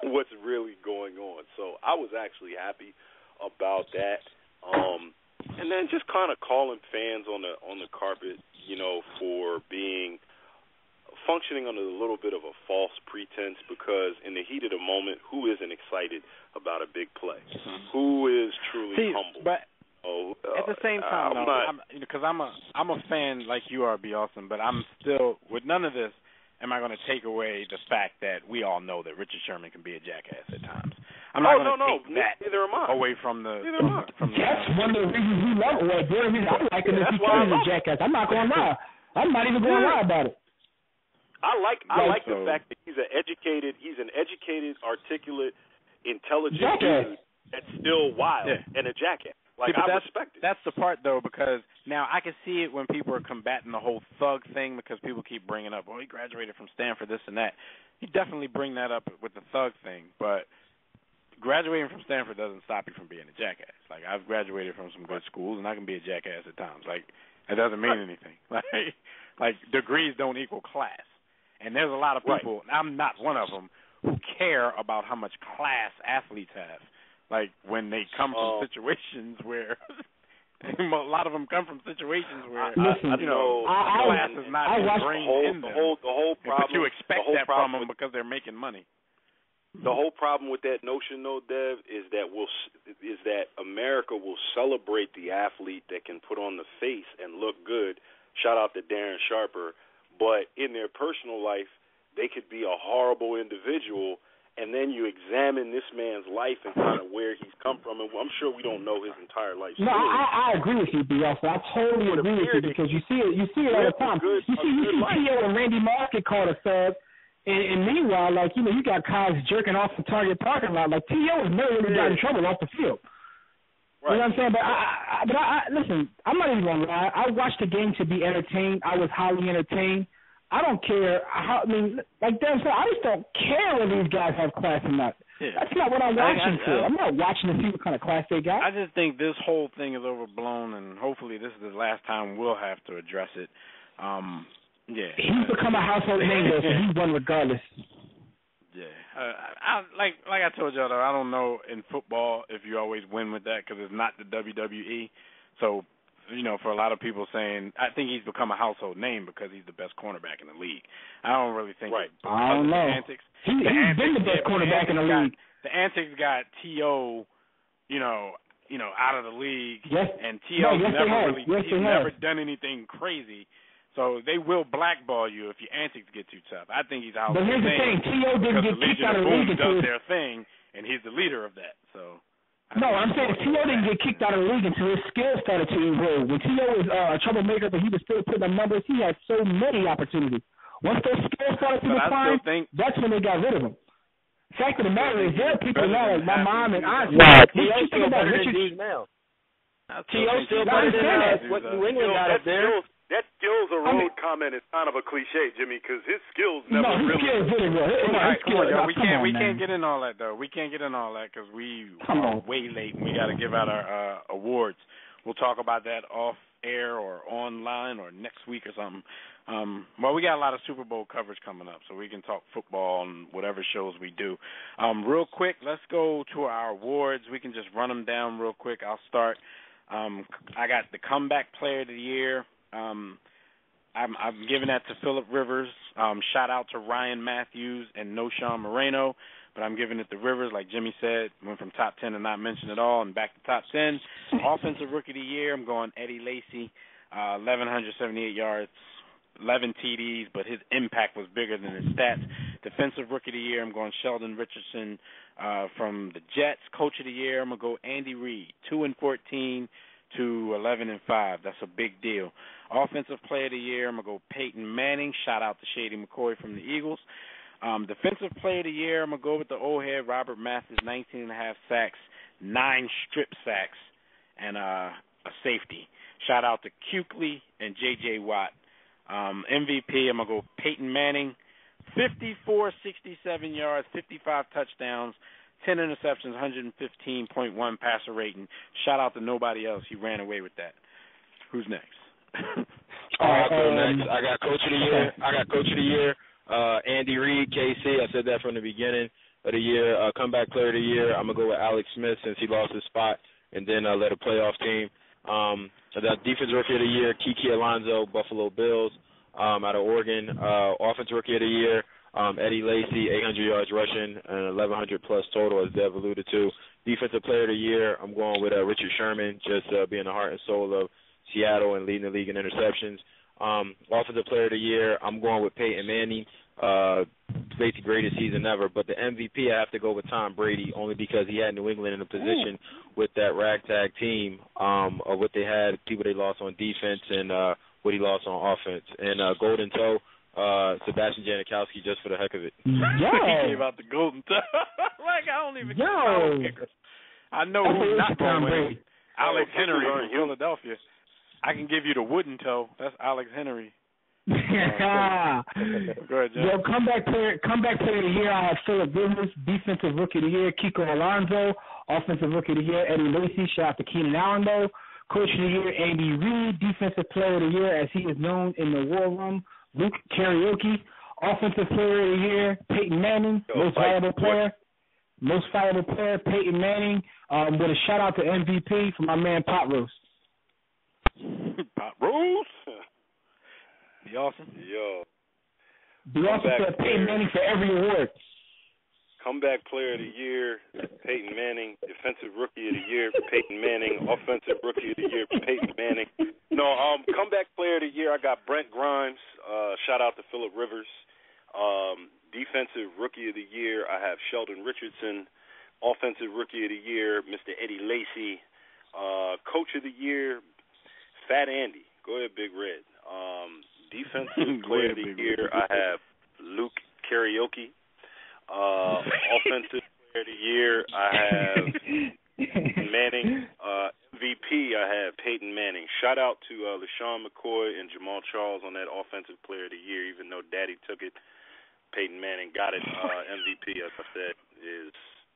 what's really going on. So I was actually happy about that. And then just kind of calling fans on the carpet, for functioning under a little bit of a false pretense, because in the heat of the moment, who isn't excited about a big play? Who is truly humble? But at the same time, because I'm a fan like you are, B. Austin, but I'm still, with none of this, am I going to take away the fact that we all know that Richard Sherman can be a jackass at times. I'm not going to take that away from the. That's one of the reasons we love it. The reason I like him is because he's a jackass. I'm not going to lie. I'm not even going to lie about it. I like the fact that he's an educated, articulate, intelligent dude that's still wild and a jackass. Like, I respect it. That's the part, though, because now I can see it when people are combating the whole thug thing, because people keep bringing up, he graduated from Stanford, this and that. You definitely bring that up with the thug thing, but graduating from Stanford doesn't stop you from being a jackass. Like, I've graduated from some good schools, and I can be a jackass at times. Like, it doesn't mean anything. Like degrees don't equal class. And there's a lot of people, and I'm not one of them, who care about how much class athletes have. Like, when they come from situations where a lot of them come from situations where class is not ingrained in them. The whole problem, but you expect that from them because they're making money. The whole problem with that notion, though, Dev, is that America will celebrate the athlete that can put on the face and look good. Shout out to Darren Sharper. But in their personal life, they could be a horrible individual, and and then you examine this man's life and kind of where he's come from, and I'm sure we don't know his entire life story. No, I agree with you, B.S. I totally agree with you because you see it all the time. You see T.O. and Randy Moss get called a thug, and meanwhile, like, you know, you got guys jerking off the Target parking lot. Like, T.O. has never really got in trouble off the field. Right. You know what I'm saying? But I listen, I'm not even going to lie. I watched the game to be entertained. I was highly entertained. I don't care how. I mean, like Dan said, I just don't care whether these guys have class or not. Yeah. That's not what I'm watching for. I'm not watching to see what kind of class they got. I just think this whole thing is overblown, and hopefully this is the last time we'll have to address it. Yeah. He's become a household name, though, so he won regardless. Yeah. Like I told y'all, though, I don't know in football if you always win with that because it's not the WWE. So, you know, for a lot of people saying, I think he's become a household name because he's the best cornerback in the league. I don't really think. Right. I don't know. He's been the best cornerback in the league. The antics got T.O., you know, out of the league. Yes. And T.O.'s never done anything crazy. So they will blackball you if your antics get too tough. I think he's out. But here's the thing: T.O. didn't get kicked out of the league until their thing, and he's the leader of that. So. No, I'm saying T.O. didn't get kicked out of the league until his skills started to erode. When T.O. was a troublemaker, but he was still putting up numbers, he had so many opportunities. Once those skills started to decline, that's when they got rid of him. Fact of the matter is, there are people now, like my mom and aunts. T.O.'s still better than D's now. T.O.'s still better than what New England got up there. That skills erode comment is kind of a cliche, Jimmy, because his skills never really. We can't get in all that though. We can't get in all that because we are way late and we got to give out our awards. We'll talk about that off air or online or next week or something. Well, we got a lot of Super Bowl coverage coming up, so we can talk football on whatever shows we do. Real quick, let's go to our awards. We can just run them down real quick. I'll start. I got the Comeback Player of the Year. I'm giving that to Phillip Rivers. Shout out to Ryan Matthews and Noshawn Moreno, but I'm giving it to Rivers. Like Jimmy said, went from top 10 and not mentioned at all, and back to top 10. Offensive Rookie of the Year, I'm going Eddie Lacy, 1,178 yards, 11 TDs, but his impact was bigger than his stats. Defensive Rookie of the Year, I'm going Sheldon Richardson from the Jets. Coach of the Year, I'm going to go Andy Reid, 2-14 to 11-5. That's a big deal. Offensive Player of the Year, I'm going to go Peyton Manning. Shout out to Shady McCoy from the Eagles. Defensive Player of the Year, I'm going to go with the old head, Robert Mathis, 19.5 sacks, 9 strip sacks, and a safety. Shout out to Kuechly and J.J. Watt. MVP, I'm going to go Peyton Manning, 54, 67 yards, 55 touchdowns, 10 interceptions, 115.1 passer rating. Shout out to nobody else. He ran away with that. Who's next? All right, I'll go next. I got Coach of the Year. Andy Reid, KC. I said that from the beginning of the year. Comeback Player of the Year, I'm going to go with Alex Smith since he lost his spot and then led a playoff team. The Defense Rookie of the Year, Kiki Alonso, Buffalo Bills, out of Oregon. Offense Rookie of the Year, Eddie Lacy, 800 yards rushing and 1,100-plus total, as Dev alluded to. Defensive Player of the Year, I'm going with Richard Sherman, just being the heart and soul of Seattle and leading the league in interceptions. Offensive Player of the Year, I'm going with Peyton Manning, basically greatest season ever. But the MVP, I have to go with Tom Brady, only because he had New England in a position with that ragtag team of what they had, people they lost on defense and what he lost on offense. And Golden Toe, Sebastian Janikowski, just for the heck of it. He gave out the Golden Toe. Like, I don't even know. I know who's not going with Alex Henry from Philadelphia. I can give you the wooden toe. That's Alex Henry. Go ahead, Jim. Well, comeback player of the year, I have Phillip Rivers. Defensive Rookie of the Year, Kiko Alonso. Offensive Rookie of the Year, Eddie Lacy. Shout out to Keenan Allen, though. Coach of the Year, Andy Reid. Defensive Player of the Year, as he is known in the war room, Luke Karaoke. Offensive Player of the Year, Peyton Manning. Most valuable player, Peyton Manning. With a shout out to MVP for my man Pot Roast. Pot Roast. Be awesome. Yo. Be awesome for Peyton Manning for every award. Comeback Player of the Year, Peyton Manning. Defensive Rookie of the Year, Peyton Manning. Offensive Rookie of the Year, Peyton Manning. No, Comeback Player of the Year, I got Brent Grimes. Shout out to Phillip Rivers. Defensive Rookie of the Year, I have Sheldon Richardson. Offensive Rookie of the Year, Mr. Eddie Lacy. Coach of the Year, Fat Andy. Go ahead, Big Red. Defensive Player of the Year, I have Luke Karaoke. Offensive Player of the Year, I have Manning. MVP, I have Peyton Manning. Shout out to LaShawn McCoy and Jamal Charles on that Offensive Player of the Year, even though Daddy took it. Peyton Manning got it. MVP, as I said, is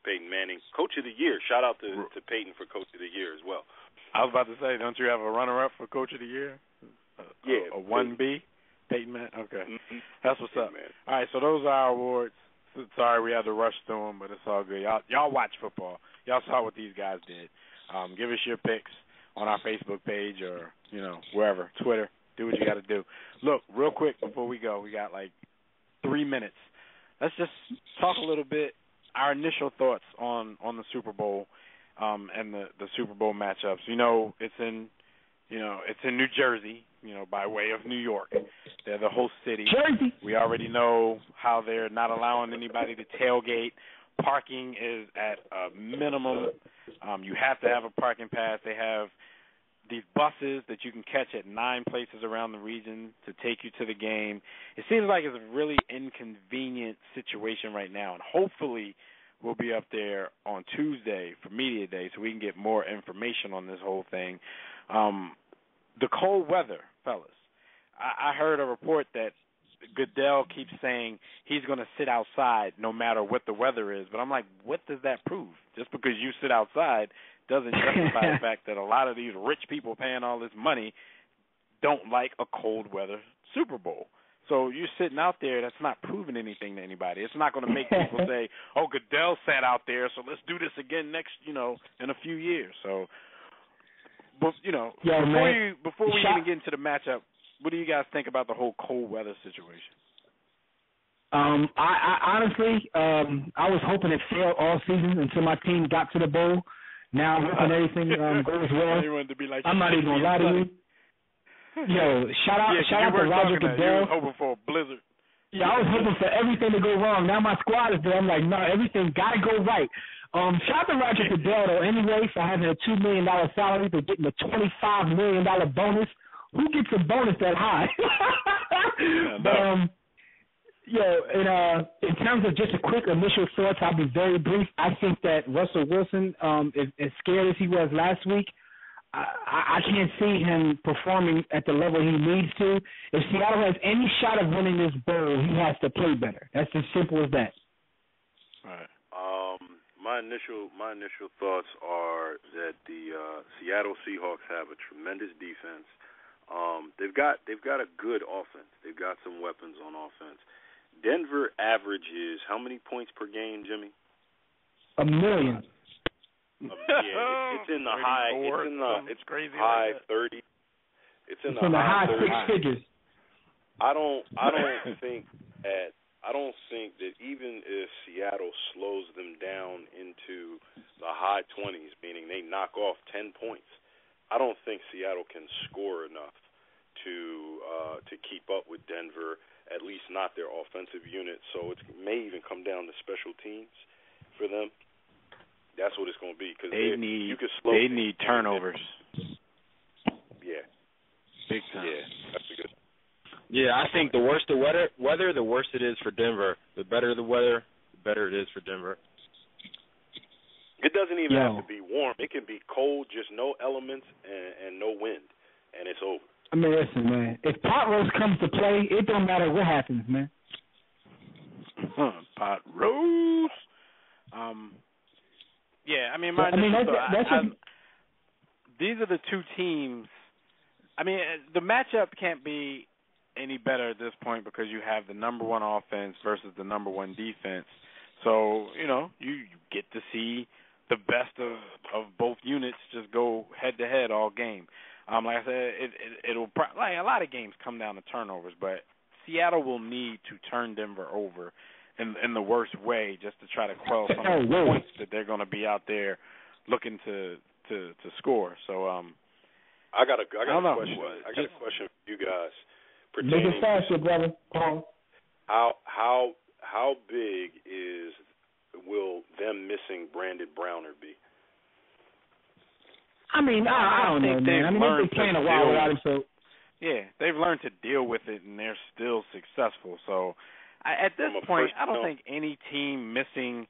Peyton Manning. Coach of the Year, shout out to Peyton for Coach of the Year as well. I was about to say, don't you have a runner-up for Coach of the Year? A 1B? Peyton Manning? Okay. Mm-hmm. That's what's up. All right, so those are our awards. Sorry we had to rush through them, but it's all good. Y'all watch football. Y'all saw what these guys did. Give us your picks on our Facebook page or, wherever, Twitter. Do what you got to do. Look, real quick before we go, we got like 3 minutes. Let's just talk a little bit, our initial thoughts on the Super Bowl and the Super Bowl matchups. It's in New Jersey, by way of New York. They're the host city. Jersey. We already know how they're not allowing anybody to tailgate. Parking is at a minimum. You have to have a parking pass. They have these buses that you can catch at 9 places around the region to take you to the game. It seems like it's a really inconvenient situation right now, and hopefully we'll be up there on Tuesday for Media Day so we can get more information on this whole thing. The cold weather, fellas. I heard a report that Goodell keeps saying he's going to sit outside no matter what the weather is. But I'm like, what does that prove? Just because you sit outside doesn't justify the fact that a lot of these rich people paying all this money don't like a cold weather Super Bowl. So you're sitting out there, that's not proving anything to anybody. It's not going to make people say, oh, Goodell sat out there, so let's do this again next, in a few years. So, before we even get into the matchup, what do you guys think about the whole cold weather situation? I honestly, I was hoping it failed all season until my team got to the bowl. Now, when everything goes well, I'm not even gonna lie to you. Yo, shout out to Roger Goodell. You was hoping for a blizzard. Yeah, I was hoping for everything to go wrong. Now my squad is there. I'm like, no, everything gotta go right. Shout out to Roger Goodell though, anyway, for having a $2 million salary, for getting a $25 million bonus. Who gets a bonus that high? In terms of just a quick initial thoughts, I'll be very brief. I think that Russell Wilson, as scared as he was last week, I can't see him performing at the level he needs to. If Seattle has any shot of winning this bowl, he has to play better. That's as simple as that. All right. My initial thoughts are that the Seattle Seahawks have a tremendous defense. They've got a good offense. They've got some weapons on offense. Denver averages how many points per game, Jimmy? 1 million. It's in the high. It's crazy. High 30. It's in the high 6 figures. I don't think that even if Seattle slows them down into the high 20s, meaning they knock off 10 points, I don't think Seattle can score enough to keep up with Denver, at least not their offensive unit. So it may even come down to special teams for them. That's what it's going to be, because they need turnovers. Yeah, big time. Yeah, that's a good. Yeah, I think the worse the weather, the worse it is for Denver. The better the weather, the better it is for Denver. It doesn't even have to be warm. It can be cold, just no elements and no wind, and it's over. I mean, listen, man. If pot roast comes to play, it don't matter what happens, man. Pot roast. Yeah, I mean, these are the two teams. I mean, the matchup can't be any better at this point because you have the number one offense versus the number one defense. So, you get to see the best of both units just go head-to-head all game. Like I said, it'll like a lot of games come down to turnovers, but Seattle will need to turn Denver over in the worst way just to try to quell some of the points that they're going to be out there looking to score. So I got a question. I got a question for you guys. Make it faster, brother. How how big will them missing Brandon Browner be? I mean, I don't know, man. I mean, they've been playing a while without him, so. Yeah, they've learned to deal with it, and they're still successful. So, at this point, I don't think any team missing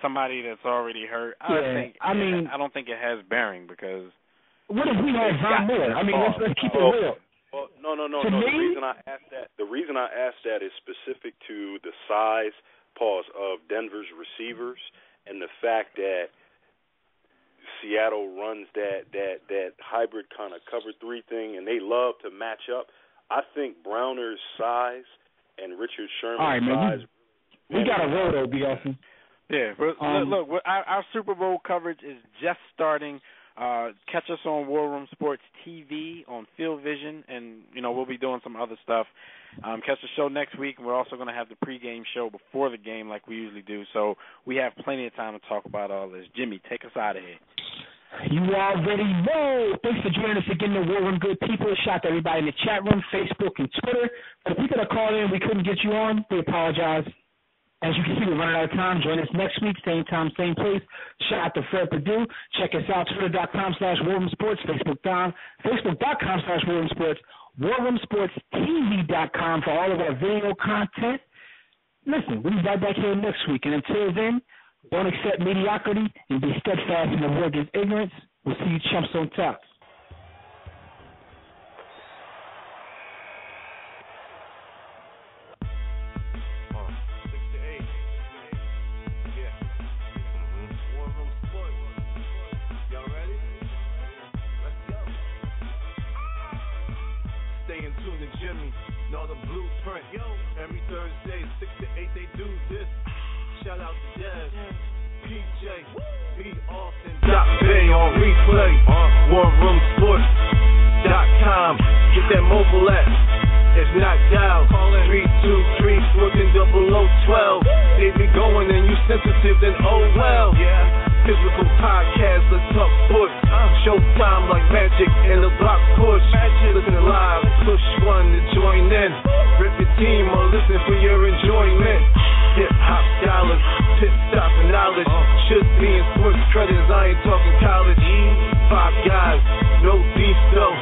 somebody that's already hurt. I don't think it has bearing because. What if we had Von Miller? I mean, let's keep it real. Well, no. The reason I asked that is specific to the size, of Denver's receivers and the fact that Seattle runs that hybrid kind of cover 3 thing, and they love to match up. I think Browner's size and Richard Sherman's size. We got a roll though, B. Austin. Yeah, but look, our Super Bowl coverage is just starting. Catch us on War Room Sports TV on Field Vision, and we'll be doing some other stuff. Catch the show next week, and we're also going to have the pregame show before the game like we usually do. So we have plenty of time to talk about all this. Jimmy, take us out of here. You already know. Thanks for joining us again, the War Room good people. Shout out to everybody in the chat room, Facebook, and Twitter. For the people that called in, we couldn't get you on. We apologize. As you can see, we're running out of time. Join us next week, same time, same place. Shout out to Fred Perdue. Check us out, twitter.com/WarRoomSports, Facebook.com/WarRoomSports, WarRoomSportsTV.com for all of our video content. Listen, we'll be right back here next week. And until then, don't accept mediocrity and be steadfast in the war against ignorance. We'll see you chumps on top. Know the blueprint. Every Thursday, 6 to 8, they do this. Shout out to Dev, PJ, B. Austin. Bay on replay. WarRoomSports.com. Get that mobile app. If not, dial 323-1400-12. They be going and you sensitive, then oh well. Physical podcast, let's talk sports. Showtime like magic in the block push. Listen live, push 1 to join in. Rip your team or listen for your enjoyment. Hip hop dollars, pit stop and knowledge. Should be in sports credits, I ain't talking college. 5 guys, no beef though.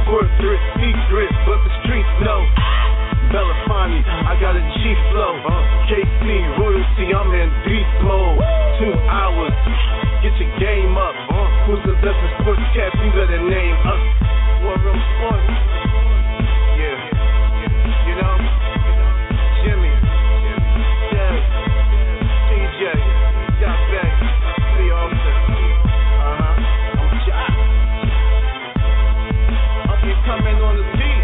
Corporate secret, but the streets know. Belafonte, I got a G flow. KC royalty, I'm in beast mode. 2 hours, get your game up. Who's the best in sportscast? You better name us. War Room Sports. Yeah, you know, Jimmy, Dev, TJ, Jack Beck, B. Austin. I'm shot. Up here coming on the beat.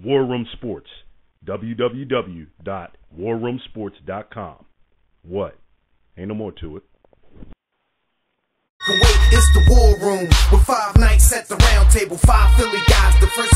War Room Sports, www.warroomsports.com. What? Ain't no more to it. Kuwait is the war room with 5 nights at the round table. 5 Philly guys, the first